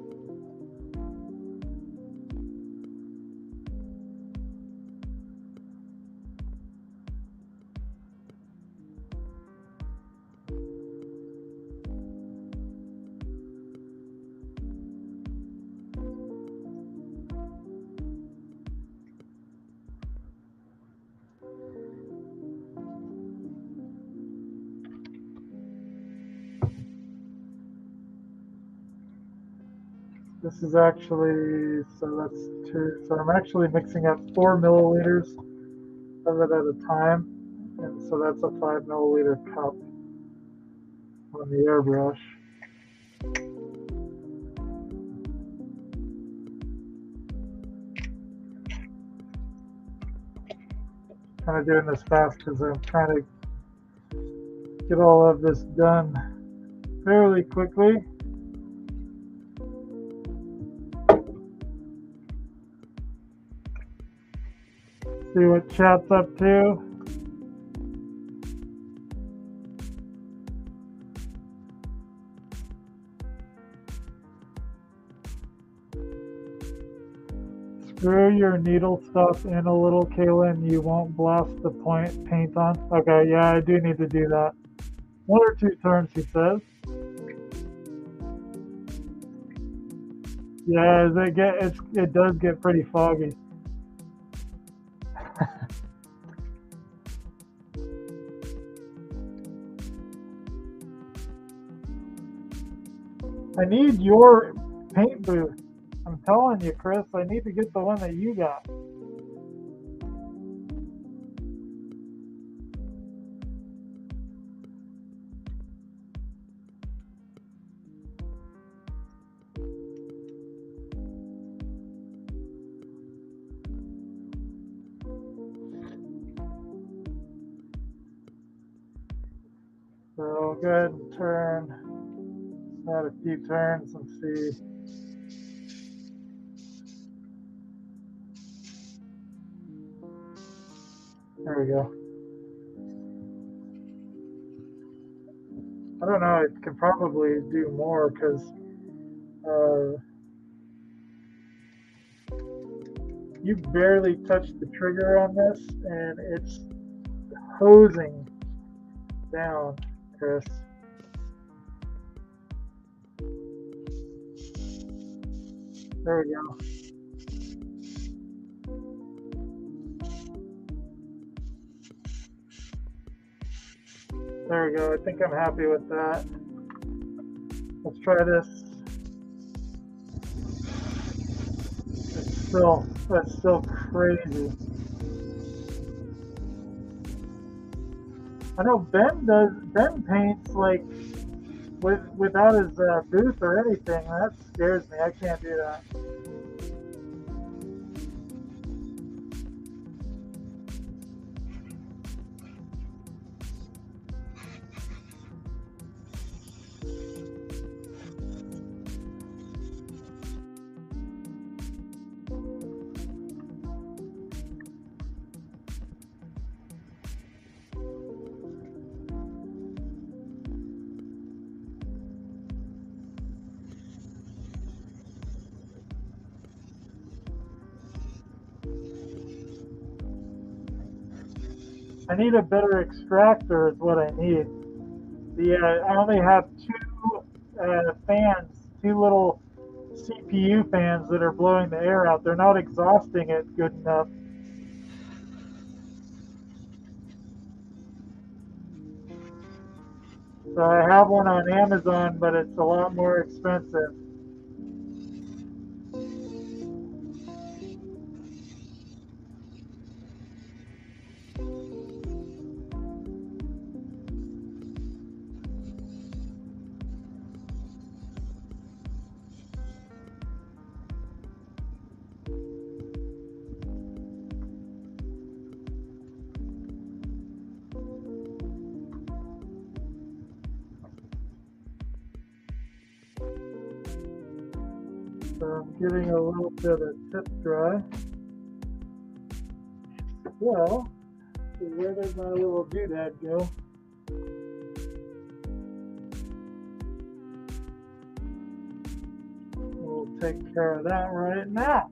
This is actually, so that's 2. So I'm actually mixing up 4 milliliters of it at a time. And so that's a 5 milliliter cup on the airbrush. Kind of doing this fast because I'm trying to get all of this done fairly quickly. See what chat's up to. Screw your needle stuff in a little, Kalan. You won't blast the paint on. Okay, yeah, I do need to do that. 1 or 2 turns, he says. Yeah, it does get pretty foggy. I need your paint booth. I'm telling you, Chris, I need to get the one that you got. So go ahead and turn, add a few turns and see. There we go. I don't know, it could probably do more because you barely touch the trigger on this and it's hosing down, Chris. There we go. There we go. I think I'm happy with that. Let's try this. That's still crazy. I know Ben paints like without his booth or anything. That scares me. I can't do that. I need a better extractor is what I need. I only have two fans, two little CPU fans that are blowing the air out. They're not exhausting it good enough. So I have one on Amazon, but it's a lot more expensive. So I'm getting a little bit of tip dry. Well, where did my little doodad go? We'll take care of that right now.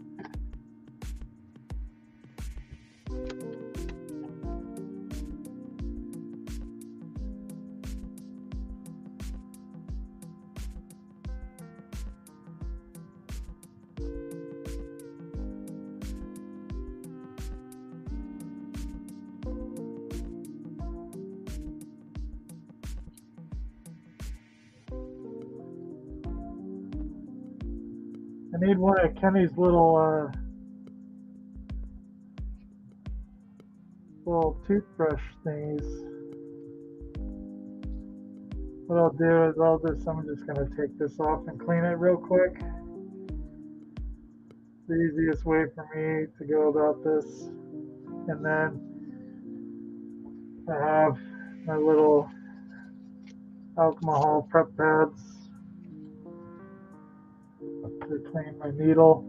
I need one of Kenny's little toothbrush thingies. What I'll do is I'm just going to take this off and clean it real quick. The easiest way for me to go about this. And then I have my little alcohol prep pads to clean my needle.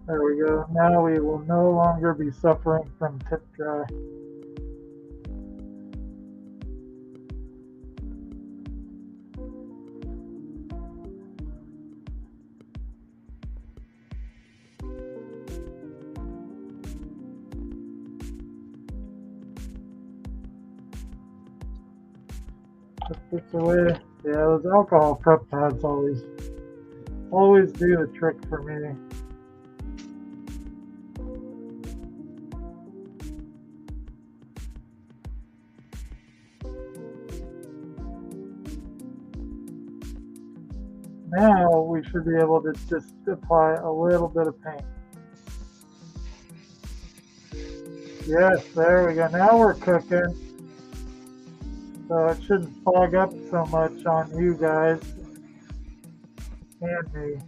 There we go. Now we will no longer be suffering from tip dry. Put this away. Yeah, those alcohol prep pads always do the trick for me. Now we should be able to just apply a little bit of paint. Yes, there we go. Now we're cooking. so it shouldn't fog up so much on you guys and me.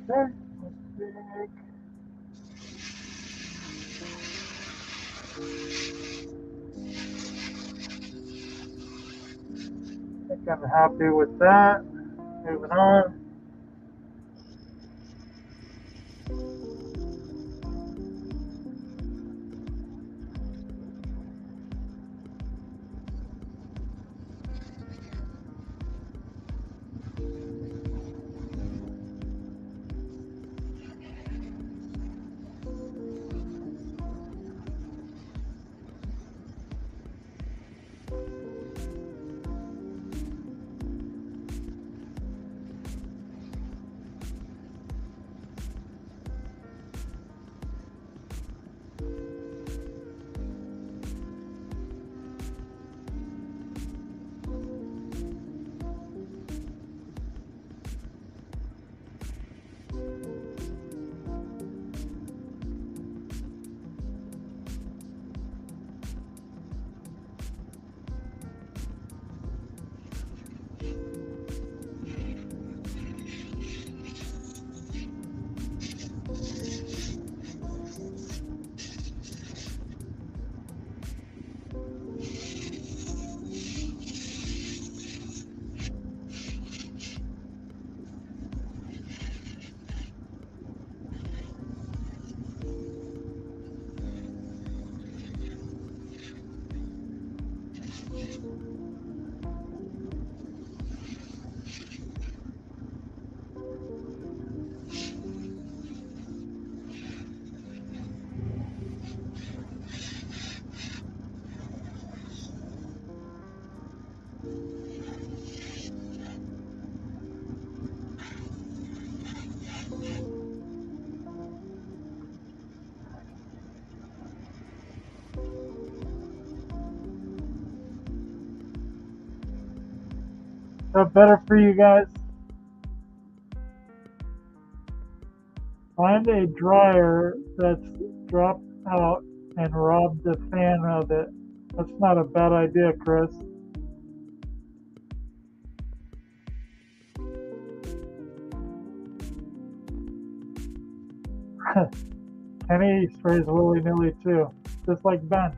Okay, let's see. I think I'm happy with that. Moving on. Is that better for you guys? Find a dryer that's dropped out and rob the fan of it. That's not a bad idea, Chris. Kenny sprays willy-nilly too, just like Ben.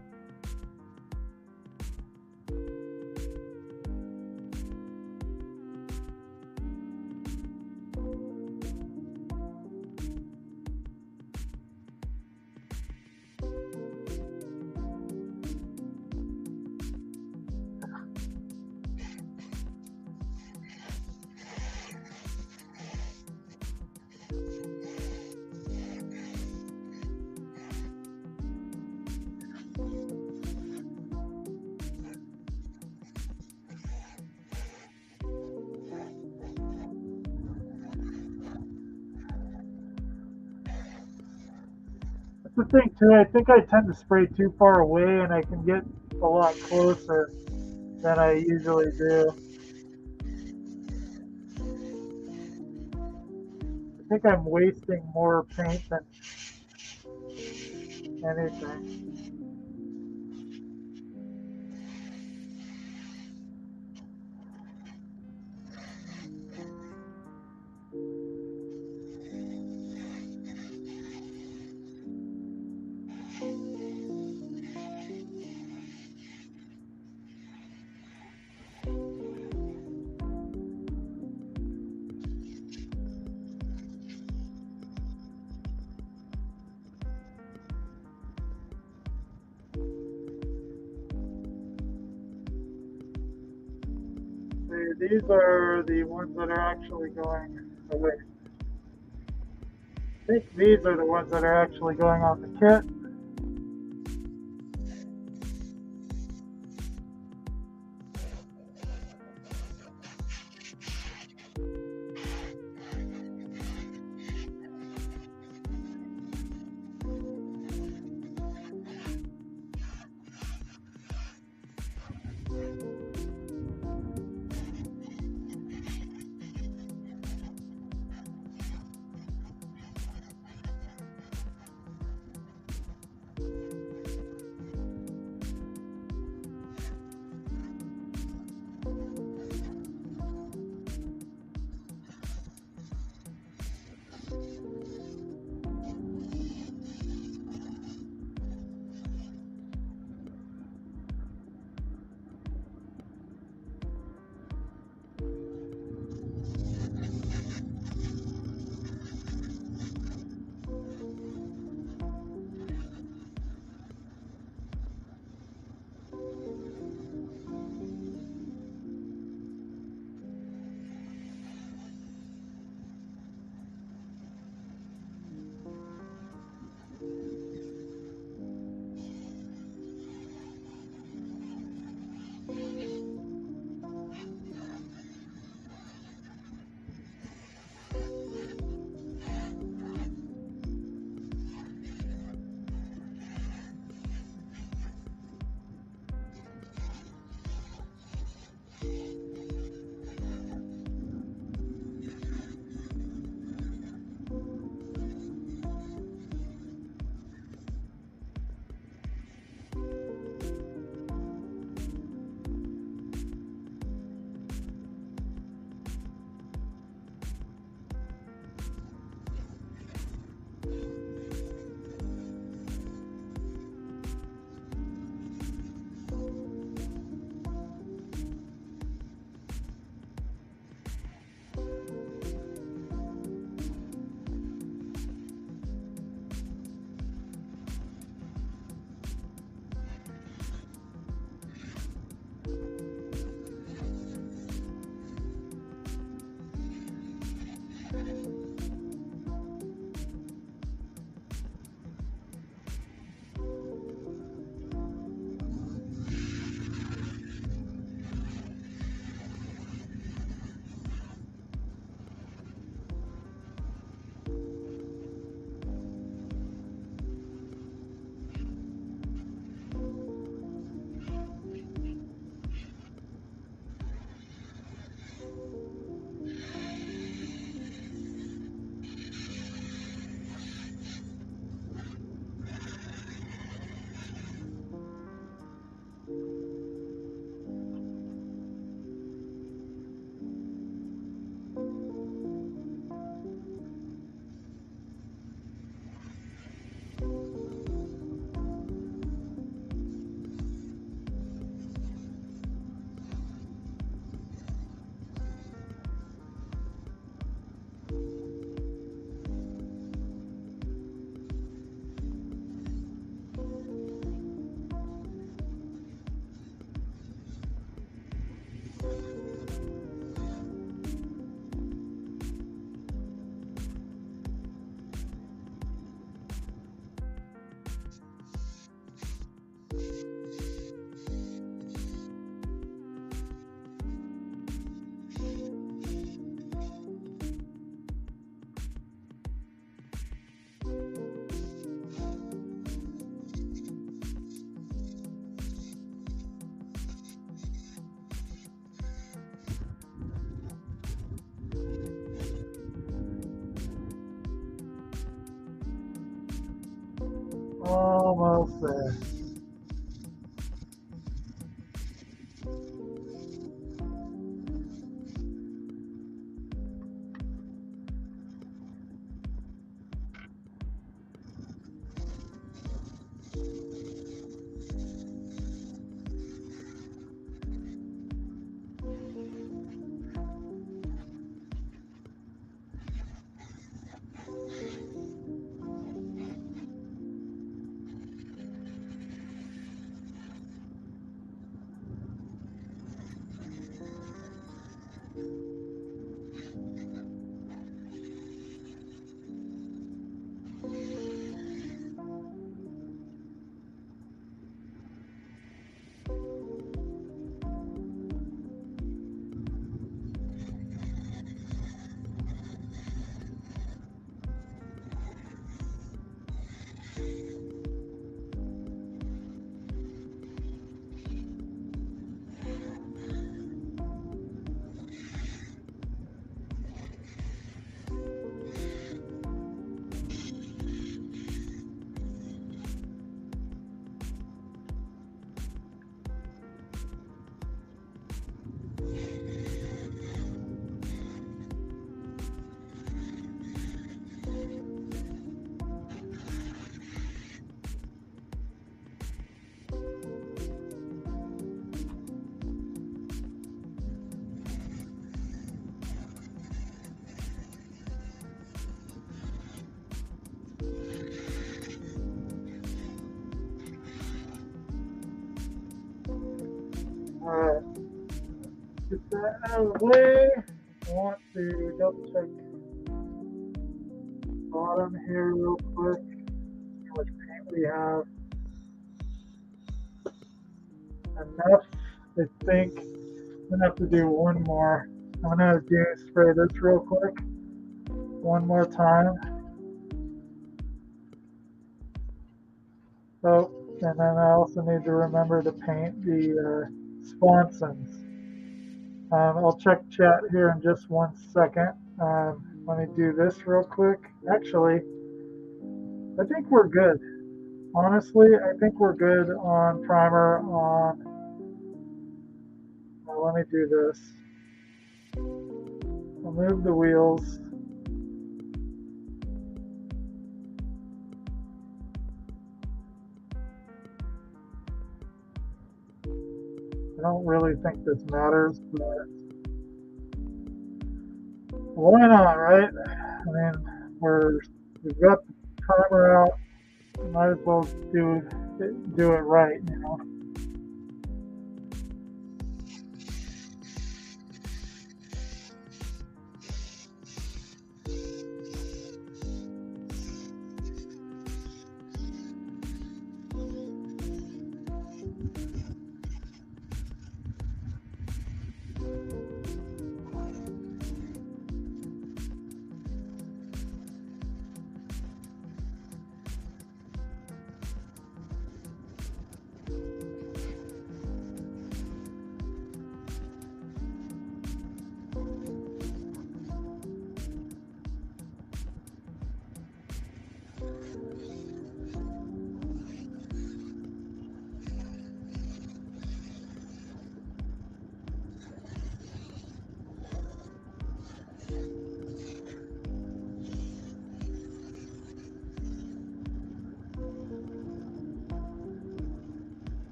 The thing too, I think I tend to spray too far away and I can get a lot closer than I usually do. I think I'm wasting more paint than anything. These are the ones that are actually going away. I think these are the ones that are actually going on the kit. almost there. Alright, get that out of the way. I want to double check the bottom here real quick, see how much paint we have. Enough, I think. I'm gonna have to do one more. I'm gonna spray this real quick, one more time. Oh, and then I also need to remember to paint the sponsons. I'll check chat here in just 1 second. Let me do this real quick. Actually, I think we're good. Honestly, I think we're good on primer on. Let me do this. Remove the wheels. I don't really think this matters, but why not, right? I mean, we've got the primer out. Might as well do it right, you know.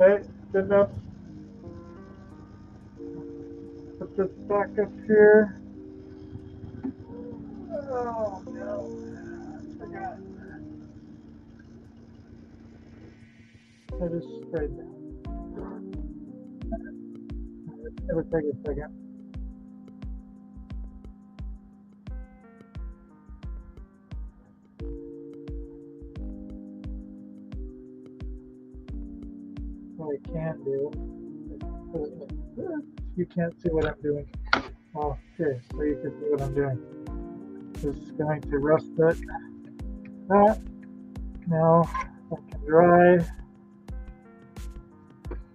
Okay, good enough. Put this back up here. Oh no, I forgot. I just sprayed that. It'll take a second. What I can do, you can't see what I'm doing. Oh, okay, so you can see what I'm doing. Just going to rest it. That now I can dry.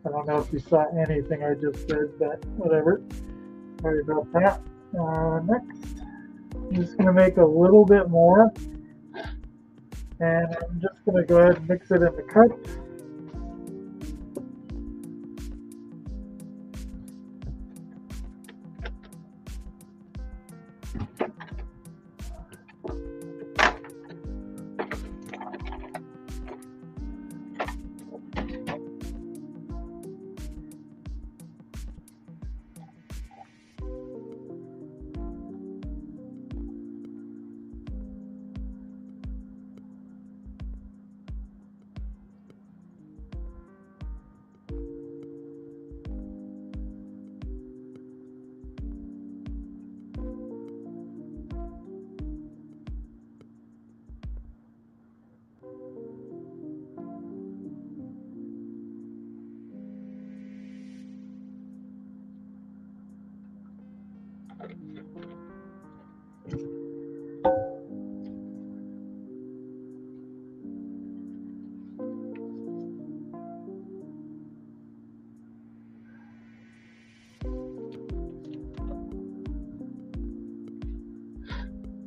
I don't know if you saw anything I just did, but whatever. Sorry about that. Next, I'm just going to make a little bit more. And I'm just going to go ahead and mix it in the cup.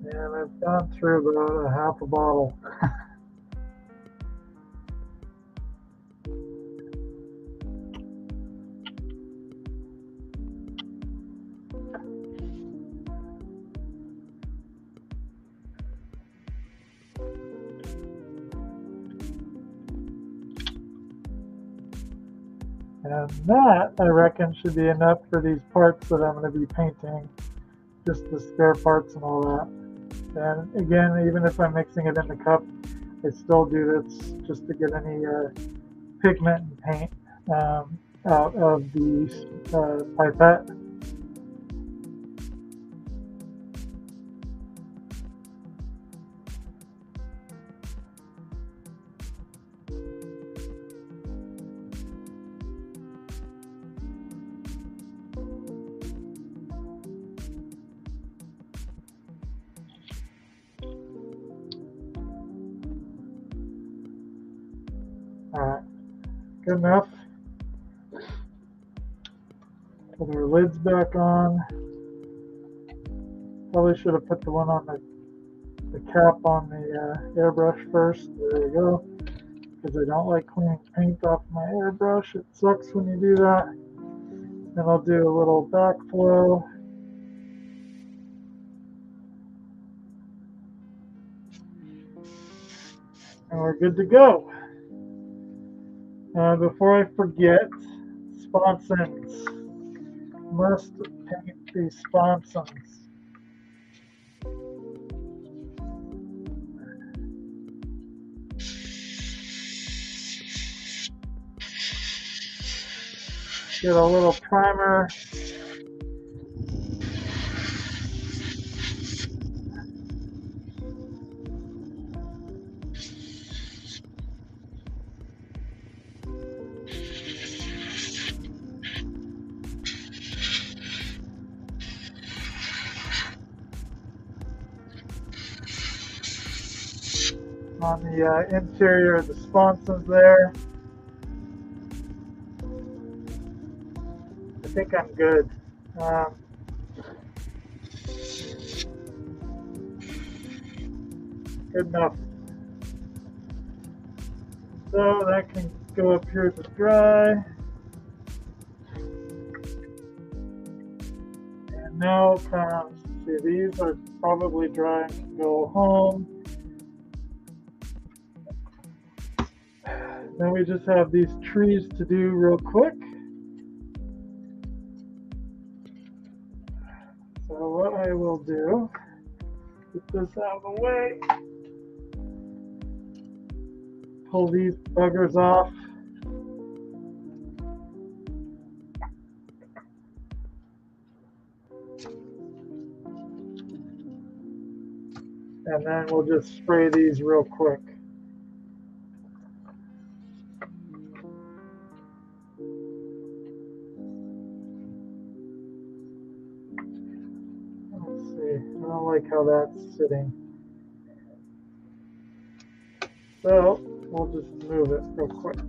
And I've gone through about a half a bottle. And that, I reckon, should be enough for these parts that I'm going to be painting, just the spare parts and all that. And again, even if I'm mixing it in the cup, I still do this just to get any pigment and paint out of the pipette. Alright, good enough. Put our lids back on. Probably should have put the one on the cap on the airbrush first. There you go. Because I don't like cleaning paint off my airbrush. It sucks when you do that. Then I'll do a little backflow. And we're good to go. Before I forget, sponsons. Must paint these sponsons. Get a little primer. On the interior of the sponsons there. I think I'm good. Good enough. So that can go up here to dry. And now comes, see, these are probably dry and can go home. Then we just have these trees to do real quick. So what I will do, get this out of the way, pull these buggers off. And then we'll just spray these real quick. Let's see, I don't like how that's sitting. So we'll just move it real quick.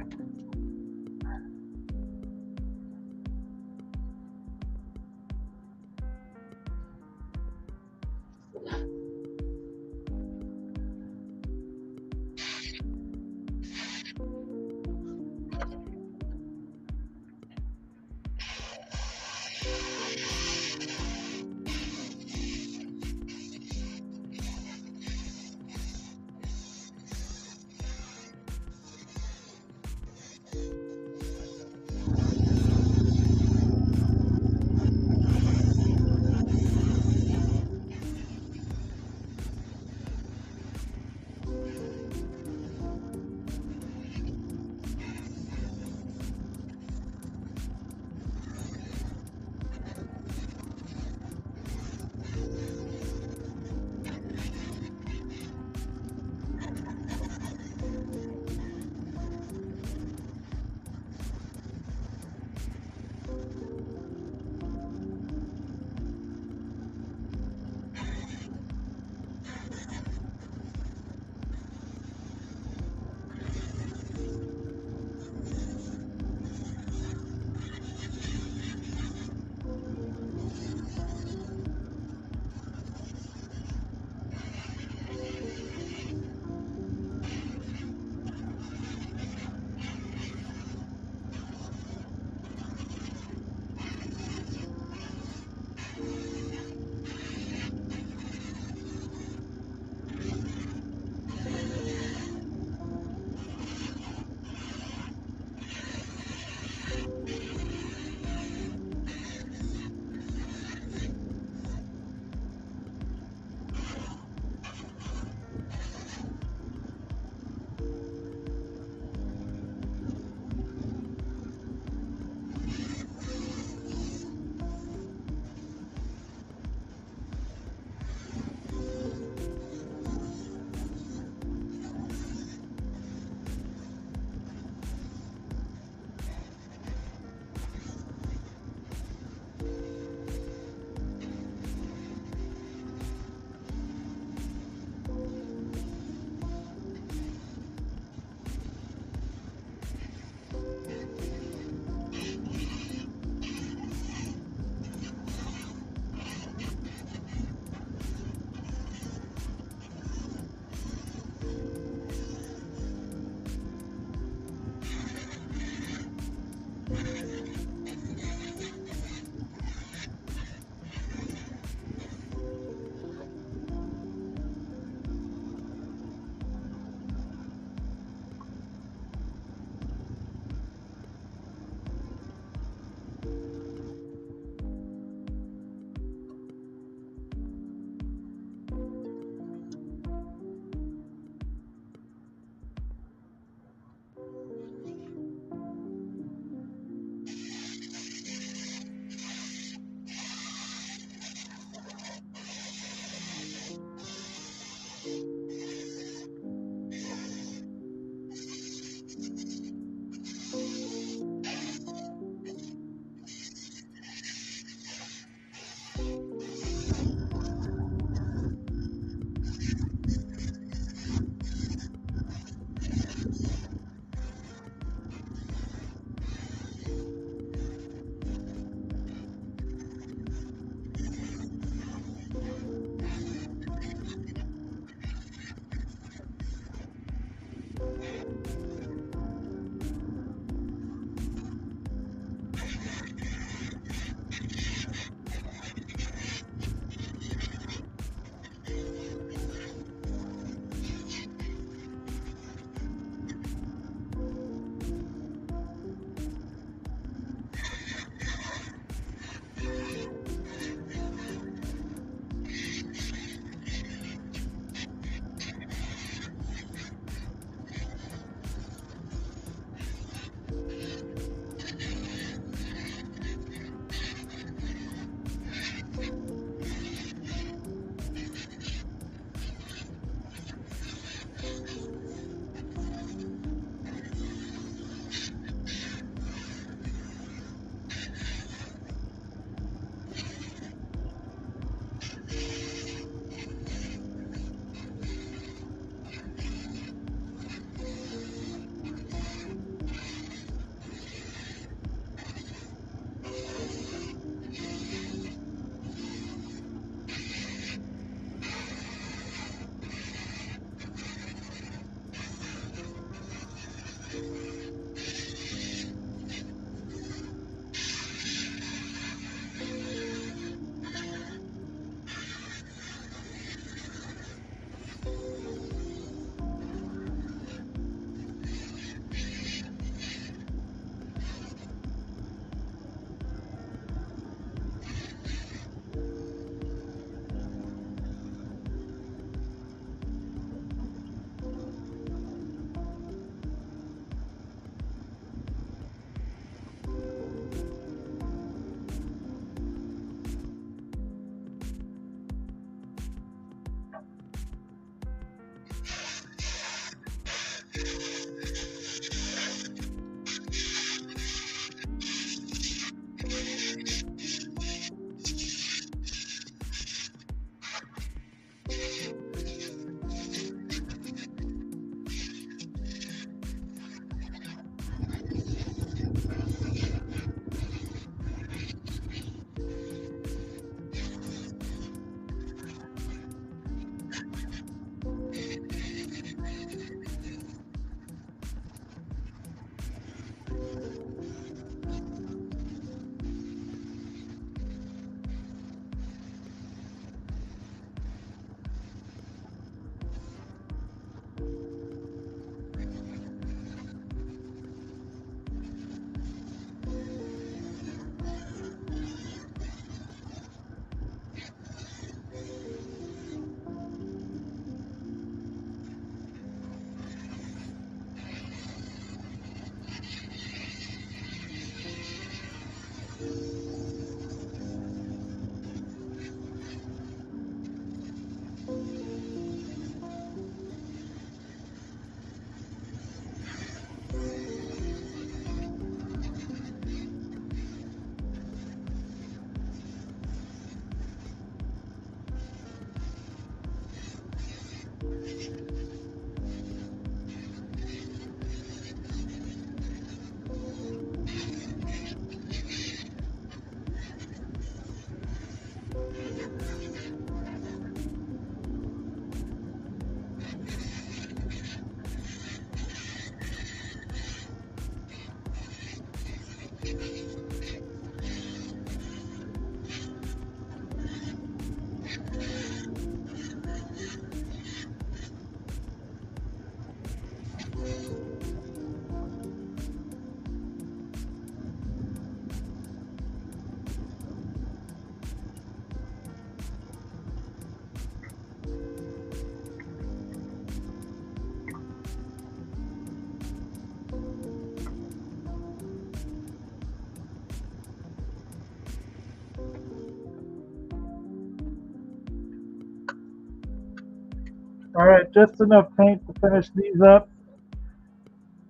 All right, just enough paint to finish these up.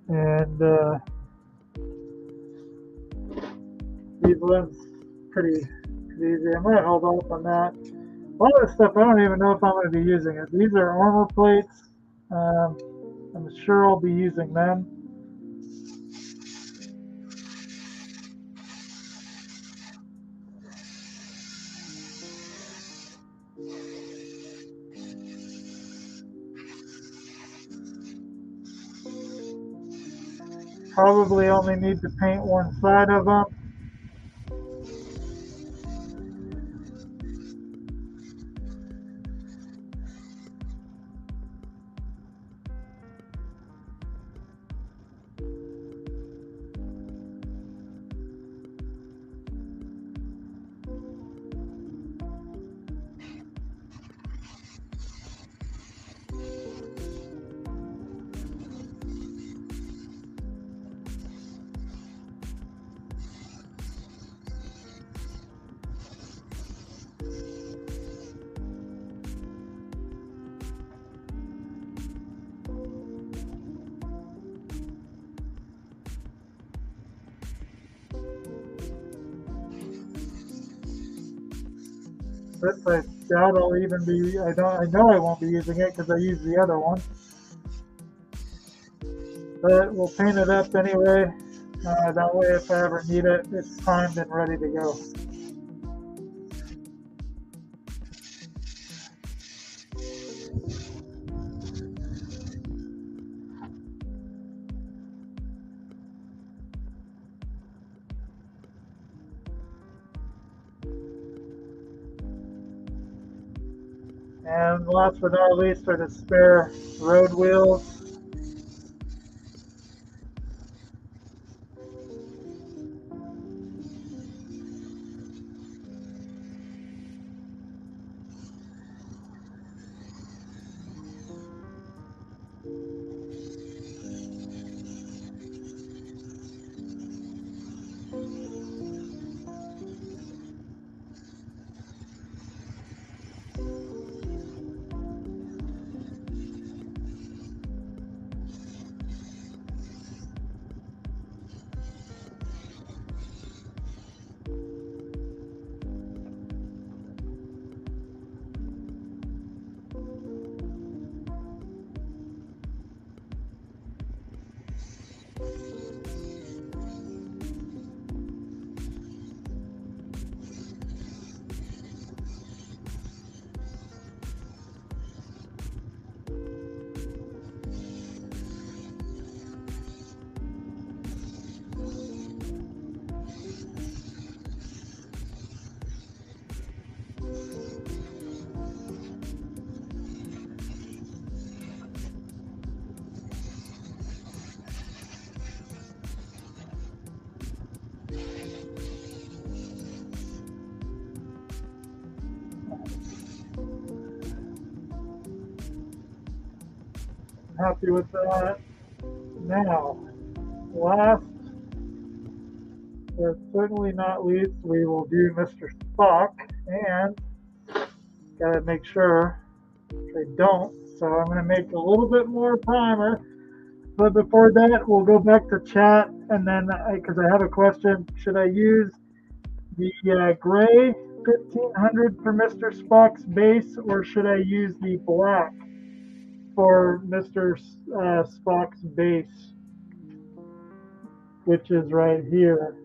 And these ones pretty easy. I might hold off on that. A lot of this stuff I don't even know if I'm going to be using it. These are armor plates. I'm sure I'll be using them. Probably only need to paint one side of them. This I doubt I'll even be. I know I won't be using it because I used the other one. But we'll paint it up anyway. That way, if I ever need it, it's primed and ready to go. And last but not least are the spare road wheels. Happy with that. Now, last but certainly not least, we will do Mr. Spock, and gotta make sure I don't. So I'm gonna make a little bit more primer. But before that, we'll go back to chat, and then because I have a question, should I use the gray 1500 for Mr. Spock's base, or should I use the black for Mr. Spock's base, which is right here?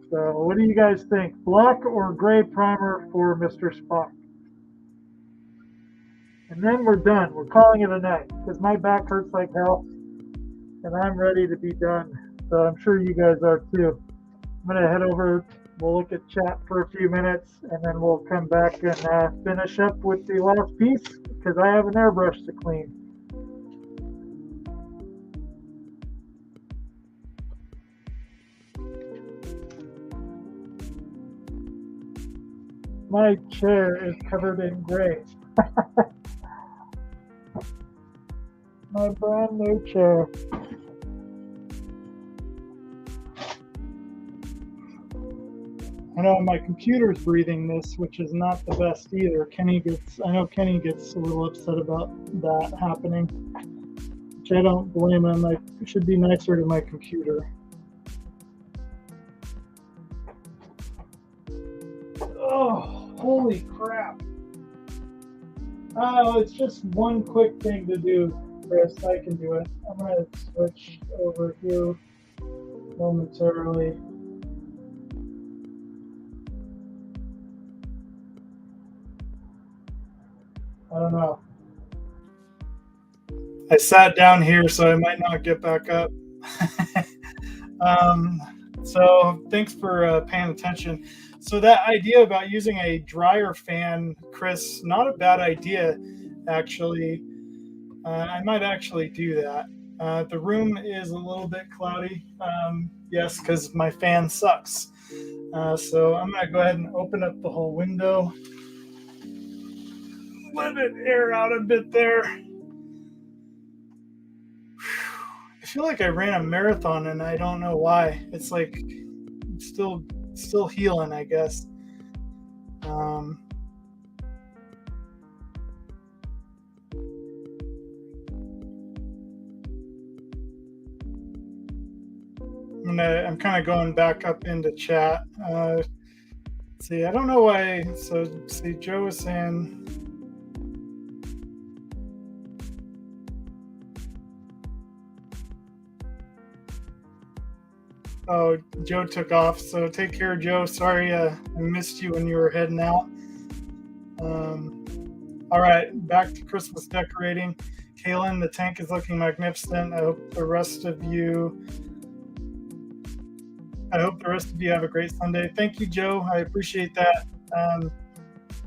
So what do you guys think? Black or gray primer for Mr. Spock? And then we're done. We're calling it a night because my back hurts like hell and I'm ready to be done. So I'm sure you guys are too. I'm going to head over. We'll look at chat for a few minutes and then we'll come back and finish up with the last piece because I have an airbrush to clean. My chair is covered in gray. My brand new chair. I know my computer's breathing this, which is not the best either. I know Kenny gets a little upset about that happening, which I don't blame him. I should be nicer to my computer. Oh, holy crap. Oh, it's just one quick thing to do, Chris. I can do it. I'm going to switch over here momentarily. I don't know. I sat down here, so I might not get back up. So thanks for paying attention. So that idea about using a dryer fan, Chris, not a bad idea, actually. I might actually do that. The room is a little bit cloudy. Yes, because my fan sucks. So I'm going to go ahead and open up the whole window. Let it air out a bit there. I feel like I ran a marathon and I don't know why. It's like still healing, I guess. I'm kind of going back up into chat. See, I don't know why. So see, Joe was saying. Oh, Joe took off. So take care, Joe. Sorry, I missed you when you were heading out. All right, back to Christmas decorating. Kalan, the tank is looking magnificent. I hope the rest of you have a great Sunday. Thank you, Joe. I appreciate that.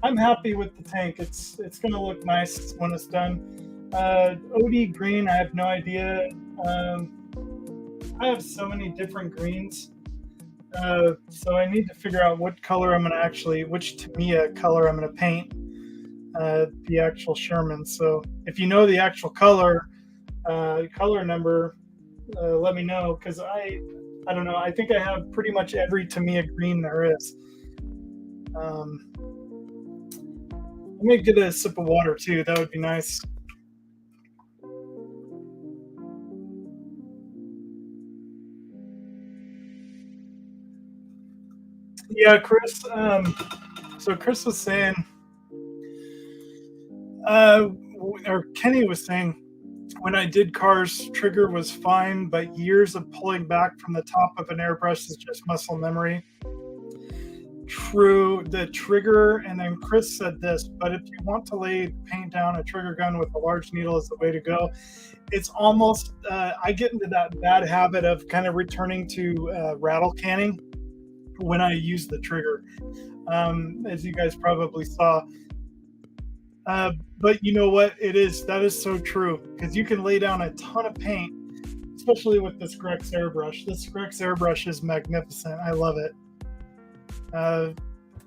I'm happy with the tank. It's going to look nice when it's done. OD green, I have no idea. I have so many different greens. So I need to figure out what color which Tamiya color I'm going to paint the actual Sherman. So if you know the actual color number, let me know, because I don't know. I think I have pretty much every Tamiya green there is. Let me get a sip of water too. That would be nice. Yeah, Chris. So Chris was saying, or Kenny was saying, when I did cars, trigger was fine, but years of pulling back from the top of an airbrush is just muscle memory. True, the trigger, and then Chris said this, but if you want to lay paint down, a trigger gun with a large needle is the way to go. It's almost, I get into that bad habit of kind of returning to rattle canning when I use the trigger, as you guys probably saw. But you know what? That is so true, because you can lay down a ton of paint, especially with this Grex airbrush. This Grex airbrush is magnificent. I love it.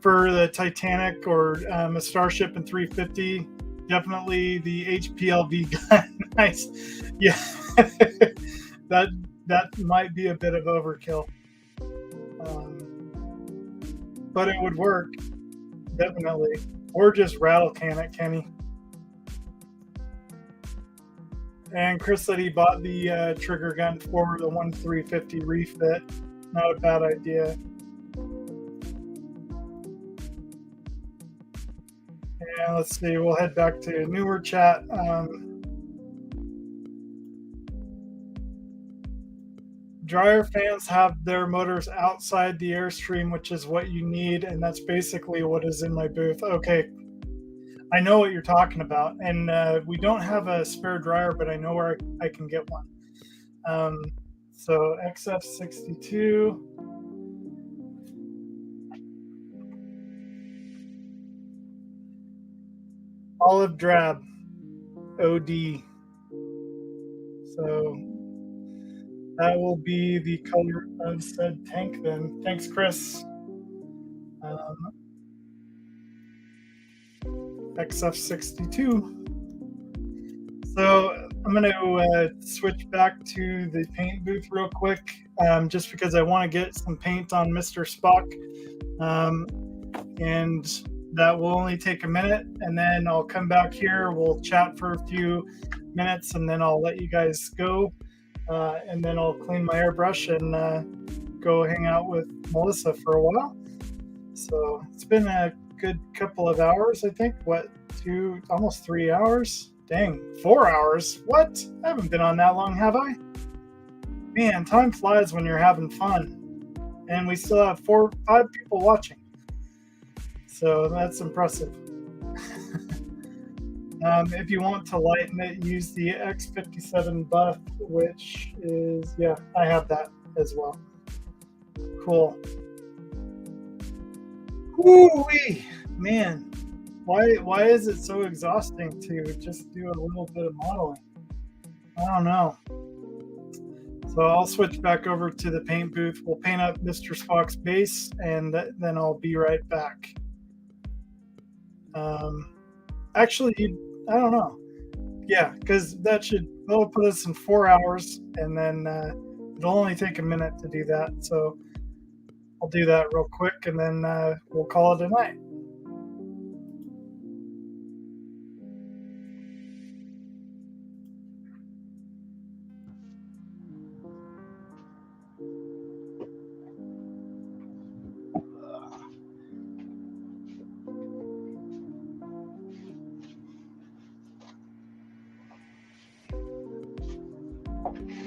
For the Titanic or a Starship in 350, definitely the HPLV gun. Nice. Yeah, that might be a bit of overkill, but it would work, definitely. Or just rattle can it, Kenny. And Chris said he bought the trigger gun for the 1350 refit. Not a bad idea. And let's see, we'll head back to newer chat. Dryer fans have their motors outside the Airstream, which is what you need, and that's basically what is in my booth. Okay, I know what you're talking about, and we don't have a spare dryer, but I know where I can get one. So XF62. Olive drab, OD. So that will be the color of said tank then. Thanks, Chris. XF62. So I'm going to switch back to the paint booth real quick, just because I want to get some paint on Mr. Spock And that will only take a minute, and then I'll come back here. We'll chat for a few minutes, and then I'll let you guys go. And then I'll clean my airbrush and go hang out with Melissa for a while. So it's been a good couple of hours, I think. What, almost 3 hours? Dang, 4 hours? What? I haven't been on that long, have I? Man, time flies when you're having fun. And we still have 5 people watching. So that's impressive. If you want to lighten it, use the X57 buff, which is, yeah, I have that as well. Cool. Woo-wee! Man, why is it so exhausting to just do a little bit of modeling? I don't know. So I'll switch back over to the paint booth. We'll paint up Mr. Spock's base, and then I'll be right back. Actually, I don't know. Yeah, because that'll put us in 4 hours, and then it'll only take a minute to do that. So I'll do that real quick, and then we'll call it a night.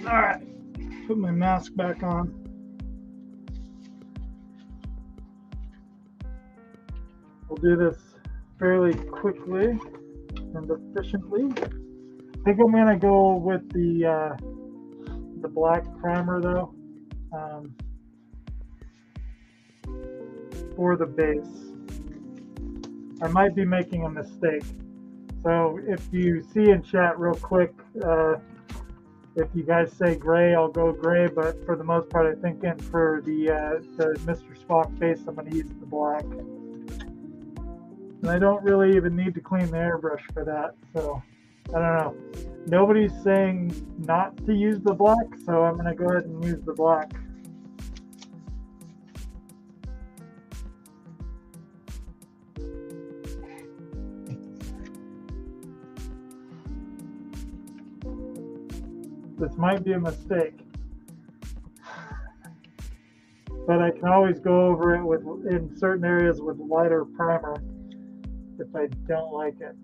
All right, put my mask back on. We'll do this fairly quickly and efficiently. I think I'm gonna go with the black primer though, for the base. I might be making a mistake. So if you see in chat real quick, if you guys say gray, I'll go gray, but for the most part, I think for the Mr. Spock base, I'm going to use the black. And I don't really even need to clean the airbrush for that, so I don't know. Nobody's saying not to use the black, so I'm going to go ahead and use the black. This might be a mistake, but I can always go over it in certain areas with lighter primer if I don't like it.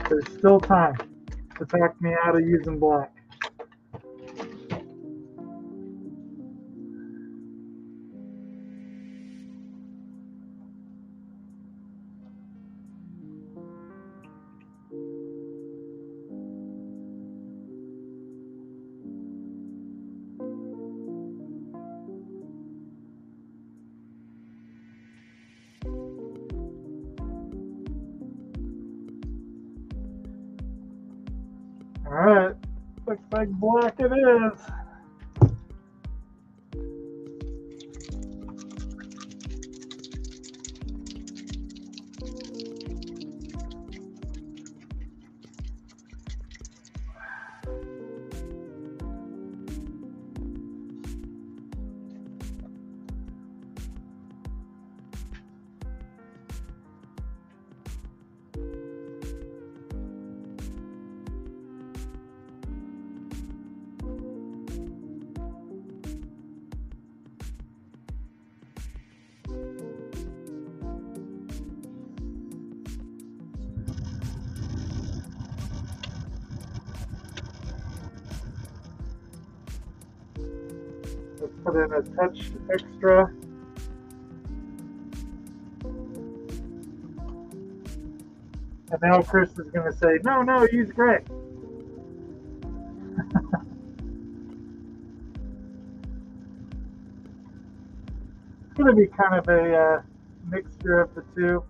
There's still time to talk me out of using black. Alright, looks like black it is. Let's put in a touch extra. And now Chris is going to say, no, use gray. It's going to be kind of a mixture of the two.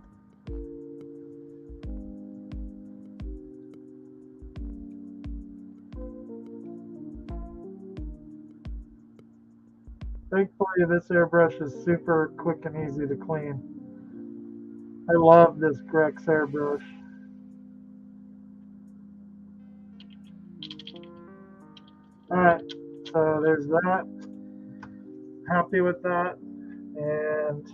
Thankfully, this airbrush is super quick and easy to clean. I love this Grex airbrush. All right, so there's that. Happy with that. And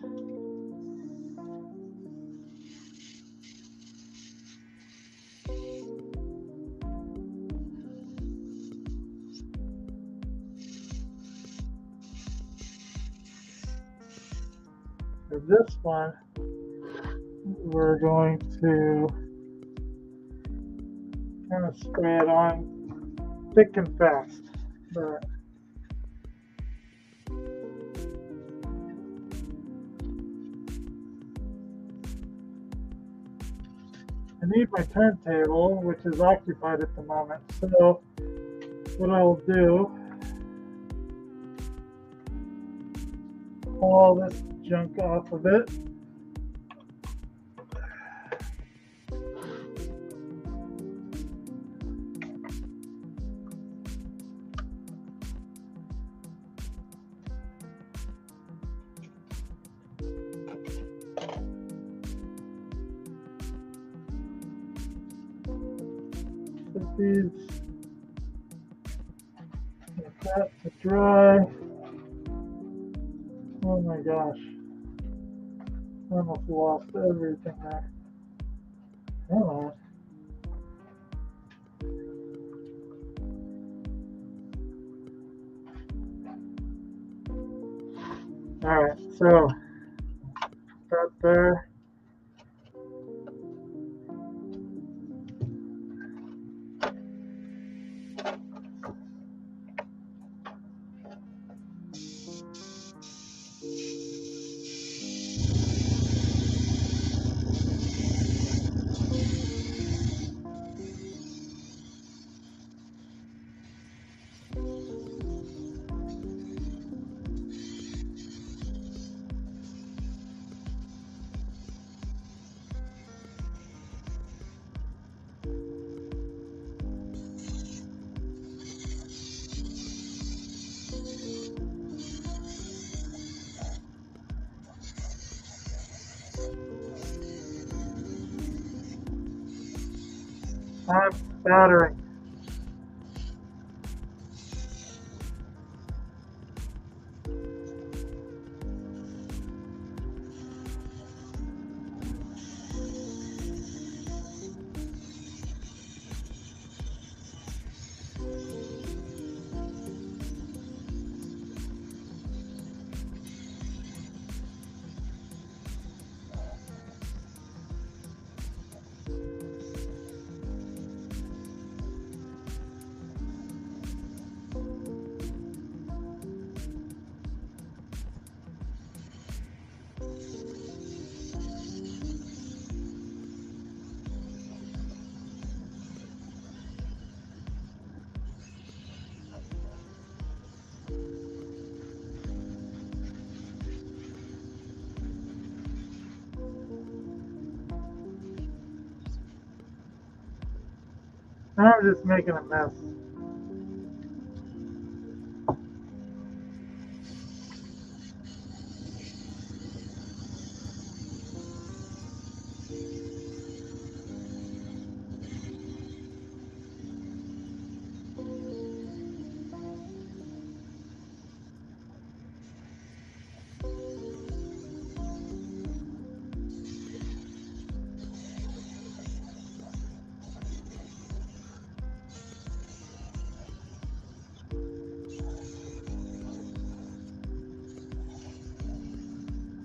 for this one, we're going to kind of spray it on thick and fast. But I need my turntable, which is occupied at the moment. So what I'll do, pull all this junk off of it. Put these like that to dry. Oh my gosh. I almost lost everything there. Come on. Alright, so that there. I'm spattering. I'm just making a mess.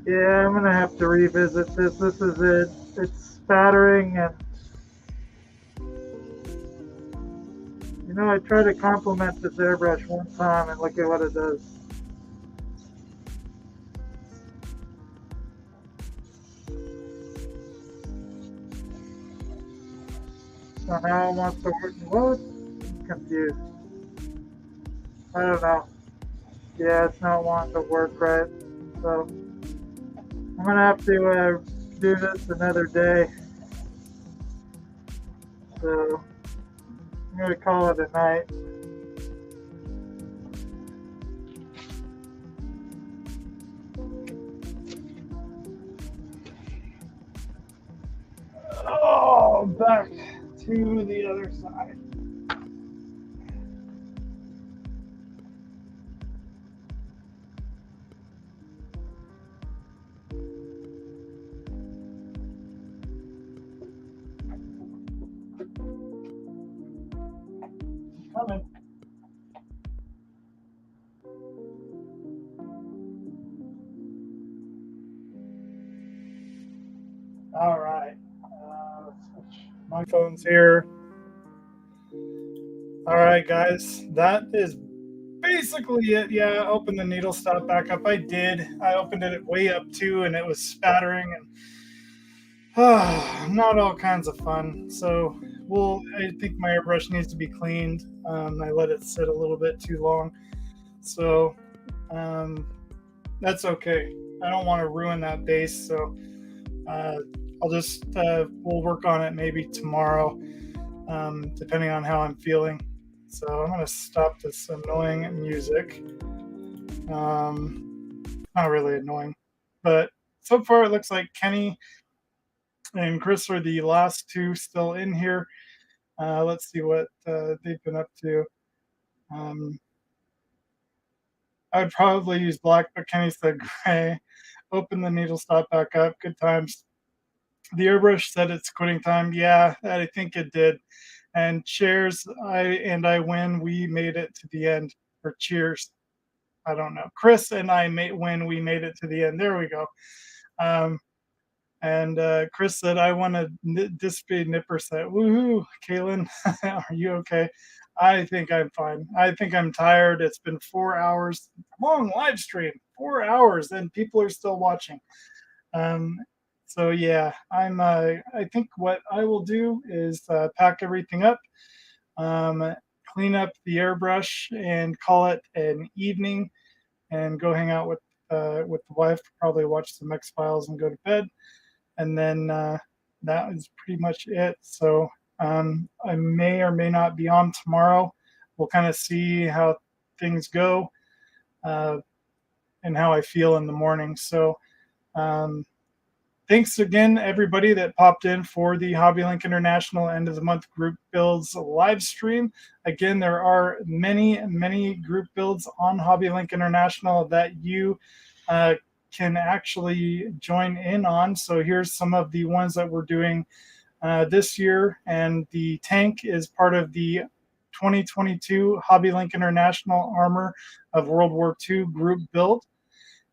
Yeah, I'm gonna have to revisit this. This is it. It's spattering, and you know, I tried to compliment this airbrush one time, and look at what it does. So now it wants to work. What? I'm confused. I don't know. Yeah, it's not wanting to work right. So I'm gonna have to do this another day. So I'm gonna call it a night. Oh, back to the other side. My phone's here. All right, guys, that is basically it. Yeah, open the needle stop back up. I did. I opened it way up too, and it was spattering and not all kinds of fun. So, I think my airbrush needs to be cleaned. I let it sit a little bit too long. So, um, that's okay. I don't want to ruin that base. So, uh, we'll work on it maybe tomorrow, depending on how I'm feeling. So, I'm going to stop this annoying music. Not really annoying, but so far it looks like Kenny and Chris are the last two still in here. Let's see what they've been up to. I would probably use black, but Kenny said gray. Open the needle, stop back up. Good times. The airbrush said it's quitting time. Yeah, I think it did. And cheers, I win. We made it to the end. Or cheers. I don't know. Chris and I win. We made it to the end. There we go. Um, And Chris said, I want a dissipate nipper set. Woohoo, Kalan, are you okay? I think I'm fine. I think I'm tired. It's been 4 hours, long live stream, 4 hours, and people are still watching. Um, so yeah, I think what I will do is pack everything up, clean up the airbrush, and call it an evening, and go hang out with the wife. Probably watch some X Files and go to bed, and then that is pretty much it. So I may or may not be on tomorrow. We'll kind of see how things go, uh, and how I feel in the morning. So um, thanks again, everybody that popped in for the HobbyLink International end of the month group builds live stream. Again, there are many group builds on HobbyLink International that you can actually join in on. So here's some of the ones that we're doing this year, and the tank is part of the 2022 HobbyLink International Armor of World War II group build,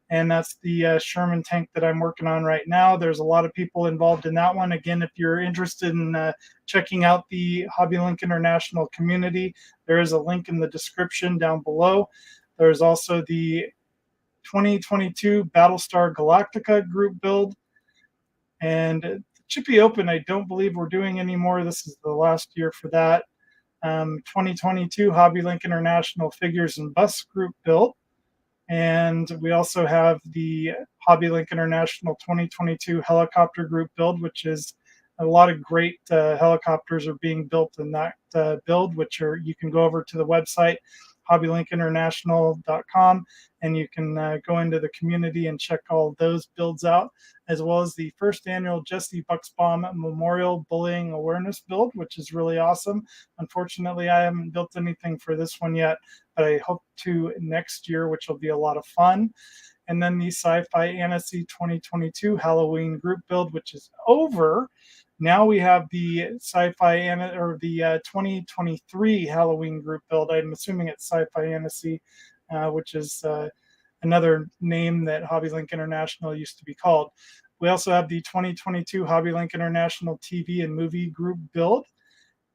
and that's the Sherman tank that I'm working on right now. There's a lot of people involved in that one. Again, if you're interested in checking out the HobbyLink International community, there is a link in the description down below. There's also the 2022 Battlestar Galactica group build. And Chippy Open, I don't believe we're doing anymore. This is the last year for that. 2022 HobbyLink International Figures and Bus group build. And we also have the HobbyLink International 2022 helicopter group build, which is a lot of great helicopters are being built in that build, you can go over to the website, hobbylinkinternational.com, and you can go into the community and check all those builds out, as well as the first annual Jesse Bucksbaum Memorial Bullying Awareness build, which is really awesome. Unfortunately, I haven't built anything for this one yet, but I hope to next year, which will be a lot of fun. And then the Sci-Fi Annecy 2022 Halloween group build, which is over. Now we have the or the 2023 Halloween group build. I'm assuming it's Sci-Fi Annecy, which is another name that HobbyLink International used to be called. We also have the 2022 HobbyLink International TV and movie group build,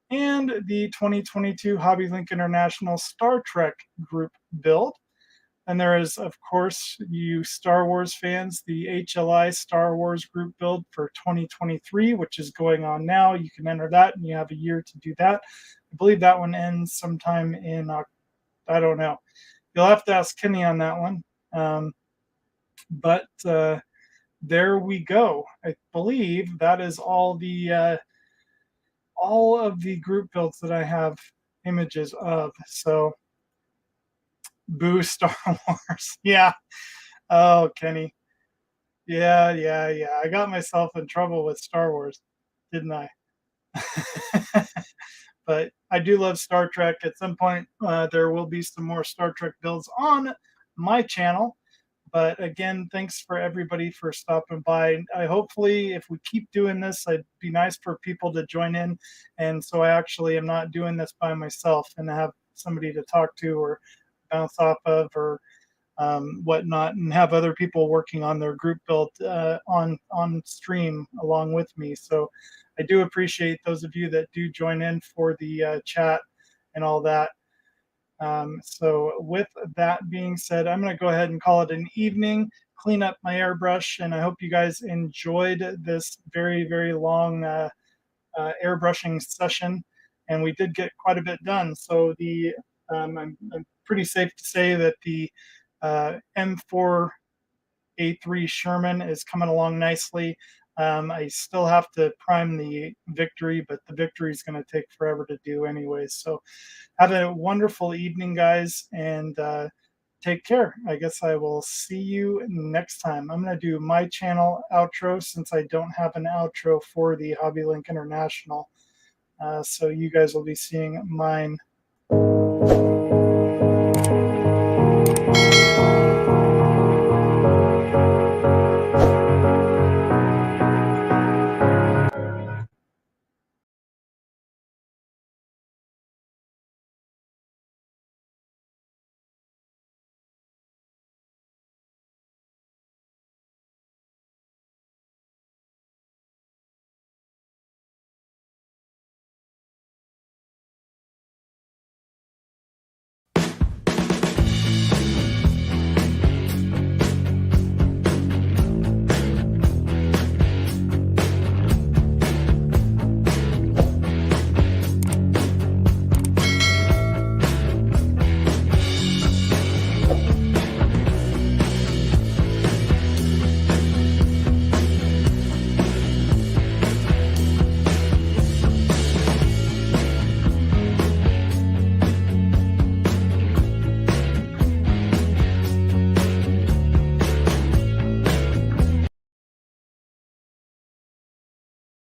and the 2022 HobbyLink International Star Trek group build. And there is, of course, you Star Wars fans, the HLI Star Wars group build for 2023, which is going on now. You can enter that, and you have a year to do that. I believe that one ends sometime in, I don't know. You'll have to ask Kenny on that one. But there we go. I believe that is all of the group builds that I have images of. So, boo Star Wars. Yeah. Oh, Kenny. Yeah. I got myself in trouble with Star Wars, didn't I? But I do love Star Trek. At some point, there will be some more Star Trek builds on my channel. But again, thanks for everybody for stopping by. Hopefully, if we keep doing this, it'd be nice for people to join in. And so I actually am not doing this by myself, and have somebody to talk to or bounce off of, or whatnot, and have other people working on their group build on stream along with me. So I do appreciate those of you that do join in for the chat and all that. So with that being said, I'm going to go ahead and call it an evening, clean up my airbrush, and I hope you guys enjoyed this very, very long airbrushing session. And we did get quite a bit done. So I'm pretty safe to say that the M4A3 Sherman is coming along nicely. I still have to prime the Victory, but the Victory is going to take forever to do anyways. So have a wonderful evening, guys, and take care. I guess I will see you next time. I'm going to do my channel outro since I don't have an outro for the HobbyLink International. So you guys will be seeing mine.